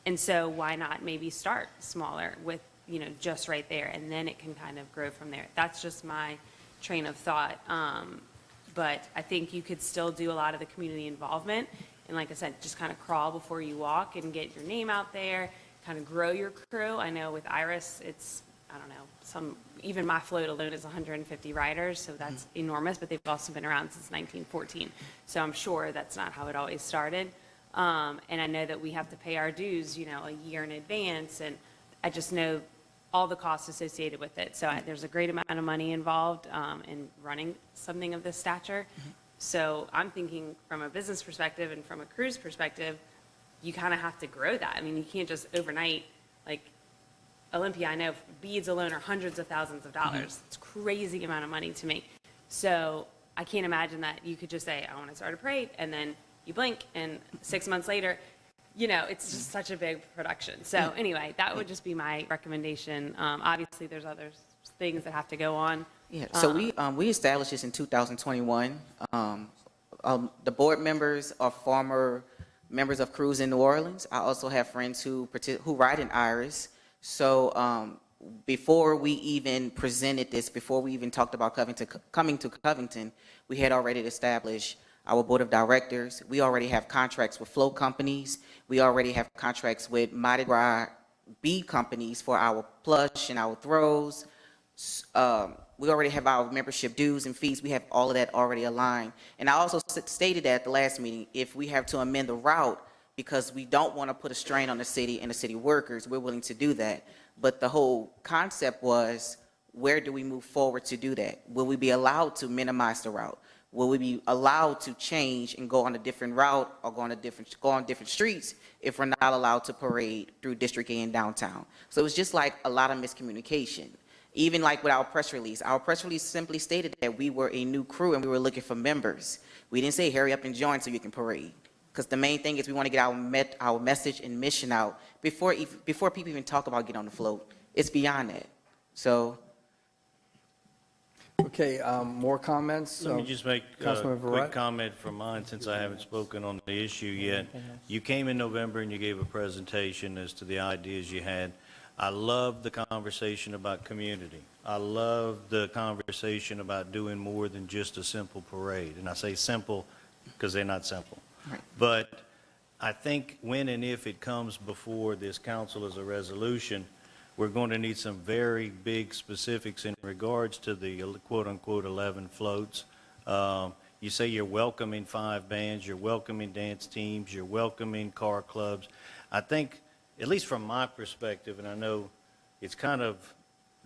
And so why not maybe start smaller with, just right there, and then it can kind of grow from there. That's just my train of thought. But I think you could still do a lot of the community involvement, and like I said, just kind of crawl before you walk and get your name out there, kind of grow your crew. I know with Iris, it's, I don't know, even my float alone is 150 riders, so that's enormous, but they've also been around since 1914. So I'm sure that's not how it always started. And I know that we have to pay our dues, a year in advance, and I just know all the costs associated with it. So there's a great amount of money involved in running something of this stature. So I'm thinking from a business perspective and from a cruise perspective, you kind of have to grow that. You can't just overnight, like Olympia, I know beads alone are hundreds of thousands of dollars. It's a crazy amount of money to me. So I can't imagine that you could just say, I want to start a parade, and then you blink, and 6 months later, it's just such a big production. So anyway, that would just be my recommendation. Obviously, there's other things that have to go on. Yeah, so we established this in 2021. The board members are former members of Cruise in New Orleans. I also have friends who ride in Iris. So before we even presented this, before we even talked about coming to Covington, we had already established our board of directors. We already have contracts with float companies. We already have contracts with Mardi Gras bead companies for our plush and our throws. We already have our membership dues and fees. We have all of that already aligned. And I also stated that at the last meeting, if we have to amend the route because we don't want to put a strain on the city and the city workers, we're willing to do that. But the whole concept was where do we move forward to do that? Will we be allowed to minimize the route? Will we be allowed to change and go on a different route or go on different streets if we're not allowed to parade through District A and downtown? So it's just like a lot of miscommunication. Even like with our press release simply stated that we were a new crew and we were looking for members. We didn't say hurry up and join so you can parade. Because the main thing is we want to get our message and mission out before people even talk about get on the float. It's beyond that. So. Okay, more comments? Let me just make a Councilman quick Verrett? comment from mine, since I haven't spoken on the issue yet. You came in November and you gave a presentation as to the ideas you had. I love the conversation about community. I love the conversation about doing more than just a simple parade. And I say simple because they're not simple. But I think when and if it comes before this council as a resolution, we're going to need some very big specifics in regards to the quote-unquote 11 floats. You say you're welcoming 5 bands, you're welcoming dance teams, you're welcoming car clubs. I think, at least from my perspective, and I know it's kind of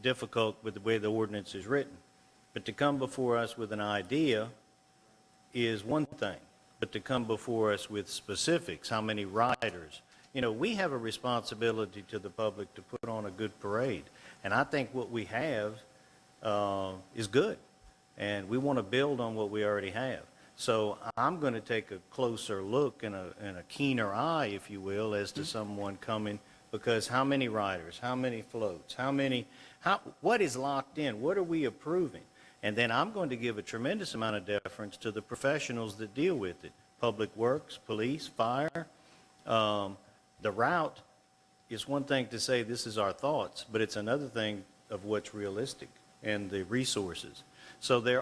difficult with the way the ordinance is written, but to come before us with an idea is one thing, but to come before us with specifics, how many riders. You know, we have a responsibility to the public to put on a good parade. And I think what we have is good. And we want to build on what we already have. So I'm going to take a closer look and a keener eye, if you will, as to someone coming, because how many riders, how many floats, what is locked in, what are we approving? And then I'm going to give a tremendous amount of deference to the professionals that deal with it, Public Works, police, fire. The route is one thing to say this is our thoughts, but it's another thing of what's realistic and the resources. So there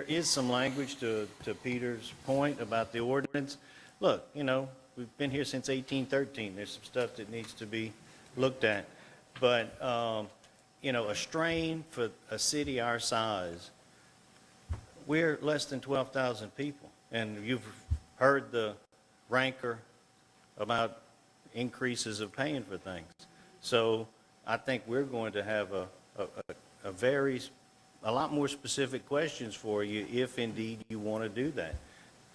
is some language to Peter's point about the ordinance. Look, you know, we've been here since 1813. There's some stuff that needs to be looked at. But, you know, a strain for a city our size, we're less than 12,000 people. And you've heard the rancor about increases of paying for things. So I think we're going to have a lot more specific questions for you if indeed you want to do that.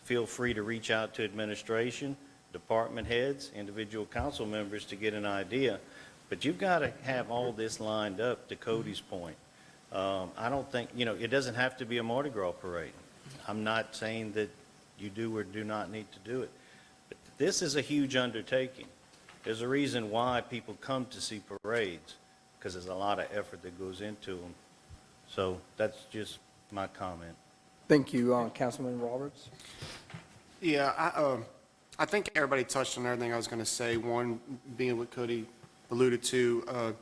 Feel free to reach out to administration, department heads, individual council members to get an idea. But you've got to have all this lined up, to Cody's point. I don't think, you know, it doesn't have to be a Mardi Gras parade. I'm not saying that you do or do not need to do it. But this is a huge undertaking. There's a reason why people come to see parades, because there's a lot of effort that goes into them. So that's just my comment. Thank you, Councilman Roberts. Yeah, I think everybody touched on everything I was going to say. One, being what Cody alluded to,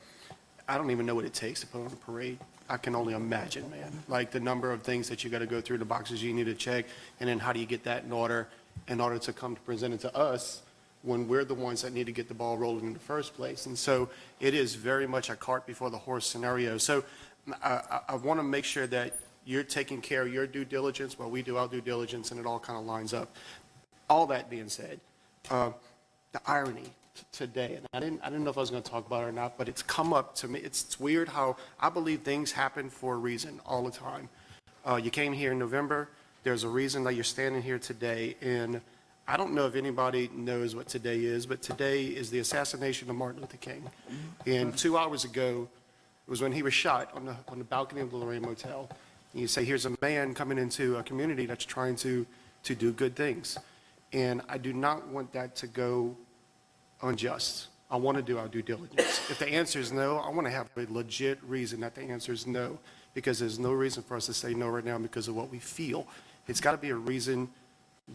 I don't even know what it takes to put on a parade. I can only imagine, man. Like the number of things that you got to go through, the boxes you need to check, and then how do you get that in order to come to present it to us when we're the ones that need to get the ball rolling in the first place. And so it is very much a cart before the horse scenario. So I want to make sure that you're taking care of your due diligence while we do our due diligence, and it all kind of lines up. All that being said, the irony today, and I didn't know if I was going to talk about it or not, but it's come up to me. It's weird how I believe things happen for a reason all the time. You came here in November. There's a reason that you're standing here today, and I don't know if anybody knows what today is, but today is the assassination of Martin Luther King. And 2 hours ago was when he was shot on the balcony of the Lorraine Motel. And you say, here's a man coming into a community that's trying to do good things. And I do not want that to go unjust. I want to do our due diligence. If the answer is no, I want to have a legit reason that the answer is no, because there's no reason for us to say no right now because of what we feel. It's got to be a reason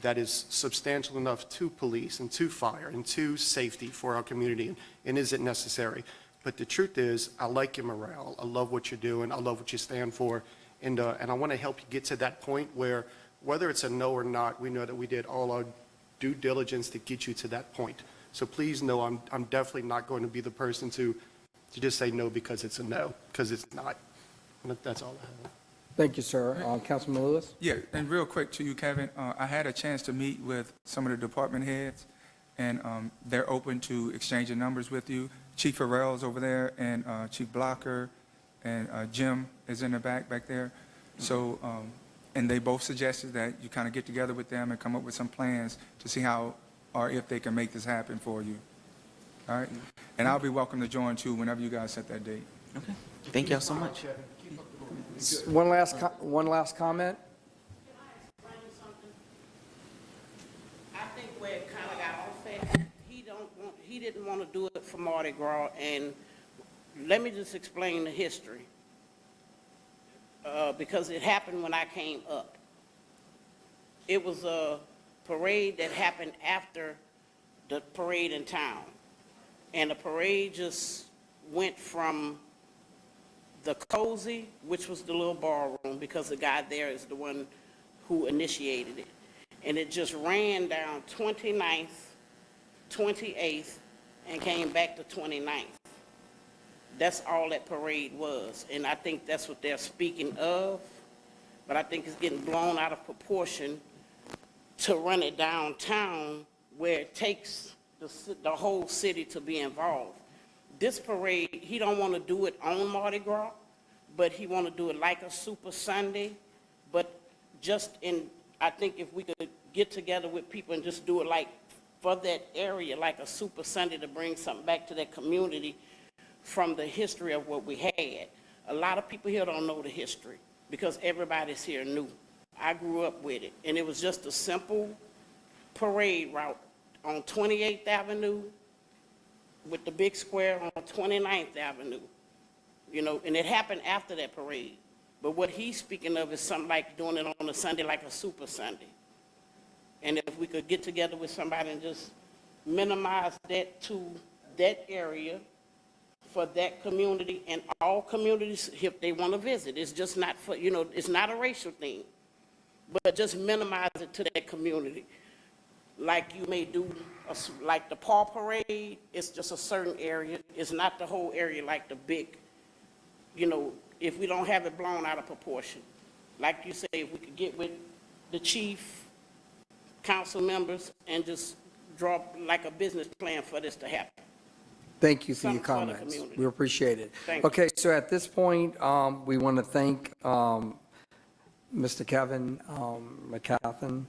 that is substantial enough to police and to fire and to safety for our community, and is it necessary? But the truth is, I like your morale. I love what you're doing. I love what you stand for. And I want to help you get to that point where, whether it's a no or not, we know that we did all our due diligence to get you to that point. So please know I'm definitely not going to be the person to just say no because it's a no, because it's not. That's all I have. Thank you, sir. Councilman Lewis? Yeah, and real quick to you, Kevin, I had a chance to meet with some of the department heads, and they're open to exchanging numbers with you. Chief Farrell's over there, and Chief Blocker, and Jim is in the back there. So, and they both suggested that you kind of get together with them and come up with some plans to see how or if they can make this happen for you. All right? And I'll be welcome to join too whenever you guys set that date. Okay. Thank y'all so much. One last comment? I think where it kind of got off at, he didn't want to do it for Mardi Gras, and let me just explain the history. Because it happened when I came up. It was a parade that happened after the parade in town. And the parade just went from the Cozy, which was the little ballroom, because the guy there is the one who initiated it. And it just ran down 29th, 28th, and came back to 29th. That's all that parade was, and I think that's what they're speaking of, but I think it's getting blown out of proportion to run it downtown where it takes the whole city to be involved. This parade, he don't want to do it on Mardi Gras, but he want to do it like a Super Sunday, but just I think if we could get together with people and just do it like for that area, like a Super Sunday, to bring something back to that community from the history of what we had. A lot of people here don't know the history because everybody's here new. I grew up with it, and it was just a simple parade route on 28th Avenue with the big square on 29th Avenue, you know, and it happened after that parade. But what he's speaking of is something like doing it on a Sunday, like a Super Sunday. And if we could get together with somebody and just minimize that to that area, for that community and all communities if they want to visit. It's just not for, you know, it's not a racial thing, but just minimize it to that community. Like you may do, like the Paw Parade, it's just a certain area. It's not the whole area like the big, you know, if we don't have it blown out of proportion. Like you say, if we could get with the chief, council members, and just draw like a business plan for this to happen. Thank you for your Something for the comments. community. We appreciate it. Thank you. Okay, so at this point, we want to thank Mr. Kevin McCaffin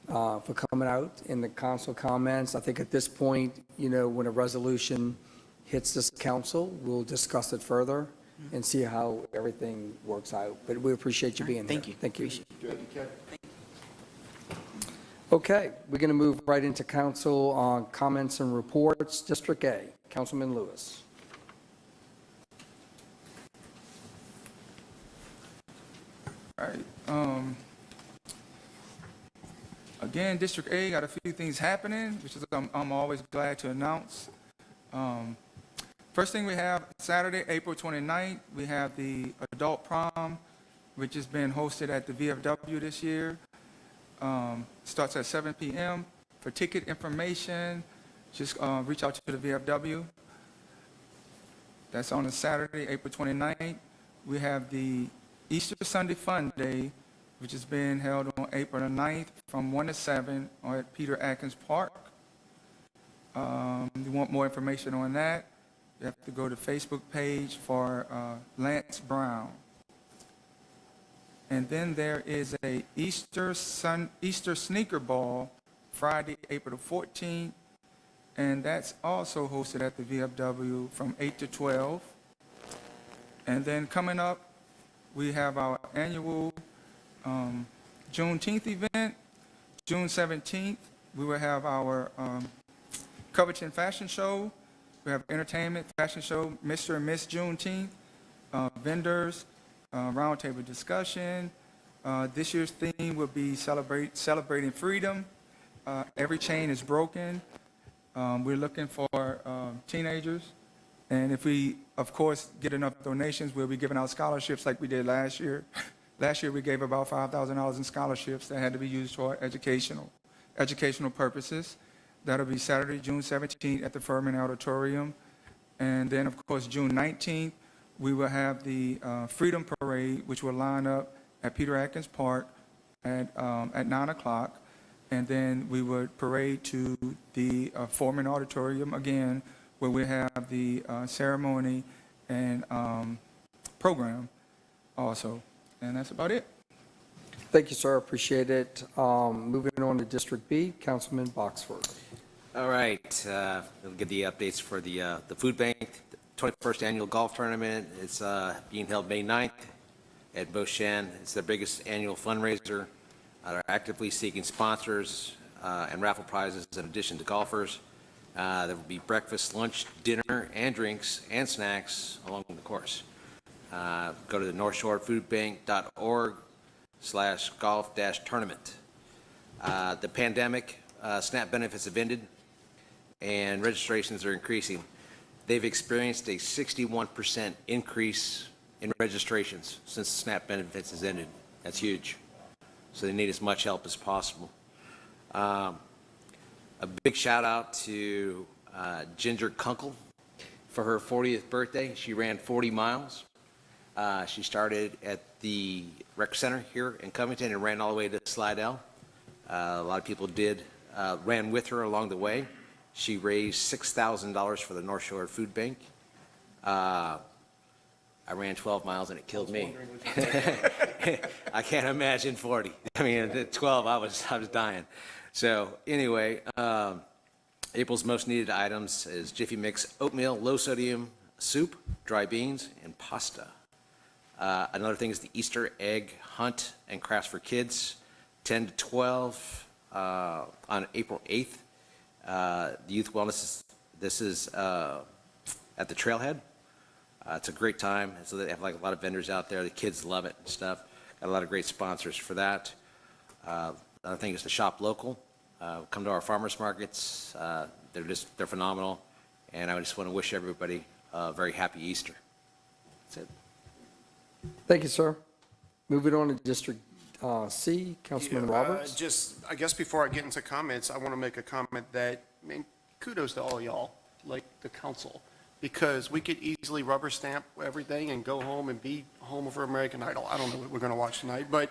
for coming out in the council comments. I think at this point, you know, when a resolution hits this council, we'll discuss it further and see how everything works out. But we appreciate you being here. Thank you. Thank you. Okay, we're going to move right into council on comments and reports. District A, Councilman Lewis. All right. Again, District A got a few things happening, which is I'm always glad to announce. First thing we have, Saturday, April 29th, we have the adult prom, which has been hosted at the VFW this year. Starts at 7 p.m. For ticket information, just reach out to the VFW. That's on a Saturday, April 29th. We have the Easter Sunday Fun Day, which is being held on April the 9th from 1 to 7 at Peter Atkins Park. You want more information on that, you have to go to the Facebook page for Lance Brown. And then there is a Easter Sneaker Ball, Friday, April the 14th, and that's also hosted at the VFW from 8 to 12. And then coming up, we have our annual Juneteenth event. June 17th, we will have our Covington Fashion Show. We have entertainment, fashion show, Mr. and Miss Juneteenth, vendors, roundtable discussion. This year's theme will be celebrating freedom. Every chain is broken. We're looking for teenagers. And if we, of course, get enough donations, we'll be giving out scholarships like we did last year. Last year, we gave about $5,000 in scholarships that had to be used for educational purposes. That'll be Saturday, June 17th at the Furman Auditorium. And then, of course, June 19th, we will have the Freedom Parade, which will line up at Peter Atkins Park at 9 o'clock. And then we would parade to the Furman Auditorium again, where we have the ceremony and program also. And that's about it. Thank you, sir. Appreciate it. Moving on to District B, Councilman Boxford. All right, we'll get the updates for the food bank. The 21st annual golf tournament is being held May 9th at Beauchamp. It's the biggest annual fundraiser. They're actively seeking sponsors and raffle prizes in addition to golfers. There will be breakfast, lunch, dinner, and drinks and snacks along the course. Go to the northshorefoodbank.org/golf-tournament. The pandemic, SNAP benefits have ended, and registrations are increasing. They've experienced a 61% increase in registrations since SNAP benefits has ended. That's huge. So they need as much help as possible. A big shout out to Ginger Kunkel for her 40th birthday. She ran 40 miles. She started at the rec center here in Covington and ran all the way to Slidell. A lot of people ran with her along the way. She raised $6,000 for the North Shore Food Bank. I ran 12 miles and it killed me. I can't imagine 40. I mean, at 12, I was dying. So anyway, April's most needed items is Jiffy Mix oatmeal, low sodium soup, dry beans, and pasta. Another thing is the Easter egg hunt and crafts for kids, 10 to 12 on April 8th. The Youth Wellness, this is at the Trailhead. It's a great time. So they have like a lot of vendors out there. The kids love it and stuff. Got a lot of great sponsors for that. Another thing is to shop local. Come to our farmers markets. They're phenomenal. And I just want to wish everybody a very happy Easter. That's it. Thank you, sir. Moving on to District C, Councilman Roberts. Just, I guess before I get into comments, I want to make a comment that, I mean, kudos to all y'all, like the council, because we could easily rubber stamp everything and go home and be home for American Idol. I don't know what we're going to watch tonight, but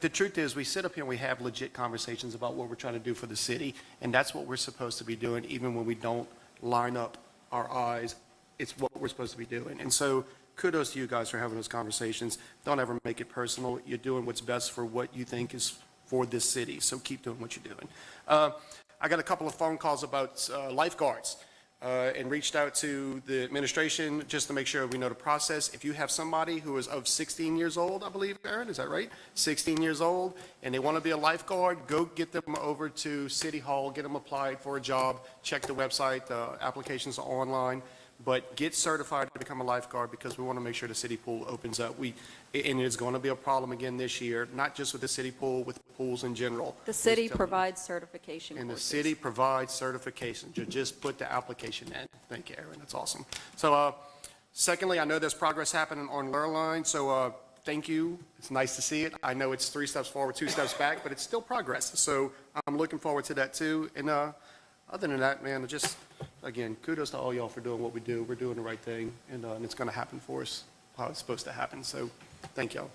the truth is, we sit up here and we have legit conversations about what we're trying to do for the city, and that's what we're supposed to be doing, even when we don't line up our eyes. It's what we're supposed to be doing. And so kudos to you guys for having those conversations. Don't ever make it personal. You're doing what's best for what you think is for this city, so keep doing what you're doing. I got a couple of phone calls about lifeguards. And reached out to the administration just to make sure we know the process. If you have somebody who is of 16 years old, I believe, Aaron, is that right? 16 years old, and they want to be a lifeguard, go get them over to City Hall, get them applied for a job, check the website, the applications are online, but get certified to become a lifeguard because we want to make sure the city pool opens up. And it's going to be a problem again this year, not just with the city pool, with pools in general. The city provides certification And the courses. city provides certification. You just put the application in. Thank you, Aaron. That's awesome. So, secondly, I know there's progress happening on Lurline, so thank you. It's nice to see it. I know it's 3 steps forward, 2 steps back, but it's still progress. So I'm looking forward to that too. And other than that, man, just, again, kudos to all y'all for doing what we do. We're doing the right thing, and it's going to happen for us how it's supposed to happen. So thank y'all.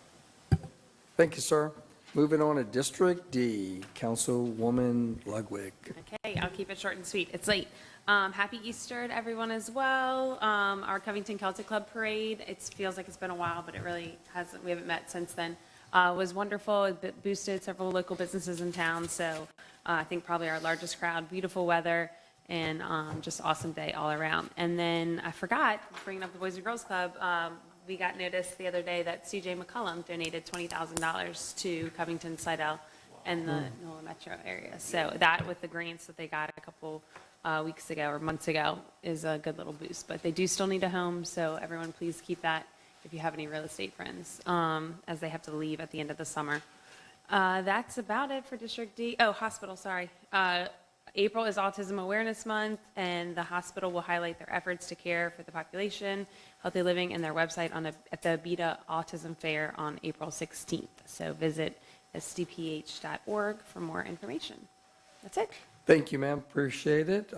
Thank you, sir. Moving on to District D, Councilwoman Ludwig. Okay, I'll keep it short and sweet. It's late. Happy Easter to everyone as well. Our Covington Celtic Club parade, it feels like it's been a while, but it really hasn't. We haven't met since then. Was wonderful. It boosted several local businesses in town, so I think probably our largest crowd. Beautiful weather and just awesome day all around. And then I forgot, bringing up the Boys and Girls Club, we got notice the other day that C.J. McCollum donated $20,000 to Covington, Slidell, and the NOLA metro area. So that, with the grants that they got a couple weeks ago or months ago, is a good little boost. But they do still need a home, so everyone please keep that if you have any real estate friends, as they have to leave at the end of the summer. That's about it for District D. Oh, hospital, sorry. April is Autism Awareness Month, and the hospital will highlight their efforts to care for the population, healthy living, and their website at the Abita Autism Fair on April 16th. So visit sdph.org for more information. That's it. Thank you, ma'am. Appreciate it.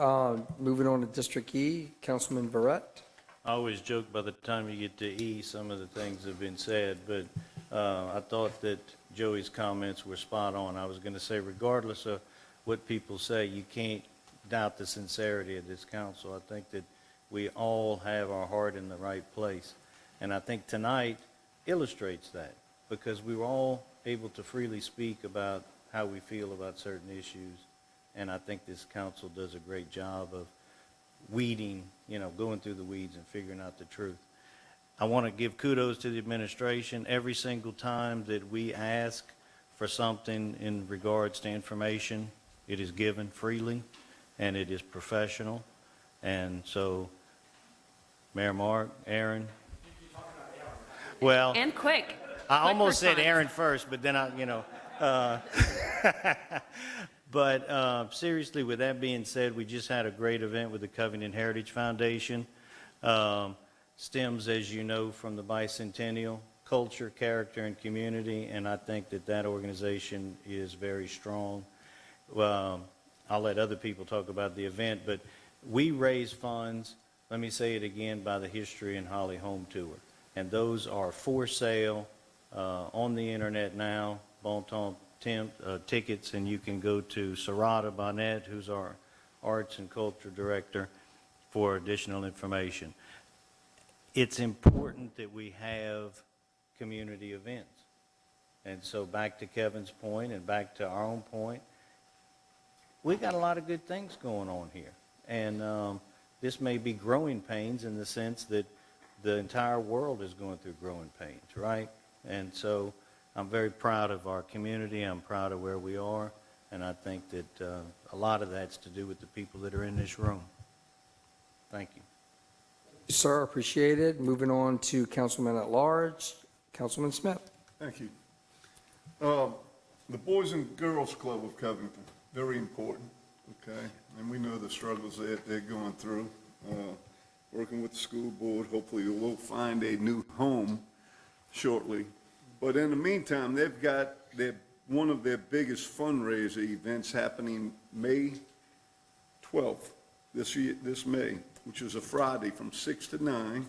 Moving on to District E, Councilman Verrett. I always joke by the time you get to E, some of the things have been said, but I thought that Joey's comments were spot on. I was going to say, regardless of what people say, you can't doubt the sincerity of this council. I think that we all have our heart in the right place. And I think tonight illustrates that, because we were all able to freely speak about how we feel about certain issues. And I think this council does a great job of weeding, going through the weeds and figuring out the truth. I want to give kudos to the administration. Every single time that we ask for something in regards to information, it is given freely, and it is professional. And so, Mayor Mark, Aaron. Well, And quick. I Quick almost said response. Aaron first, but then but seriously, with that being said, we just had a great event with the Covington Heritage Foundation. Stems, as you know, from the bicentennial, culture, character, and community, and I think that organization is very strong. I'll let other people talk about the event, but we raise funds, let me say it again, by the History and Holly Home Tour. And those are for sale on the internet now, Bon Temps tickets, and you can go to Sarada Bonnet, who's our Arts and Culture Director, for additional information. It's important that we have community events. And so back to Kevin's point and back to our own point, we got a lot of good things going on here. And this may be growing pains in the sense that the entire world is going through growing pains, right? And so I'm very proud of our community. I'm proud of where we are. And I think that a lot of that's to do with the people that are in this room. Thank you. Sir, appreciate it. Moving on to Councilman at Large, Councilman Smith. Thank you. The Boys and Girls Club of Covington, very important, okay? And we know the struggles that they're going through. Working with the school board, hopefully we'll find a new home shortly. But in the meantime, they've got one of their biggest fundraiser events happening May 12th, this May, which is a Friday from 6 to 9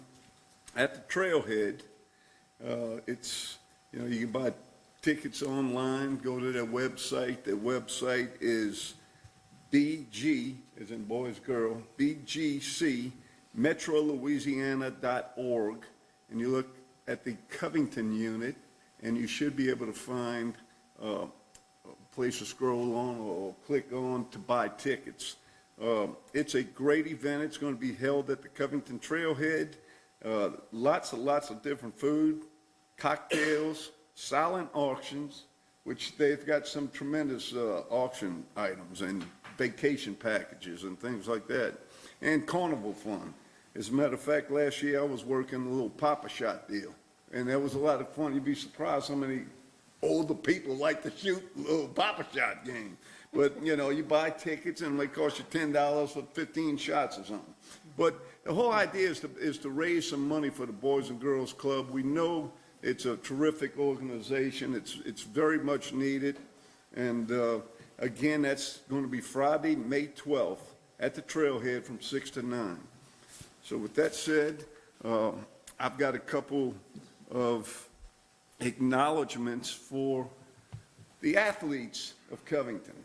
at the Trailhead. It's, you can buy tickets online, go to their website. Their website is BG, as in boys, girl, BGC, metrolouisiana.org, and you look at the Covington unit, and you should be able to find a place to scroll on or click on to buy tickets. It's a great event. It's going to be held at the Covington Trailhead. Lots of different food, cocktails, silent auctions, which they've got some tremendous auction items and vacation packages and things like that, and carnival fun. As a matter of fact, last year I was working a little Papa Shot deal, and that was a lot of fun. You'd be surprised how many older people like to shoot a little Papa Shot game. But, you buy tickets and they cost you $10 for 15 shots or something. But the whole idea is to raise some money for the Boys and Girls Club. We know it's a terrific organization. It's very much needed. And again, that's going to be Friday, May 12th at the Trailhead from 6 to 9. So with that said, I've got a couple of acknowledgments for the athletes of Covington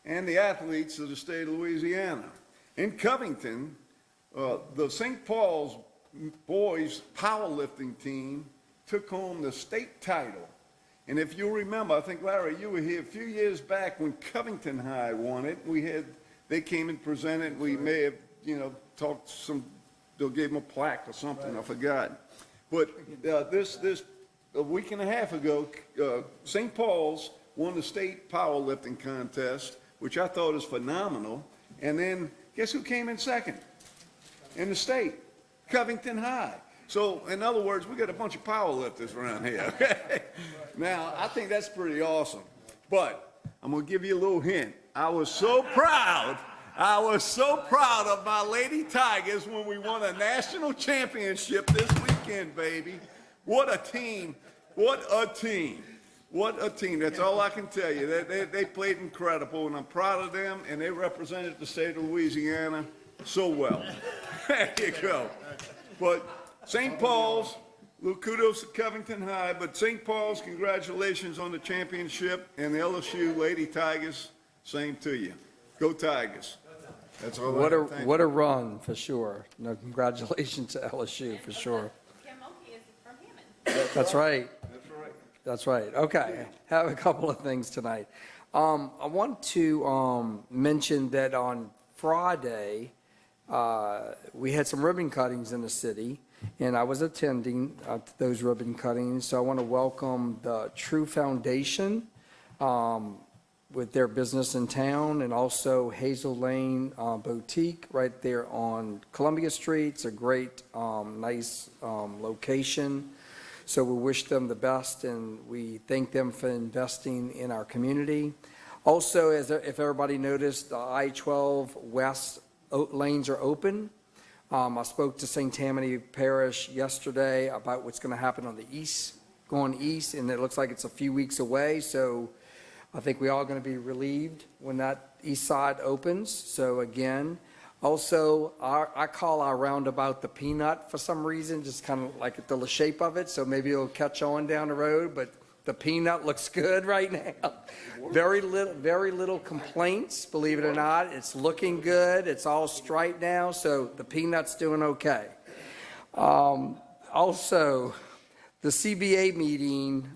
and the athletes of the state of Louisiana. In Covington, the St. Paul's boys powerlifting team took home the state title. And if you remember, I think, Larry, you were here a few years back when Covington High won it. They came and presented. We may have, talked they'll give them a plaque or something, I forgot. But a week and a half ago, St. Paul's won the state powerlifting contest, which I thought is phenomenal. And then guess who came in second in the state? Covington High. So in other words, we got a bunch of powerlifters around here. Okay? Now, I think that's pretty awesome. But I'm going to give you a little hint. I was so proud of my Lady Tigers when we won a national championship this weekend, baby. What a team. What a team. What a team. That's all I can tell you. They played incredible, and I'm proud of them, and they represented the state of Louisiana so well. There you go. But St. Paul's, little kudos to Covington High, but St. Paul's, congratulations on the championship, and the LSU Lady Tigers, same to you. Go Tigers. That's all I can thank you. What a run, for sure. No, congratulations to LSU, for sure. Kim Mulkey That's right. That's right. That's right. Okay. Have a couple of things tonight. I want to mention that on Friday, we had some ribbon cuttings in the city, and I was attending those ribbon cuttings. So I want to welcome the True Foundation with their business in town, and also Hazel Lane Boutique right there on Columbia Street. It's a great, nice location. So we wish them the best, and we thank them for investing in our community. Also, if everybody noticed, the I-12 West lanes are open. I spoke to St. Tammany Parish yesterday about what's going to happen on the east, going east, and it looks like it's a few weeks away. So I think we all going to be relieved when that east side opens. So again, also, I call our roundabout the Peanut for some reason, just kind of like the shape of it, so maybe it'll catch on down the road, but the Peanut looks good right now. Very little complaints, believe it or not. It's looking good. It's all straight now, so the Peanut's doing okay. Also, the CBA meeting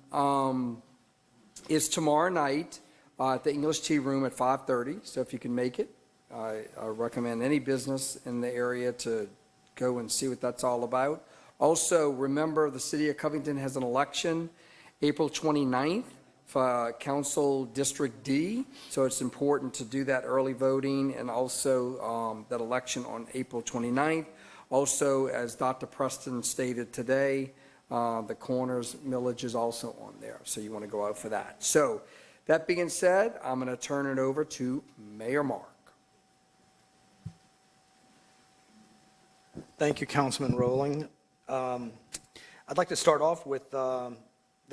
is tomorrow night at the English Tea Room at 5:30, so if you can make it. I recommend any business in the area to go and see what that's all about. Also, remember, the City of Covington has an election April 29th for Council District D, so it's important to do that early voting, and also that election on April 29th. Also, as Dr. Preston stated today, the Corners Millage is also on there, so you want to go out for that. So, that being said, I'm going to turn it over to Mayor Mark. Thank you, Councilman Rowling. I'd like to start off with the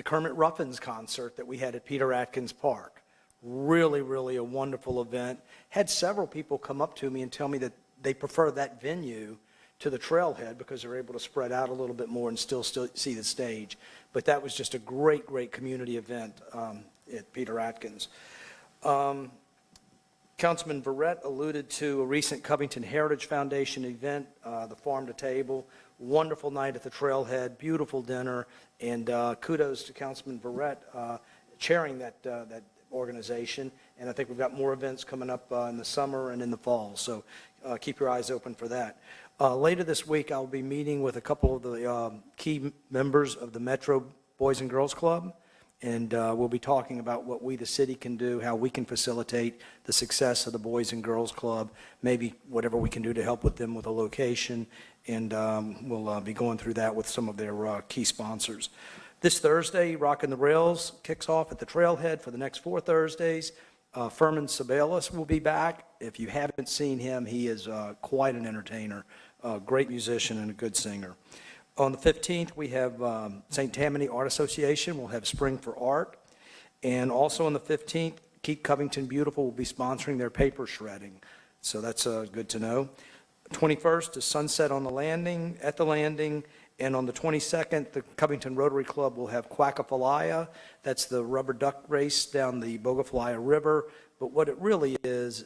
Kermit Ruffins concert that we had at Peter Atkins Park. Really a wonderful event. Had several people come up to me and tell me that they prefer that venue to the trailhead because they're able to spread out a little bit more and still see the stage. But that was just a great community event at Peter Atkins. Councilman Verrett alluded to a recent Covington Heritage Foundation event, the Farm to Table. Wonderful night at the Trailhead, beautiful dinner, and kudos to Councilman Verrett chairing that organization. And I think we've got more events coming up in the summer and in the fall, so keep your eyes open for that. Later this week, I'll be meeting with a couple of the key members of the Metro Boys and Girls Club. And we'll be talking about what we, the city, can do, how we can facilitate the success of the Boys and Girls Club, maybe whatever we can do to help with them with a location, and we'll be going through that with some of their key sponsors. This Thursday, Rockin' the Rails kicks off at the Trailhead for the next 4 Thursdays. Furman Sabelis will be back. If you haven't seen him, he is quite an entertainer, a great musician and a good singer. On the 15th, we have St. Tammany Art Association. We'll have Spring for Art. And also on the 15th, Keep Covington Beautiful will be sponsoring their paper shredding. So that's good to know. 21st is Sunset on the Landing, at the Landing. And on the 22nd, the Covington Rotary Club will have Quackafalaya. That's the rubber duck race down the Bogafalaya River. But what it really is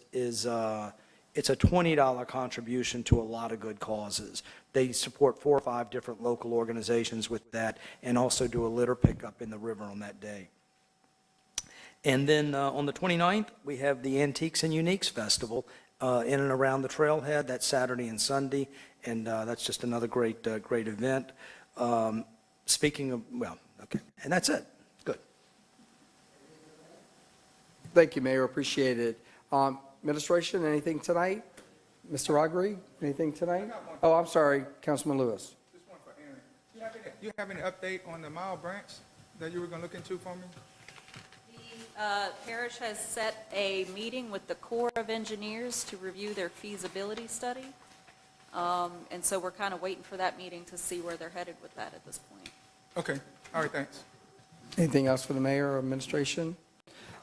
it's a $20 contribution to a lot of good causes. They support 4 or 5 different local organizations with that, and also do a litter pickup in the river on that day. And then on the 29th, we have the Antiques and Uniques Festival in and around the Trailhead. That's Saturday and Sunday, and that's just another great event. Speaking of, well, okay, and that's it. Good. Thank you, Mayor. Appreciate it. Administration, anything tonight? Mr. Augury, anything tonight? Oh, I'm sorry, Councilman Lewis. Just one for Aaron. Do you have any update on the Mile Branch that you were going to look into for me? The parish has set a meeting with the Corps of Engineers to review their feasibility study. And so we're kind of waiting for that meeting to see where they're headed with that at this point. Okay. All right, thanks. Anything else for the mayor or administration?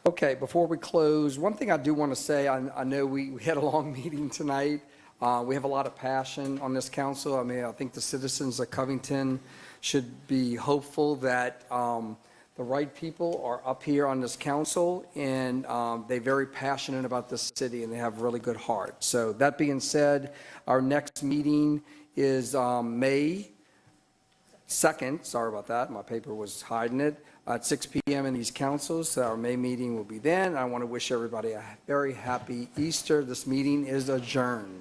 Okay, before we close, one thing I do want to say, I know we had a long meeting tonight. We have a lot of passion on this council. I mean, I think the citizens of Covington should be hopeful that the right people are up here on this council, and they're very passionate about this city, and they have really good heart. So that being said, our next meeting is May 2nd, sorry about that, my paper was hiding it, at 6 PM in these councils. Our May meeting will be then. I want to wish everybody a very happy Easter. This meeting is adjourned.